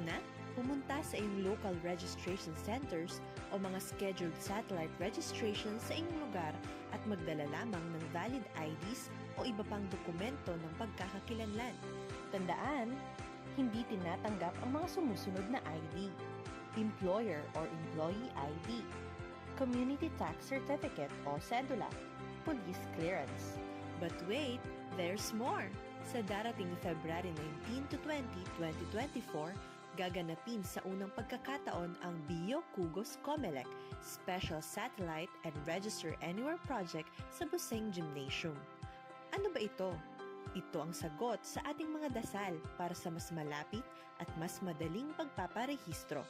Speaker 8: Una, pumunta sa iyong local registration centers o mga scheduled satellite registration sa inyong lugar at magdala lamang ng valid IDs o iba pang dokumento ng pagkakakilanlan. Tandaan, hindi tinatanggap ang mga sumusunod na ID: Employer or Employee ID, Community Tax Certificate o Cedula, Police Clearance. But wait, there's more! Sa darating February 19 to 20, 2024, gaganapin sa unang pagkakataon ang Bio Kugos Comelec Special Satellite and Register Anywhere Project sa Buseng Gymnasium. Ano ba ito? Ito ang sagot sa ating mga dasal para sa mas malapit at mas madaling pagpaparehistro.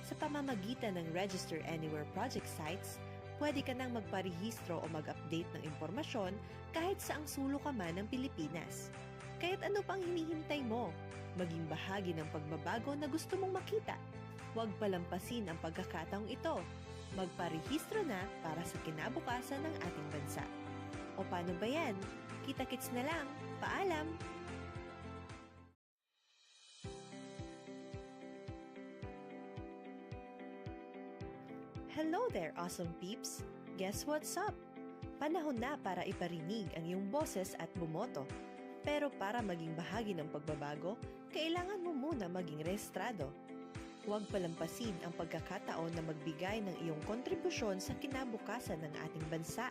Speaker 8: Sa pamamagitan ng Register Anywhere Project sites, pwede ka nang magparehistro o mag-update ng impormasyon kahit saang sulok ka man ng Pilipinas. Kaya't ano pang hinihintay mo? Maging bahagi ng pagbabago na gusto mong makita. Huwag palampasin ang pagkakataong ito. Magparehistro na para sa kinabukasan ng ating bansa. O paano ba yan? Kita-kits na lang. Paalam! Hello there, awesome peeps! Guess what's up? Panahon na para iparinig ang iyong boses at bumoto. Pero para maging bahagi ng pagbabago, kailangan mo muna maging rehistrado. Huwag palampasin ang pagkakataon na magbigay ng iyong kontribusyon sa kinabukasan ng ating bansa.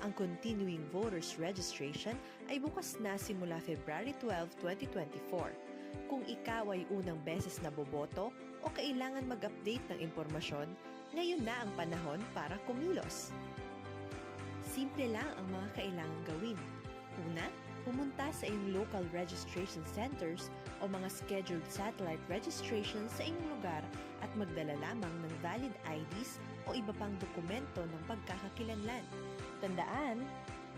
Speaker 8: Ang Continuing Voters Registration ay bukas na simula February 12, 2024. Kung ikaw ay unang beses na boboto o kailangan mag-update ng impormasyon, ngayon na ang panahon para kumilos. Simple lang ang mga kailangang gawin. Una, pumunta sa iyong local registration centers o mga scheduled satellite registration sa inyong lugar at magdala lamang ng valid IDs o iba pang dokumento ng pagkakakilanlan. Tandaan,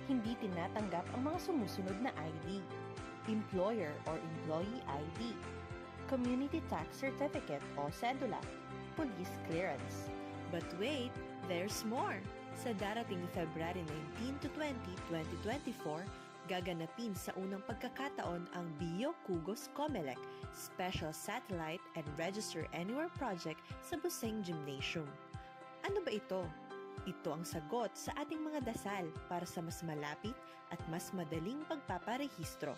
Speaker 8: hindi tinatanggap ang mga sumusunod na ID: Employer or Employee ID, Community Tax Certificate o Cedula, Police Clearance. But wait, there's more! Sa darating February 19 to 20, 2024, gaganapin sa unang pagkakataon ang Bio Kugos Comelec Special Satellite and Register Anywhere Project sa Buseng Gymnasium. Ano ba ito? Ito ang sagot sa ating mga dasal para sa mas malapit at mas madaling pagpaparehistro.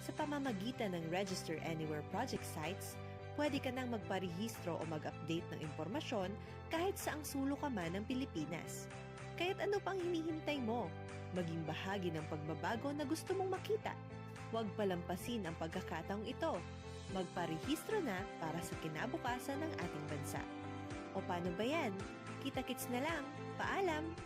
Speaker 8: Sa pamamagitan ng Register Anywhere Project sites, pwede ka nang magparehistro o mag-update ng impormasyon kahit saang sulok ka man ng Pilipinas. Kaya't ano pang hinihintay mo? Maging bahagi ng pagbabago na gusto mong makita. Huwag palampasin ang pagkakataong ito. Magparehistro na para sa kinabukasan ng ating bansa. O paano ba yan? Kita-kits na lang. Paalam!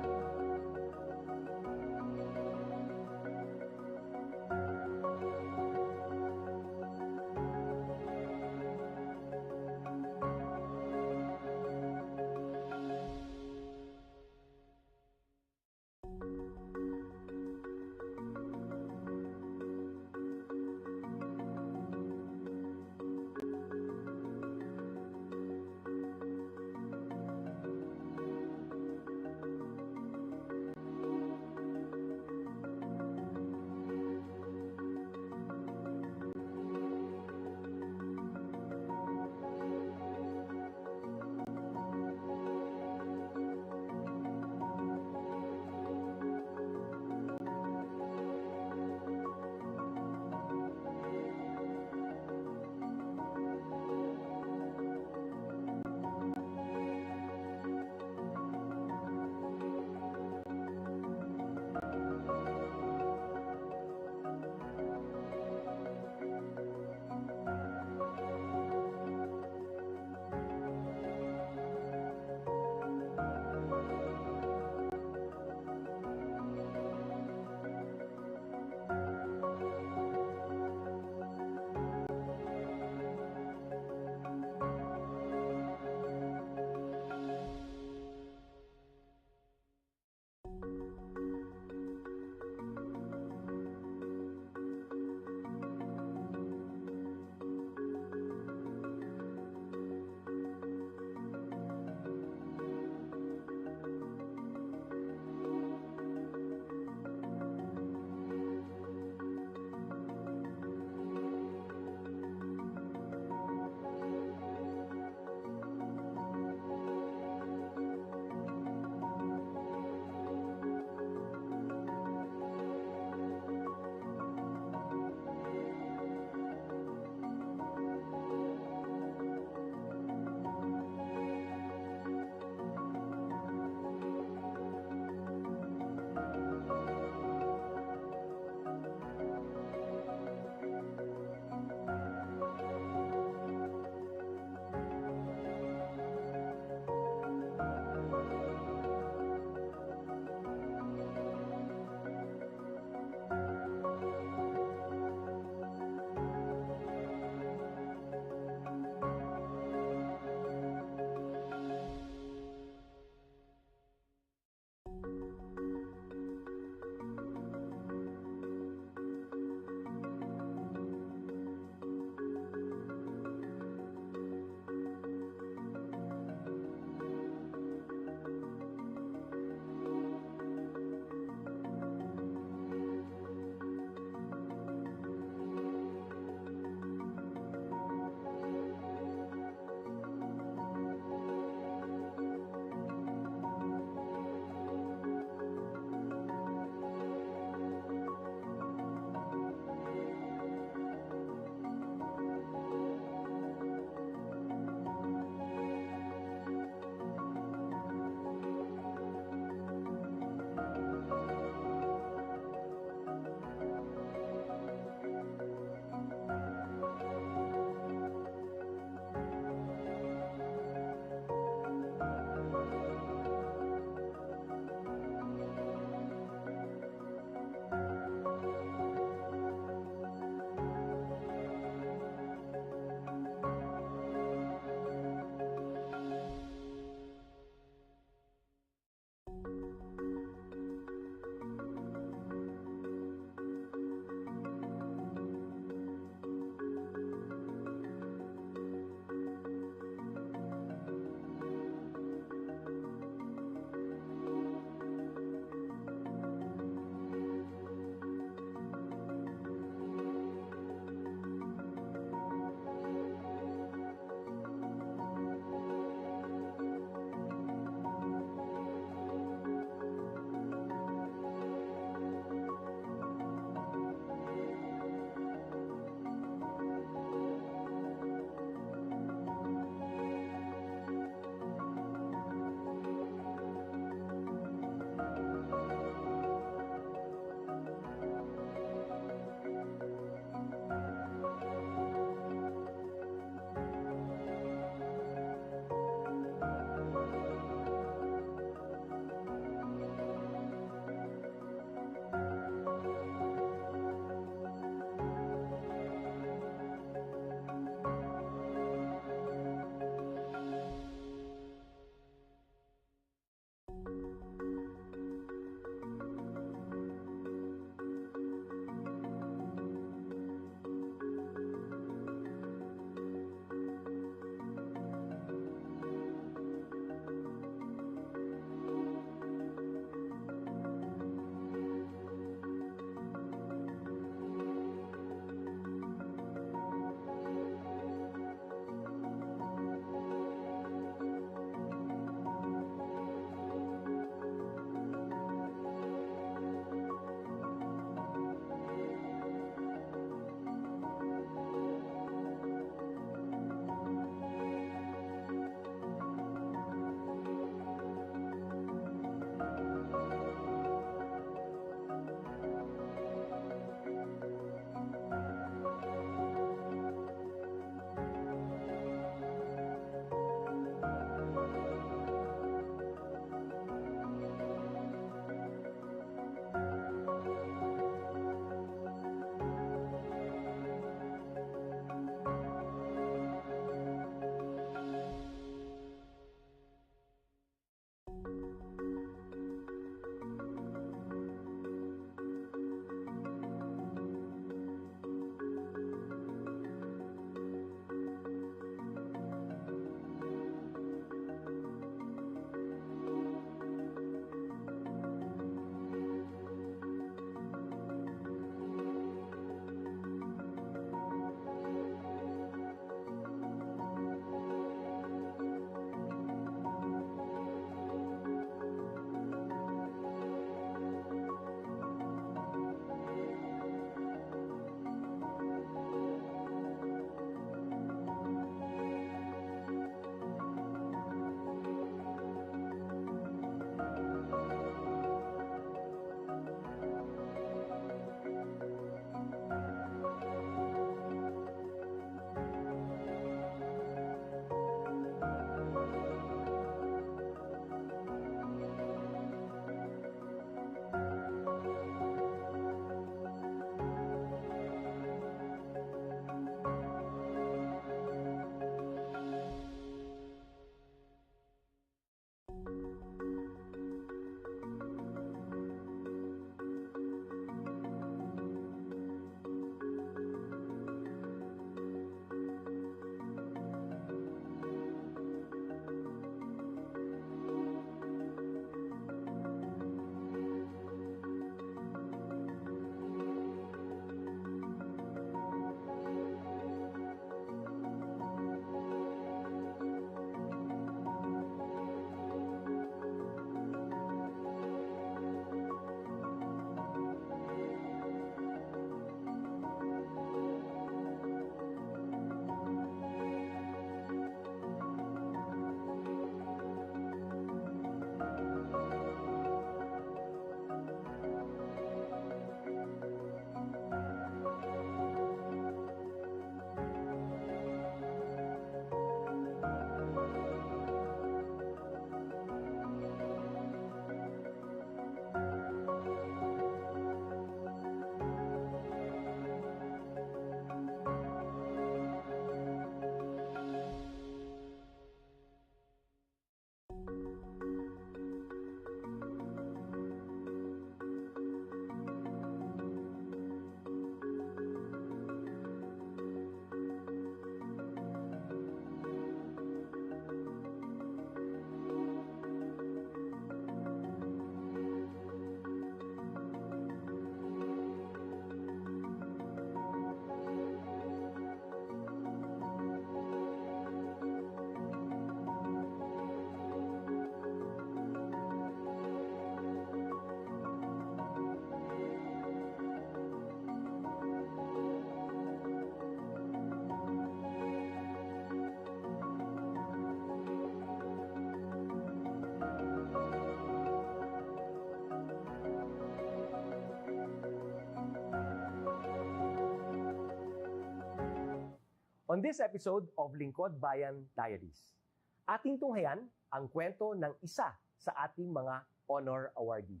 Speaker 1: On this episode of Lingkod Bayan Diaries, ating tunghayan ang kwento ng isa sa ating mga honor awardees.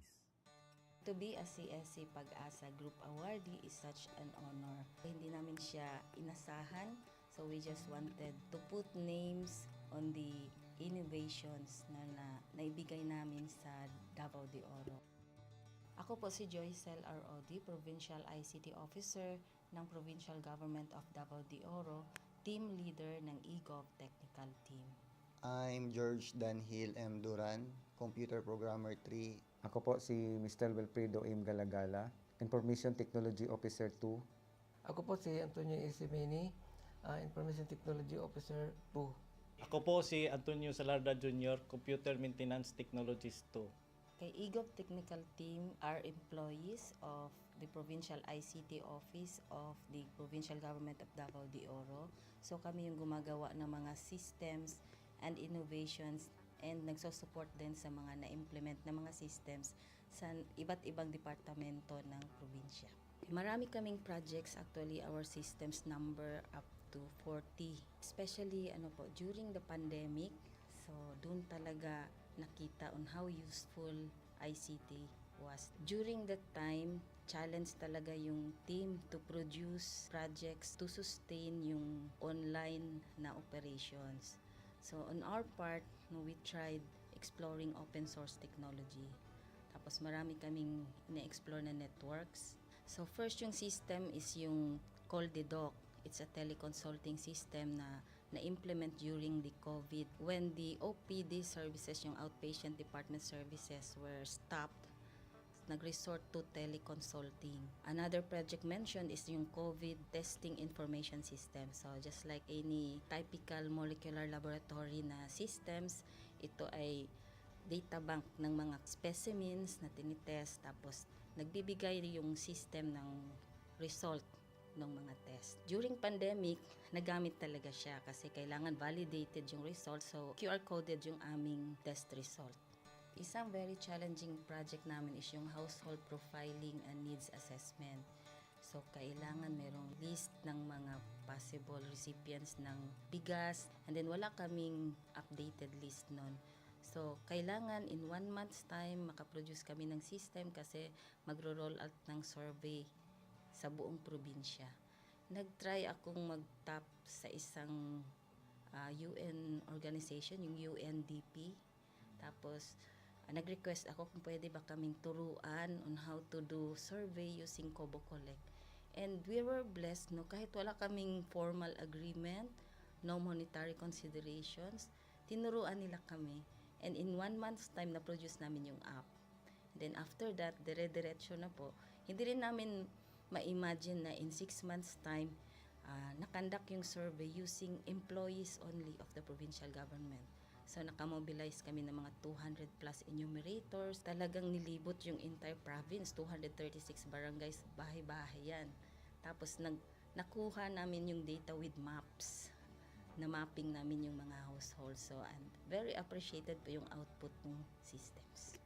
Speaker 2: To be a CSC Pag-asa Group Awardee is such an honor. Hindi namin siya inasahan, so we just wanted to put names on the innovations na naibigay namin sa Davao de Oro. Ako po si Joycel R.O.D., Provincial ICT Officer ng Provincial Government of Davao de Oro, Team Leader ng eGov Technical Team.
Speaker 3: I'm George Danhil M. Duran, Computer Programmer 3.
Speaker 4: Ako po si Mr. Wilfredo M. Galagala, Information Technology Officer 2.
Speaker 5: Ako po si Antonio Isimini, Information Technology Officer 2.
Speaker 6: Ako po si Antonio Salarda Jr., Computer Maintenance Technologist 2.
Speaker 2: Kay eGov Technical Team are employees of the Provincial ICT Office of the Provincial Government of Davao de Oro. So kami yung gumagawa ng mga systems and innovations and nagsusupport din sa mga na-implement na mga systems sa iba't ibang departamento ng probinsya. Marami kaming projects, actually our systems number up to 40. Especially during the pandemic, so doon talaga nakita on how useful ICT was. During that time, challenge talaga yung team to produce projects to sustain yung online na operations. So on our part, we tried exploring open source technology. Tapos marami kaming na-explore na networks. So first yung system is yung CallDedoc. It's a teleconsulting system na na-implement during the COVID. When the OPD services, yung outpatient department services, were stopped, nag-resort to teleconsulting. Another project mentioned is yung COVID testing information system. So just like any typical molecular laboratory na systems, ito ay data bank ng mga specimens na tinitest, tapos nagbibigay yung system ng result ng mga test. During pandemic, nagamit talaga siya kasi kailangan validated yung result, so QR coded yung aming test result. Isang very challenging project namin is yung household profiling and needs assessment. So kailangan merong list ng mga possible recipients ng bigas, and then wala kaming updated list nun. So kailangan in 1 month's time makaproduce kami ng system kasi magro-roll out ng survey sa buong probinsya. Nag-try akong mag-tap sa isang UN organization, yung UNDP. Tapos nag-request ako kung pwede ba kaming turuan on how to do survey using Kobo Collect. And we were blessed, kahit wala kaming formal agreement, no monetary considerations, tinuruan nila kami. And in 1 month's time, na-produce namin yung app. Then after that, dire-diretso na po. Hindi rin namin ma-imagine na in 6 months' time, nakandak yung survey using employees only of the provincial government. So nakamobilize kami ng mga 200 plus enumerators. Talagang nilibot yung entire province, 236 barangays, bahay-bahay yan. Tapos nakuha namin yung data with maps. Na mapping namin yung mga households. So and very appreciated po yung output ng systems.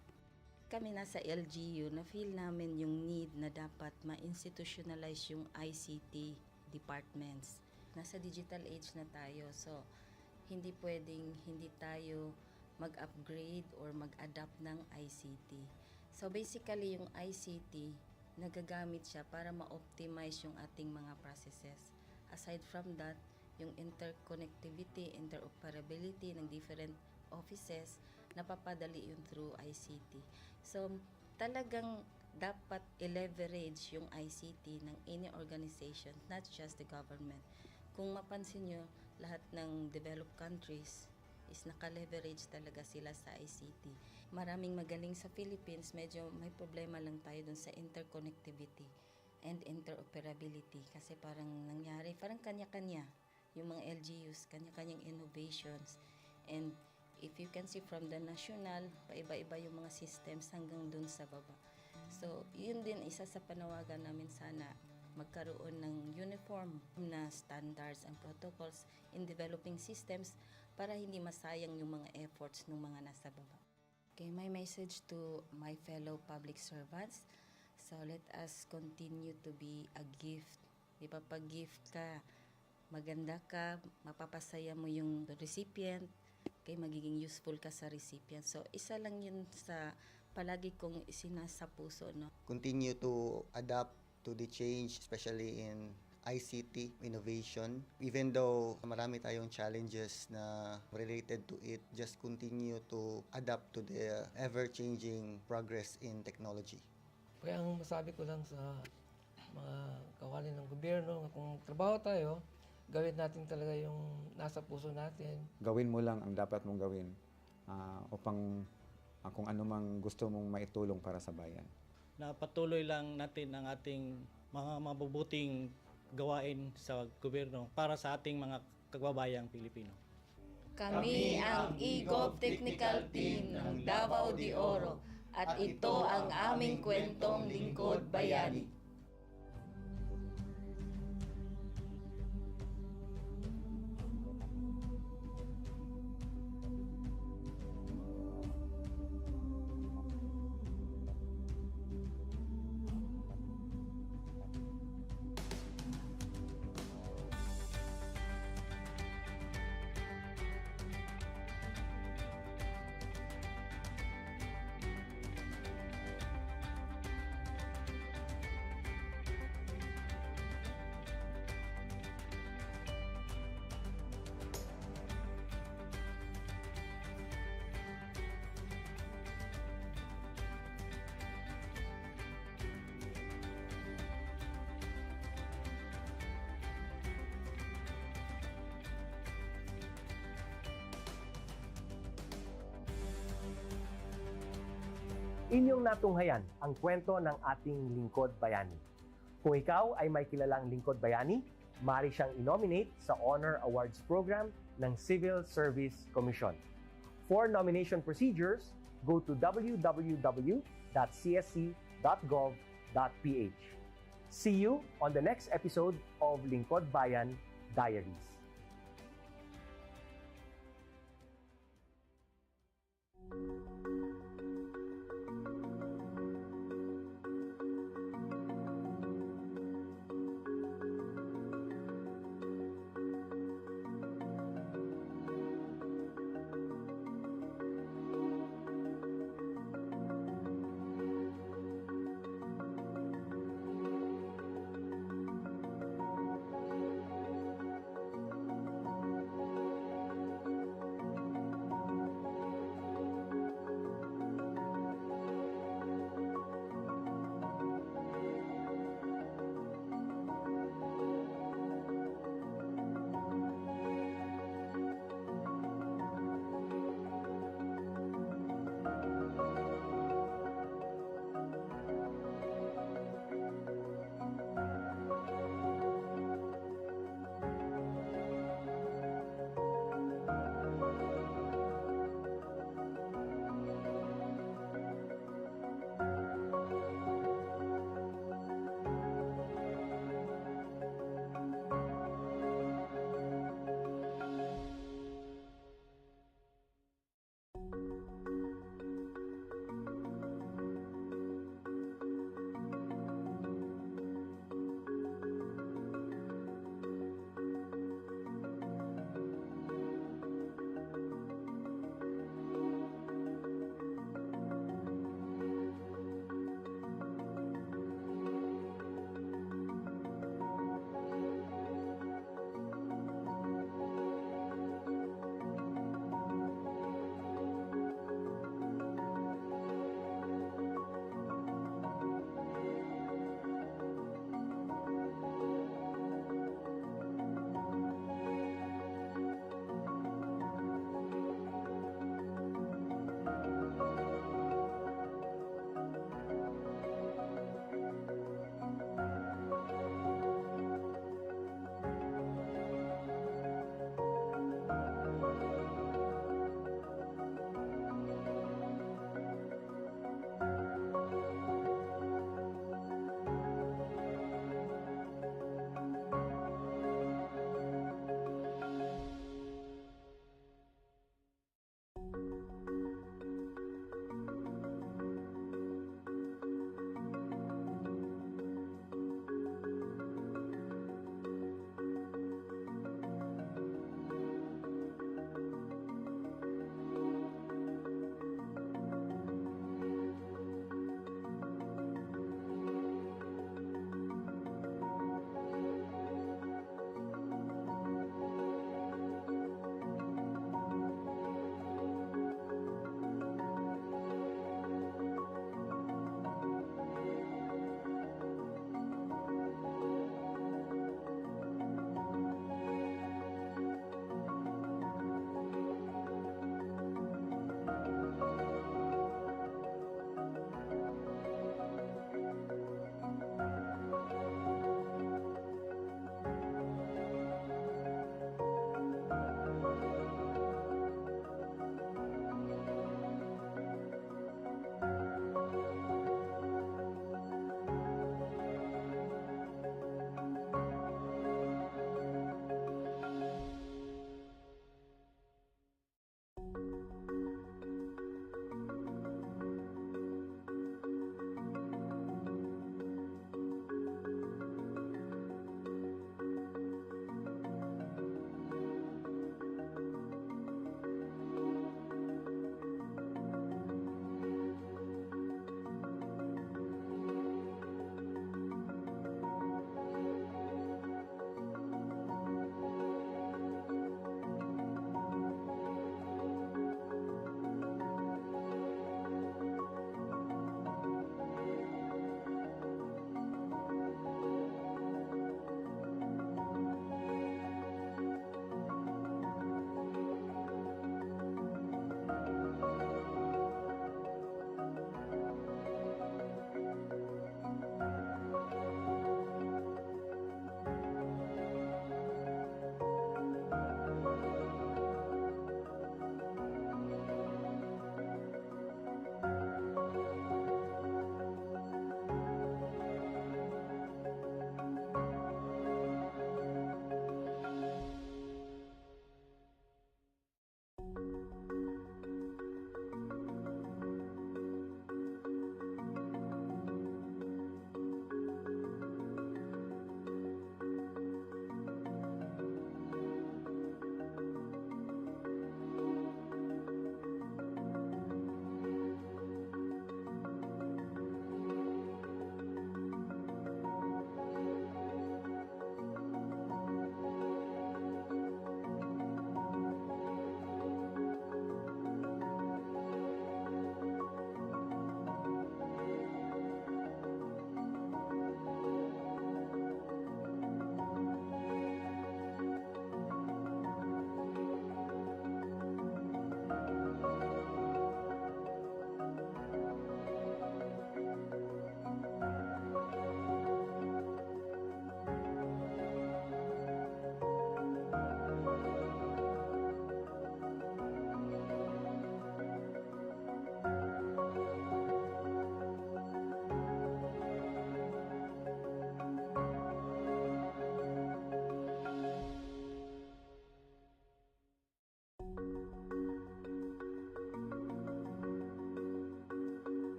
Speaker 2: Kami nasa LGU, na-feel namin yung need na dapat ma-institutionalize yung ICT departments. Nasa digital age na tayo, so hindi pwedeng hindi tayo mag-upgrade or mag-adapt ng ICT. So basically, yung ICT, nagagamit siya para ma-optimize yung ating mga processes. Aside from that, yung interconnectivity, interoperability ng different offices, napapadali yun through ICT. So, talagang dapat i-leverage yung ICT ng any organization, not just the government. Kung mapansin nyo, lahat ng developed countries is naka-leverage talaga sila sa ICT. Maraming magaling sa Philippines, medyo may problema lang tayo dun sa interconnectivity and interoperability kasi parang nangyari, parang kanya-kanya yung mga LGUs, kanya-kanyang innovations. And if you can see from the national, paiba-iba yung mga systems hanggang dun sa baba. So, yun din isa sa panawagan namin sana magkaroon ng uniform na standards and protocols in developing systems para hindi masayang yung mga efforts ng mga nasa baba. Okay, my message to my fellow public servants, so let us continue to be a gift. Di ba, pag gift ka, maganda ka, mapapasaya mo yung recipient, kay magiging useful ka sa recipient. So, isa lang yun sa palagi kong isinasa puso, no?
Speaker 3: Continue to adapt to the change, especially in ICT innovation. Even though marami tayong challenges na related to it, just continue to adapt to the ever-changing progress in technology.
Speaker 5: Kaya ang masabi ko lang sa mga kawani ng gobyerno, kung trabaho tayo, gawin natin talaga yung nasa puso natin.
Speaker 4: Gawin mo lang ang dapat mong gawin upang kung ano mang gusto mong maitulong para sa bayan.
Speaker 6: Na patuloy lang natin ang ating mga mabubuting gawain sa gobyerno para sa ating mga kababayang Pilipino.
Speaker 2: Kami ang EGOV Technical Team ng Davao de Oro at ito ang aming kwentong lingkod bayani.
Speaker 1: Inyong natunghayan ang kwento ng ating lingkod bayani. Kung ikaw ay may kilalang lingkod bayani, maaari siyang i-nominate sa Honor Awards Program ng Civil Service Commission. For nomination procedures, go to www.csc.gov.ph. See you on the next episode of Lingkod Bayan Diaries.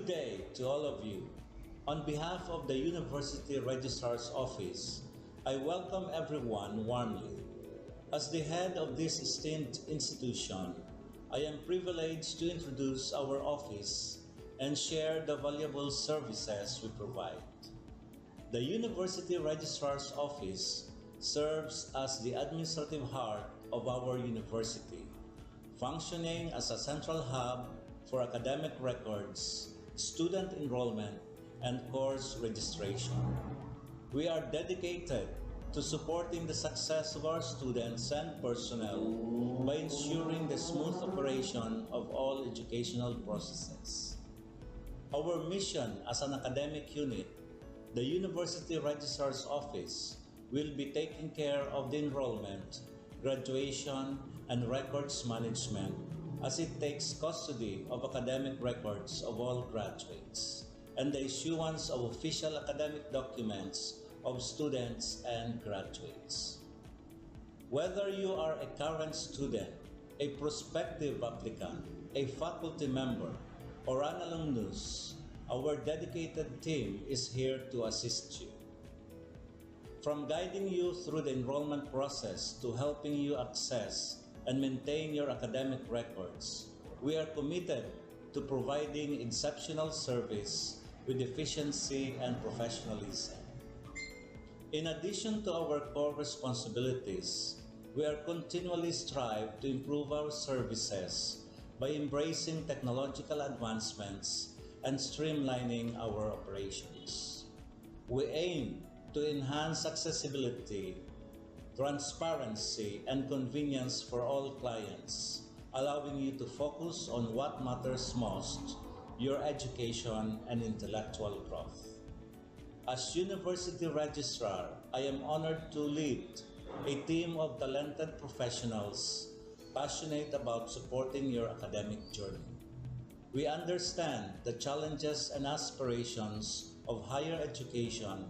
Speaker 7: Good day to all of you. On behalf of the University Registrar's Office, I welcome everyone warmly. As the head of this esteemed institution, I am privileged to introduce our office and share the valuable services we provide. The University Registrar's Office serves as the administrative heart of our university, functioning as a central hub for academic records, student enrollment, and course registration. We are dedicated to supporting the success of our students and personnel by ensuring the smooth operation of all educational processes. Our mission as an academic unit, the University Registrar's Office, will be taking care of the enrollment, graduation, and records management as it takes custody of academic records of all graduates and the issuance of official academic documents of students and graduates. Whether you are a current student, a prospective applicant, a faculty member, or an alumnus, our dedicated team is here to assist you. From guiding you through the enrollment process to helping you access and maintain your academic records, we are committed to providing exceptional service with efficiency and professionalism. In addition to our core responsibilities, we are continually strive to improve our services by embracing technological advancements and streamlining our operations. We aim to enhance accessibility, transparency, and convenience for all clients, allowing you to focus on what matters most, your education and intellectual growth. As University Registrar, I am honored to lead a team of talented professionals passionate about supporting your academic journey. We understand the challenges and aspirations of higher education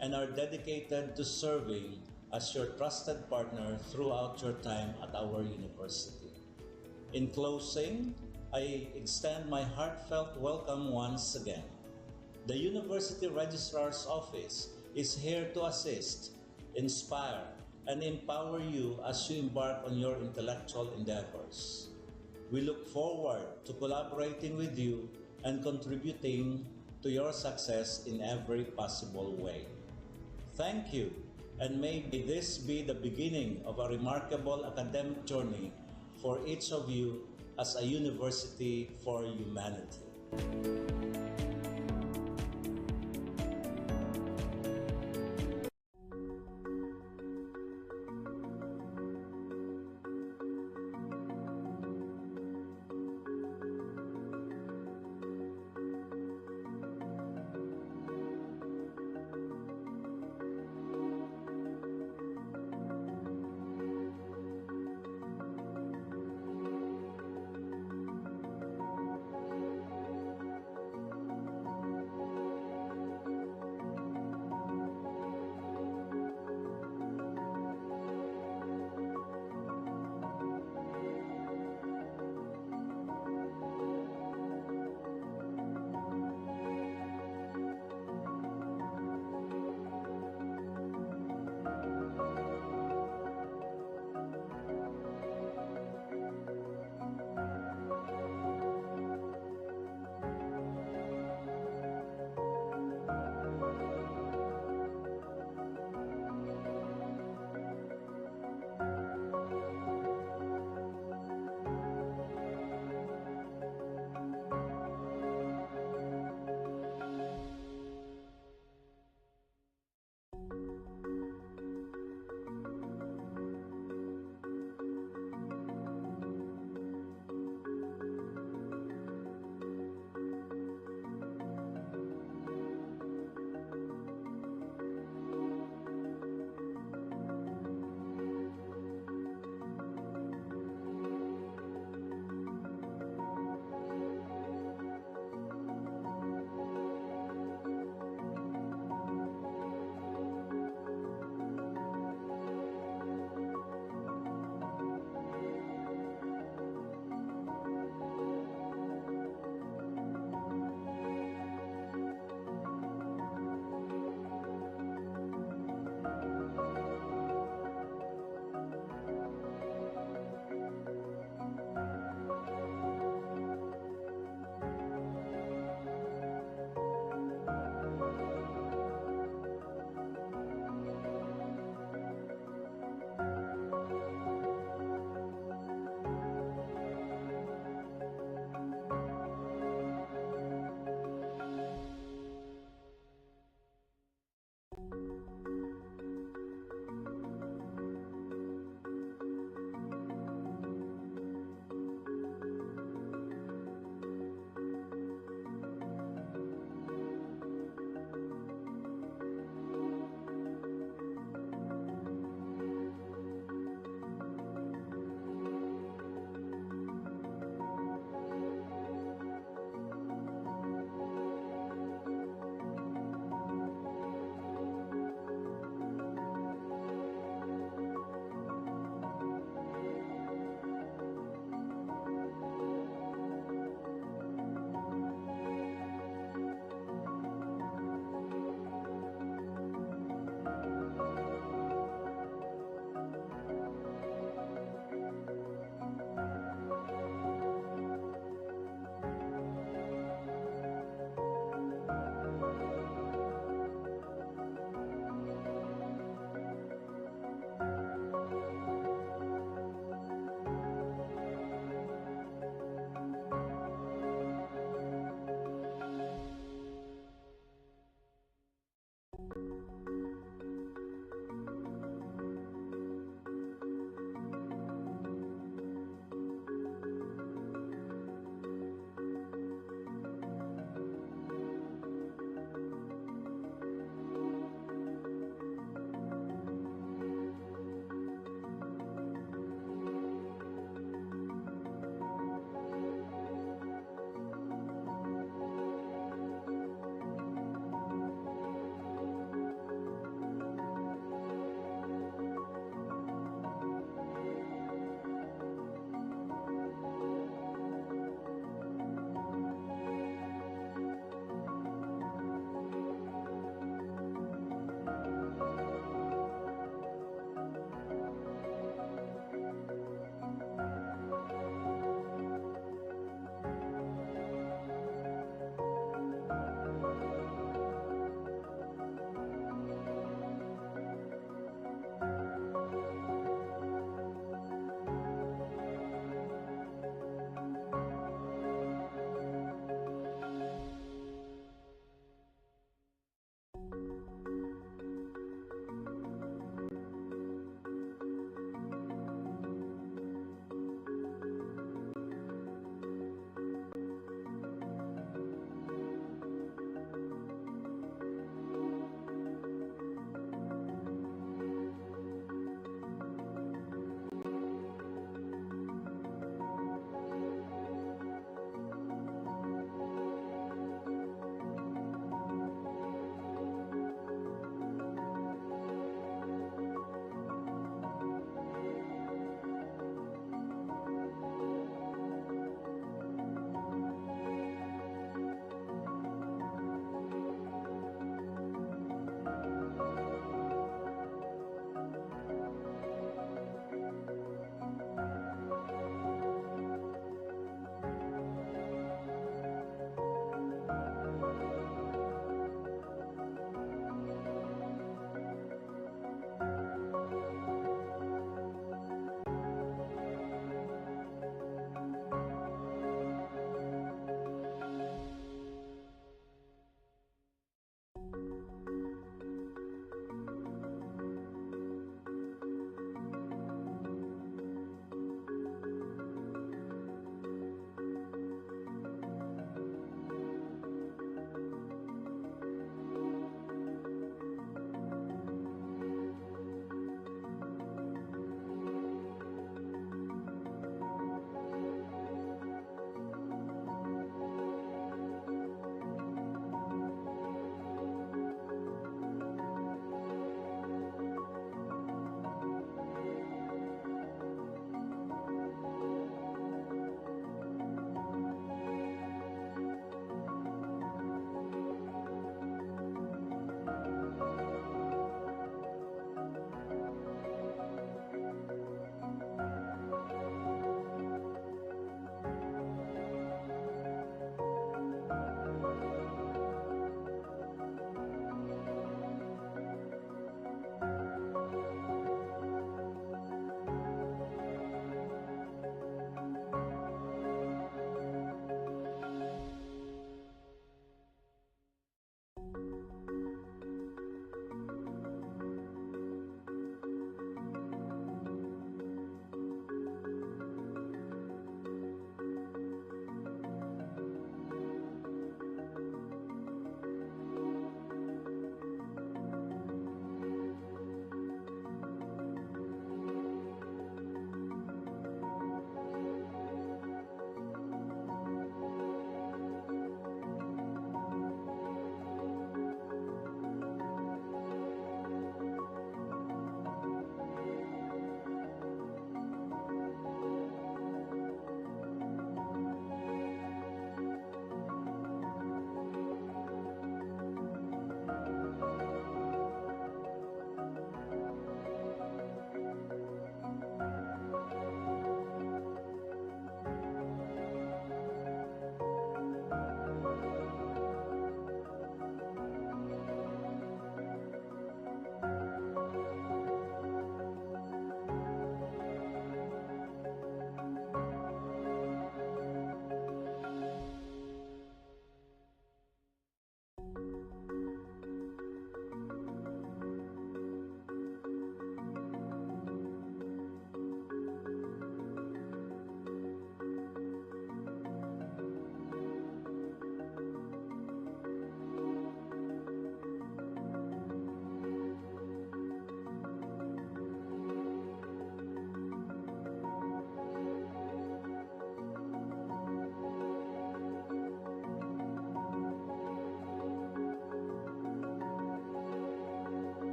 Speaker 7: and are dedicated to serving as your trusted partner throughout your time at our university. In closing, I extend my heartfelt welcome once again. The University Registrar's Office is here to assist, inspire, and empower you as you embark on your intellectual endeavors. We look forward to collaborating with you and contributing to your success in every possible way. Thank you, and may this be the beginning of a remarkable academic journey for each of you as a university for humanity.